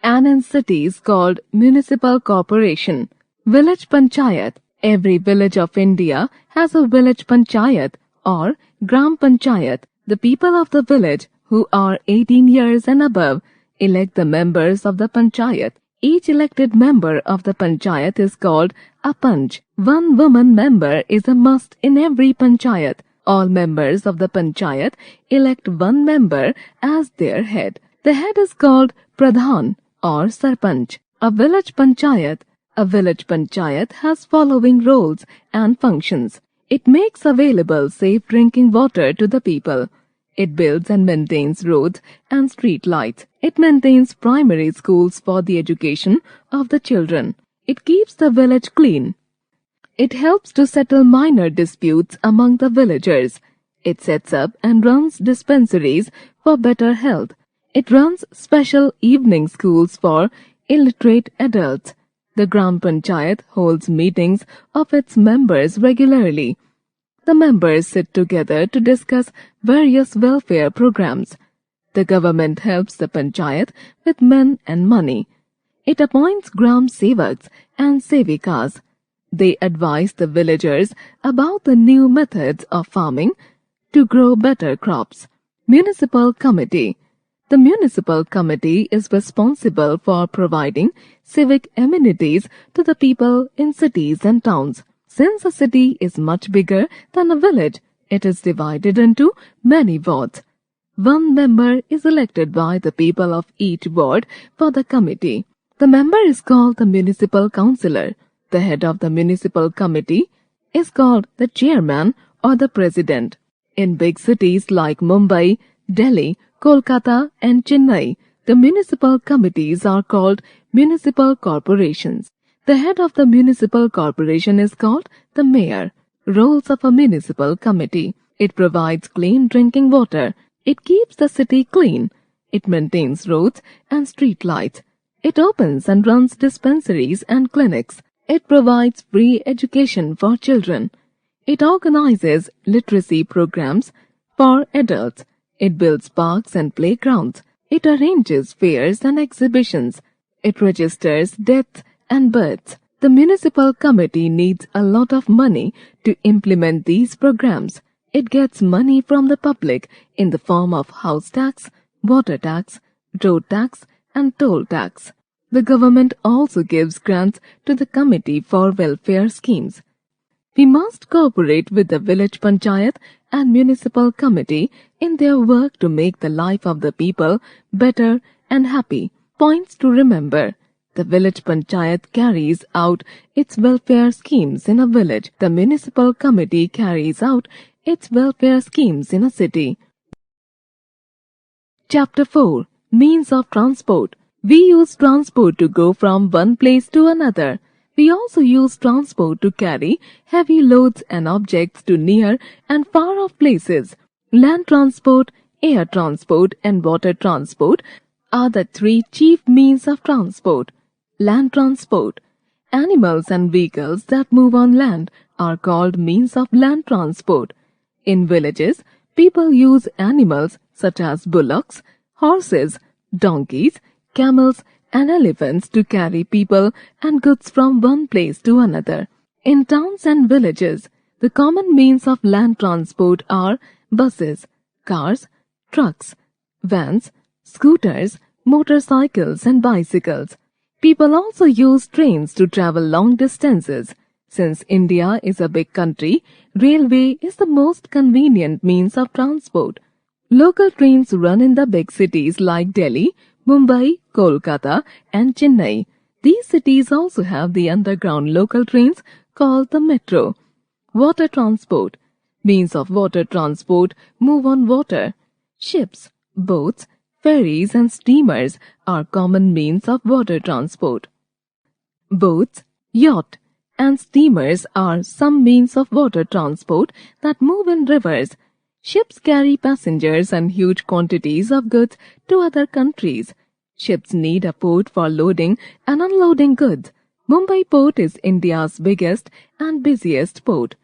and in cities called municipal corporation. Village panchayat. Every village of India has a village panchayat or gram panchayat. The people of the village who are 18 years and above elect the members of the panchayat. Each elected member of the panchayat is called a panch. One woman member is a must in every panchayat. All members of the panchayat elect one member as their head. The head is called pradhan or sarpanch. A village panchayat has following roles and functions. It makes available safe drinking water to the people. It builds and maintains roads and street lights. It maintains primary schools for the education of the children. It keeps the village clean. It helps to settle minor disputes among the villagers. It sets up and runs dispensaries for better health. It runs special evening schools for illiterate adults. The Gram Panchayat holds meetings of its members regularly. The members sit together to discuss various welfare programs. The government helps the panchayat with men and money. It appoints Gram Sevaks and Sevikas. They advise the villagers about the new methods of farming to grow better crops. Municipal Committee. The municipal committee is responsible for providing civic amenities to the people in cities and towns. Since a city is much bigger than a village, it is divided into many wards. One member is elected by the people of each ward for the committee. The member is called the municipal councillor. The head of the municipal committee is called the chairman or the president. In big cities like Mumbai, Delhi, Kolkata and Chennai, the municipal committees are called municipal corporations. The head of the municipal corporation is called the mayor. Roles of a municipal committee. It provides clean drinking water. It keeps the city clean. It maintains roads and street lights. It opens and runs dispensaries and clinics. It provides free education for children. It organizes literacy programs for adults. It builds parks and playgrounds. It arranges fairs and exhibitions. It registers deaths and births. The municipal committee needs a lot of money to implement these programs. It gets money from the public in the form of house tax, water tax, road tax, and toll tax. The government also gives grants to the committee for welfare schemes. We must cooperate with the village panchayat and municipal committee in their work to make the life of the people better and happy. Points to remember. The village panchayat carries out its welfare schemes in a village. The municipal committee carries out its welfare schemes in a city. Chapter 4. Means of transport. We use transport to go from one place to another. We also use transport to carry heavy loads and objects to near and far off places. Land transport, air transport, and water transport are the three chief means of transport. Land transport. Animals and vehicles that move on land are called means of land transport. In villages, people use animals such as bullocks, horses, donkeys, camels, and elephants to carry people and goods from one place to another. In towns and villages, the common means of land transport are buses, cars, trucks, vans, scooters, motorcycles, and bicycles. People also use trains to travel long distances. Since India is a big country, railway is the most convenient means of transport. Local trains run in the big cities like Delhi, Mumbai, Kolkata, and Chennai. These cities also have the underground local trains called the metro. Water transport. Means of water transport move on water. Ships, boats, ferries, and steamers are common means of water transport. Boats, yacht, and steamers are some means of water transport that move in rivers. Ships carry passengers and huge quantities of goods to other countries. Ships need a port for loading and unloading goods. Mumbai port is India's biggest and busiest port.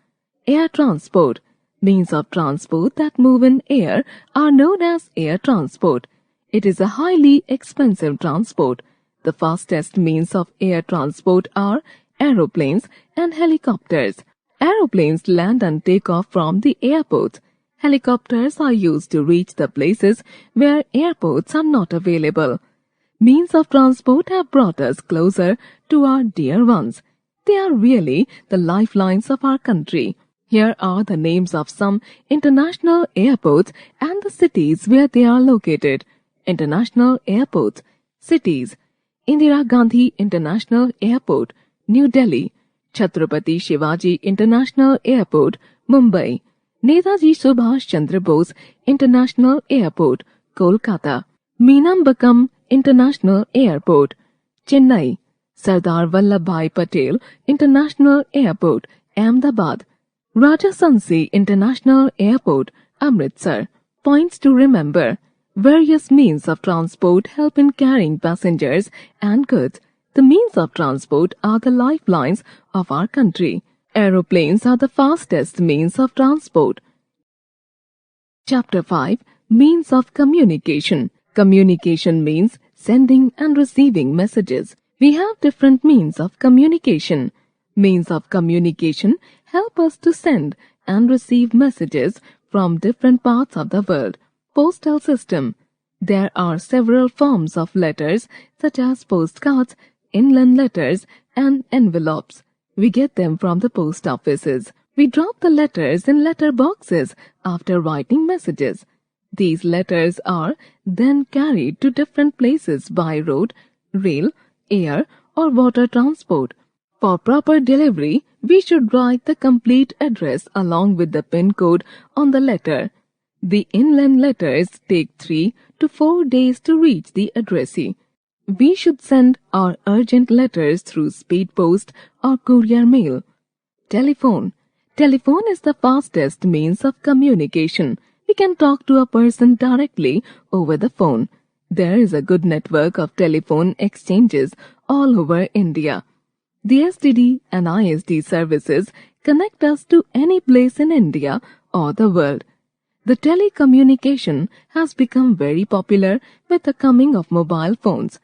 Air transport. Means of transport that move in air are known as air transport. It is a highly expensive transport. The fastest means of air transport are aeroplanes and helicopters. Aeroplanes land and take off from the airports. Helicopters are used to reach the places where airports are not available. Means of transport have brought us closer to our dear ones. They are really the lifelines of our country. Here are the names of some international airports and the cities where they are located. International airports. Cities. Indira Gandhi International Airport, New Delhi. Chhatrapati Shivaji International Airport, Mumbai. Netaji Subhash Chandra Bose International Airport, Kolkata. Meenambakam International Airport, Chennai. Sardar Vallabhbhai Patel International Airport, Ahmedabad. Rajasansi International Airport, Amritsar. Points to remember. Various means of transport help in carrying passengers and goods. The means of transport are the lifelines of our country. Aeroplanes are the fastest means of transport. Chapter 5. Means of communication. Communication means sending and receiving messages. We have different means of communication. Means of communication help us to send and receive messages from different parts of the world. Postal system. There are several forms of letters such as postcards, inland letters, and envelopes. We get them from the post offices. We drop the letters in letter boxes after writing messages. These letters are then carried to different places by road, rail, air, or water transport. For proper delivery, we should write the complete address along with the PIN code on the letter. The inland letters take 3 to 4 days to reach the addressee. We should send our urgent letters through speed post or courier mail. Telephone. Telephone is the fastest means of communication. We can talk to a person directly over the phone. There is a good network of telephone exchanges all over India. The STD and ISD services connect us to any place in India or the world. The telecommunication has become very popular with the coming of mobile phones.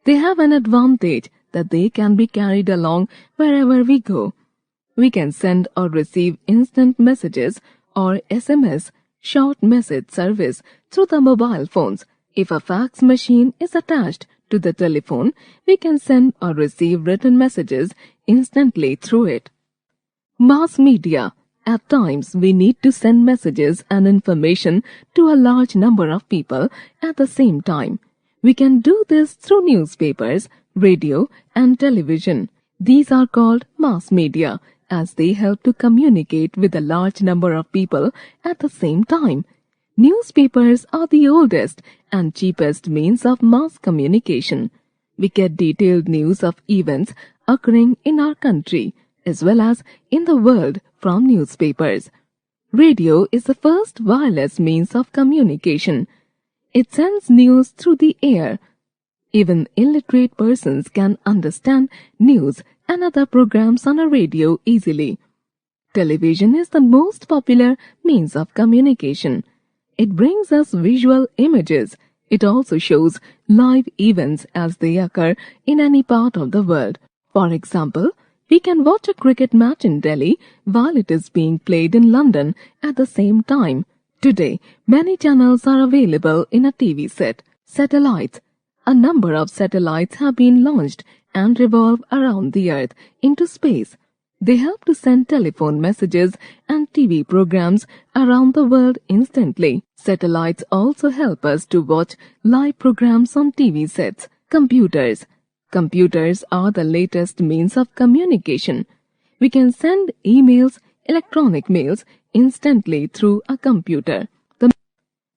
They have an advantage that they can be carried along wherever we go. We can send or receive instant messages or SMS, short message service, through the mobile phones. If a fax machine is attached to the telephone, we can send or receive written messages instantly through it. Mass media. At times, we need to send messages and information to a large number of people at the same time. We can do this through newspapers, radio, and television. These are called mass media, as they help to communicate with a large number of people at the same time. Newspapers are the oldest and cheapest means of mass communication. We get detailed news of events occurring in our country as well as in the world from newspapers. Radio is the first wireless means of communication. It sends news through the air. Even illiterate persons can understand news and other programs on a radio easily. Television is the most popular means of communication. It brings us visual images. It also shows live events as they occur in any part of the world. For example, we can watch a cricket match in Delhi while it is being played in London at the same time. Today, many channels are available in a TV set. Satellites. A number of satellites have been launched and revolve around the Earth into space. They help to send telephone messages and TV programs around the world instantly. Satellites also help us to watch live programs on TV sets. Computers. Computers are the latest means of communication. We can send emails, electronic mails, instantly through a computer. The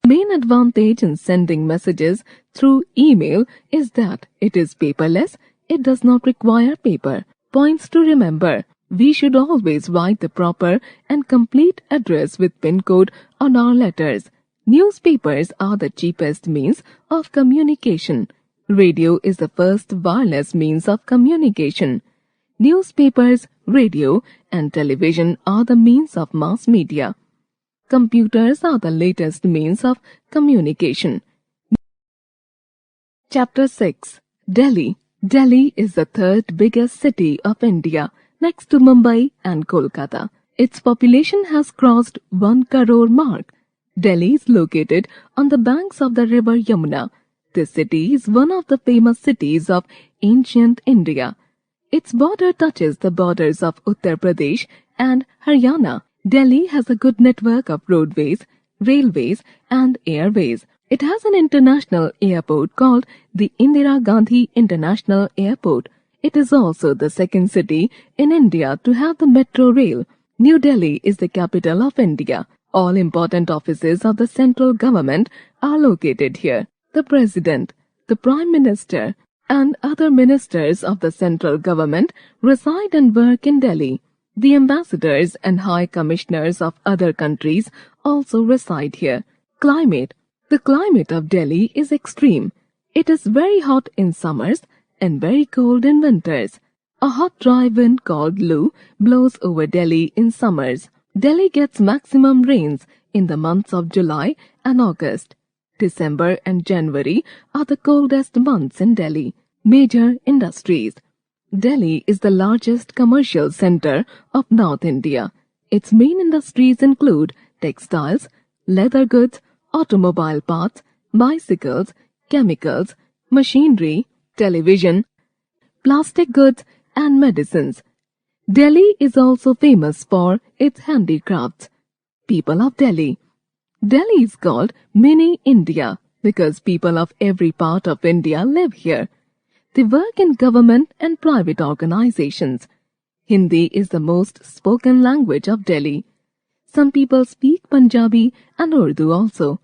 main advantage in sending messages through email is that it is paperless. It does not require paper. Points to remember. We should always write the proper and complete address with PIN code on our letters. Newspapers are the cheapest means of communication. Radio is the first wireless means of communication. Newspapers, radio, and television are the means of mass media. Computers are the latest means of communication. Chapter 6. Delhi. Delhi is the third biggest city of India, next to Mumbai and Kolkata. Its population has crossed 1 crore mark. Delhi is located on the banks of the river Yamuna. This city is one of the famous cities of ancient India. Its border touches the borders of Uttar Pradesh and Haryana. Delhi has a good network of roadways, railways, and airways. It has an international airport called the Indira Gandhi International Airport. It is also the second city in India to have the metro rail. New Delhi is the capital of India. All important offices of the central government are located here. The President, the Prime Minister, and other ministers of the central government reside and work in Delhi. The ambassadors and high commissioners of other countries also reside here. Climate. The climate of Delhi is extreme. It is very hot in summers and very cold in winters. A hot dry wind called Loo blows over Delhi in summers. Delhi gets maximum rains in the months of July and August. December and January are the coldest months in Delhi. Major industries. Delhi is the largest commercial center of North India. Its main industries include textiles, leather goods, automobile parts, bicycles, chemicals, machinery, television, plastic goods, and medicines. Delhi is also famous for its handicrafts. People of Delhi. Delhi is called Mini India because people of every part of India live here. They work in government and private organizations. Hindi is the most spoken language of Delhi. Some people speak Punjabi and Urdu also.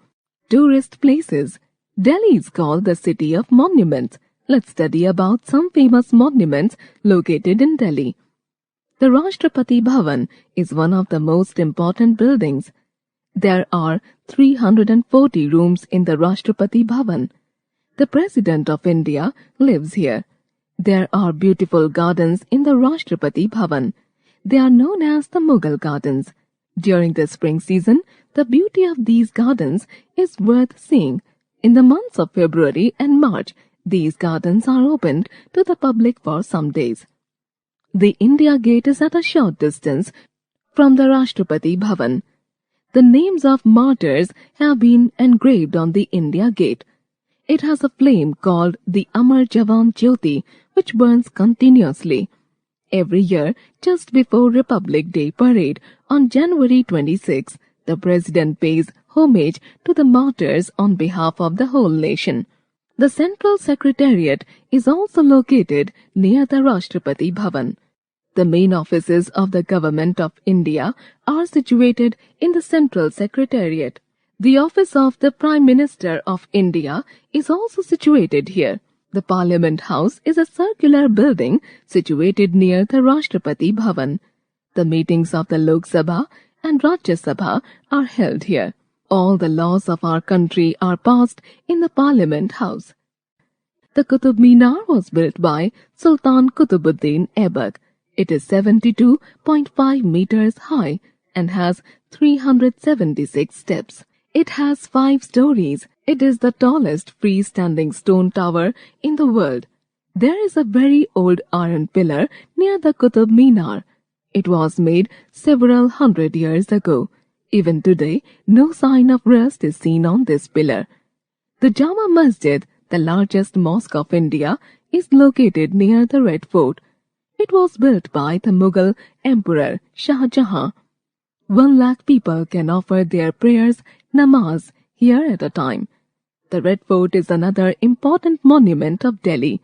Tourist places. Delhi is called the city of monuments. Let's study about some famous monuments located in Delhi. The Rashtrapati Bhavan is one of the most important buildings. There are 340 rooms in the Rashtrapati Bhavan. The President of India lives here. There are beautiful gardens in the Rashtrapati Bhavan. They are known as the Mughal Gardens. During the spring season, the beauty of these gardens is worth seeing. In the months of February and March, these gardens are opened to the public for some days. The India Gate is at a short distance from the Rashtrapati Bhavan. The names of martyrs have been engraved on the India Gate. It has a flame called the Amar Jawan Jyoti, which burns continuously. Every year, just before Republic Day parade on January 26, the President pays homage to the martyrs on behalf of the whole nation. The Central Secretariat is also located near the Rashtrapati Bhavan. The main offices of the Government of India are situated in the Central Secretariat. The office of the Prime Minister of India is also situated here. The Parliament House is a circular building situated near the Rashtrapati Bhavan. The meetings of the Lok Sabha and Rajya Sabha are held here. All the laws of our country are passed in the Parliament House. The Qutub Minar was built by Sultan Qutbuddin Aibak. It is 72.5 meters high and has 376 steps. It has 5 stories. It is the tallest freestanding stone tower in the world. There is a very old iron pillar near the Qutub Minar. It was made several hundred years ago. Even today, no sign of rust is seen on this pillar. The Jama Masjid, the largest mosque of India, is located near the Red Fort. It was built by the Mughal Emperor Shah Jahan. 1 lakh people can offer their prayers, namaz, here at a time. The Red Fort is another important monument of Delhi.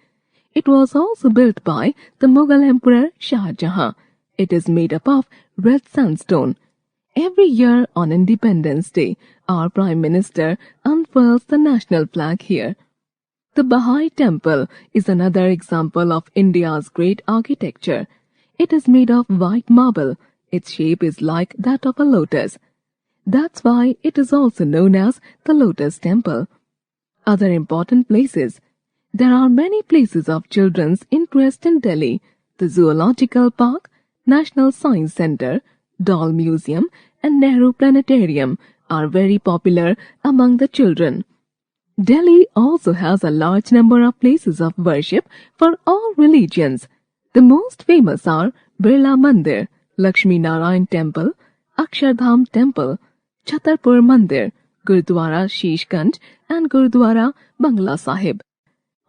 It was also built by the Mughal Emperor Shah Jahan. It is made up of red sandstone. Every year on Independence Day, our Prime Minister unfurls the national flag here. The Baha'i Temple is another example of India's great architecture. It is made of white marble. Its shape is like that of a lotus. That's why it is also known as the Lotus Temple. Other important places. There are many places of children's interest in Delhi. The Zoological Park, National Science Center, Doll Museum, and Nehru Planetarium are very popular among the children. Delhi also has a large number of places of worship for all religions. The most famous are Birla Mandir, Lakshmi Narayan Temple, Akshardham Temple, Chhatarpur Mandir, Gurdwara Shishganj, and Gurdwara Bangla Sahib.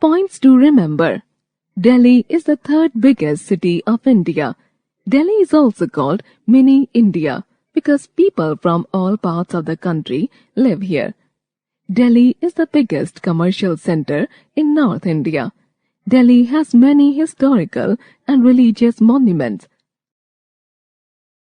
Points to remember. Delhi is the 3rd biggest city of India. Delhi is also called Mini India because people from all parts of the country live here. Delhi is the biggest commercial center in North India. Delhi has many historical and religious monuments.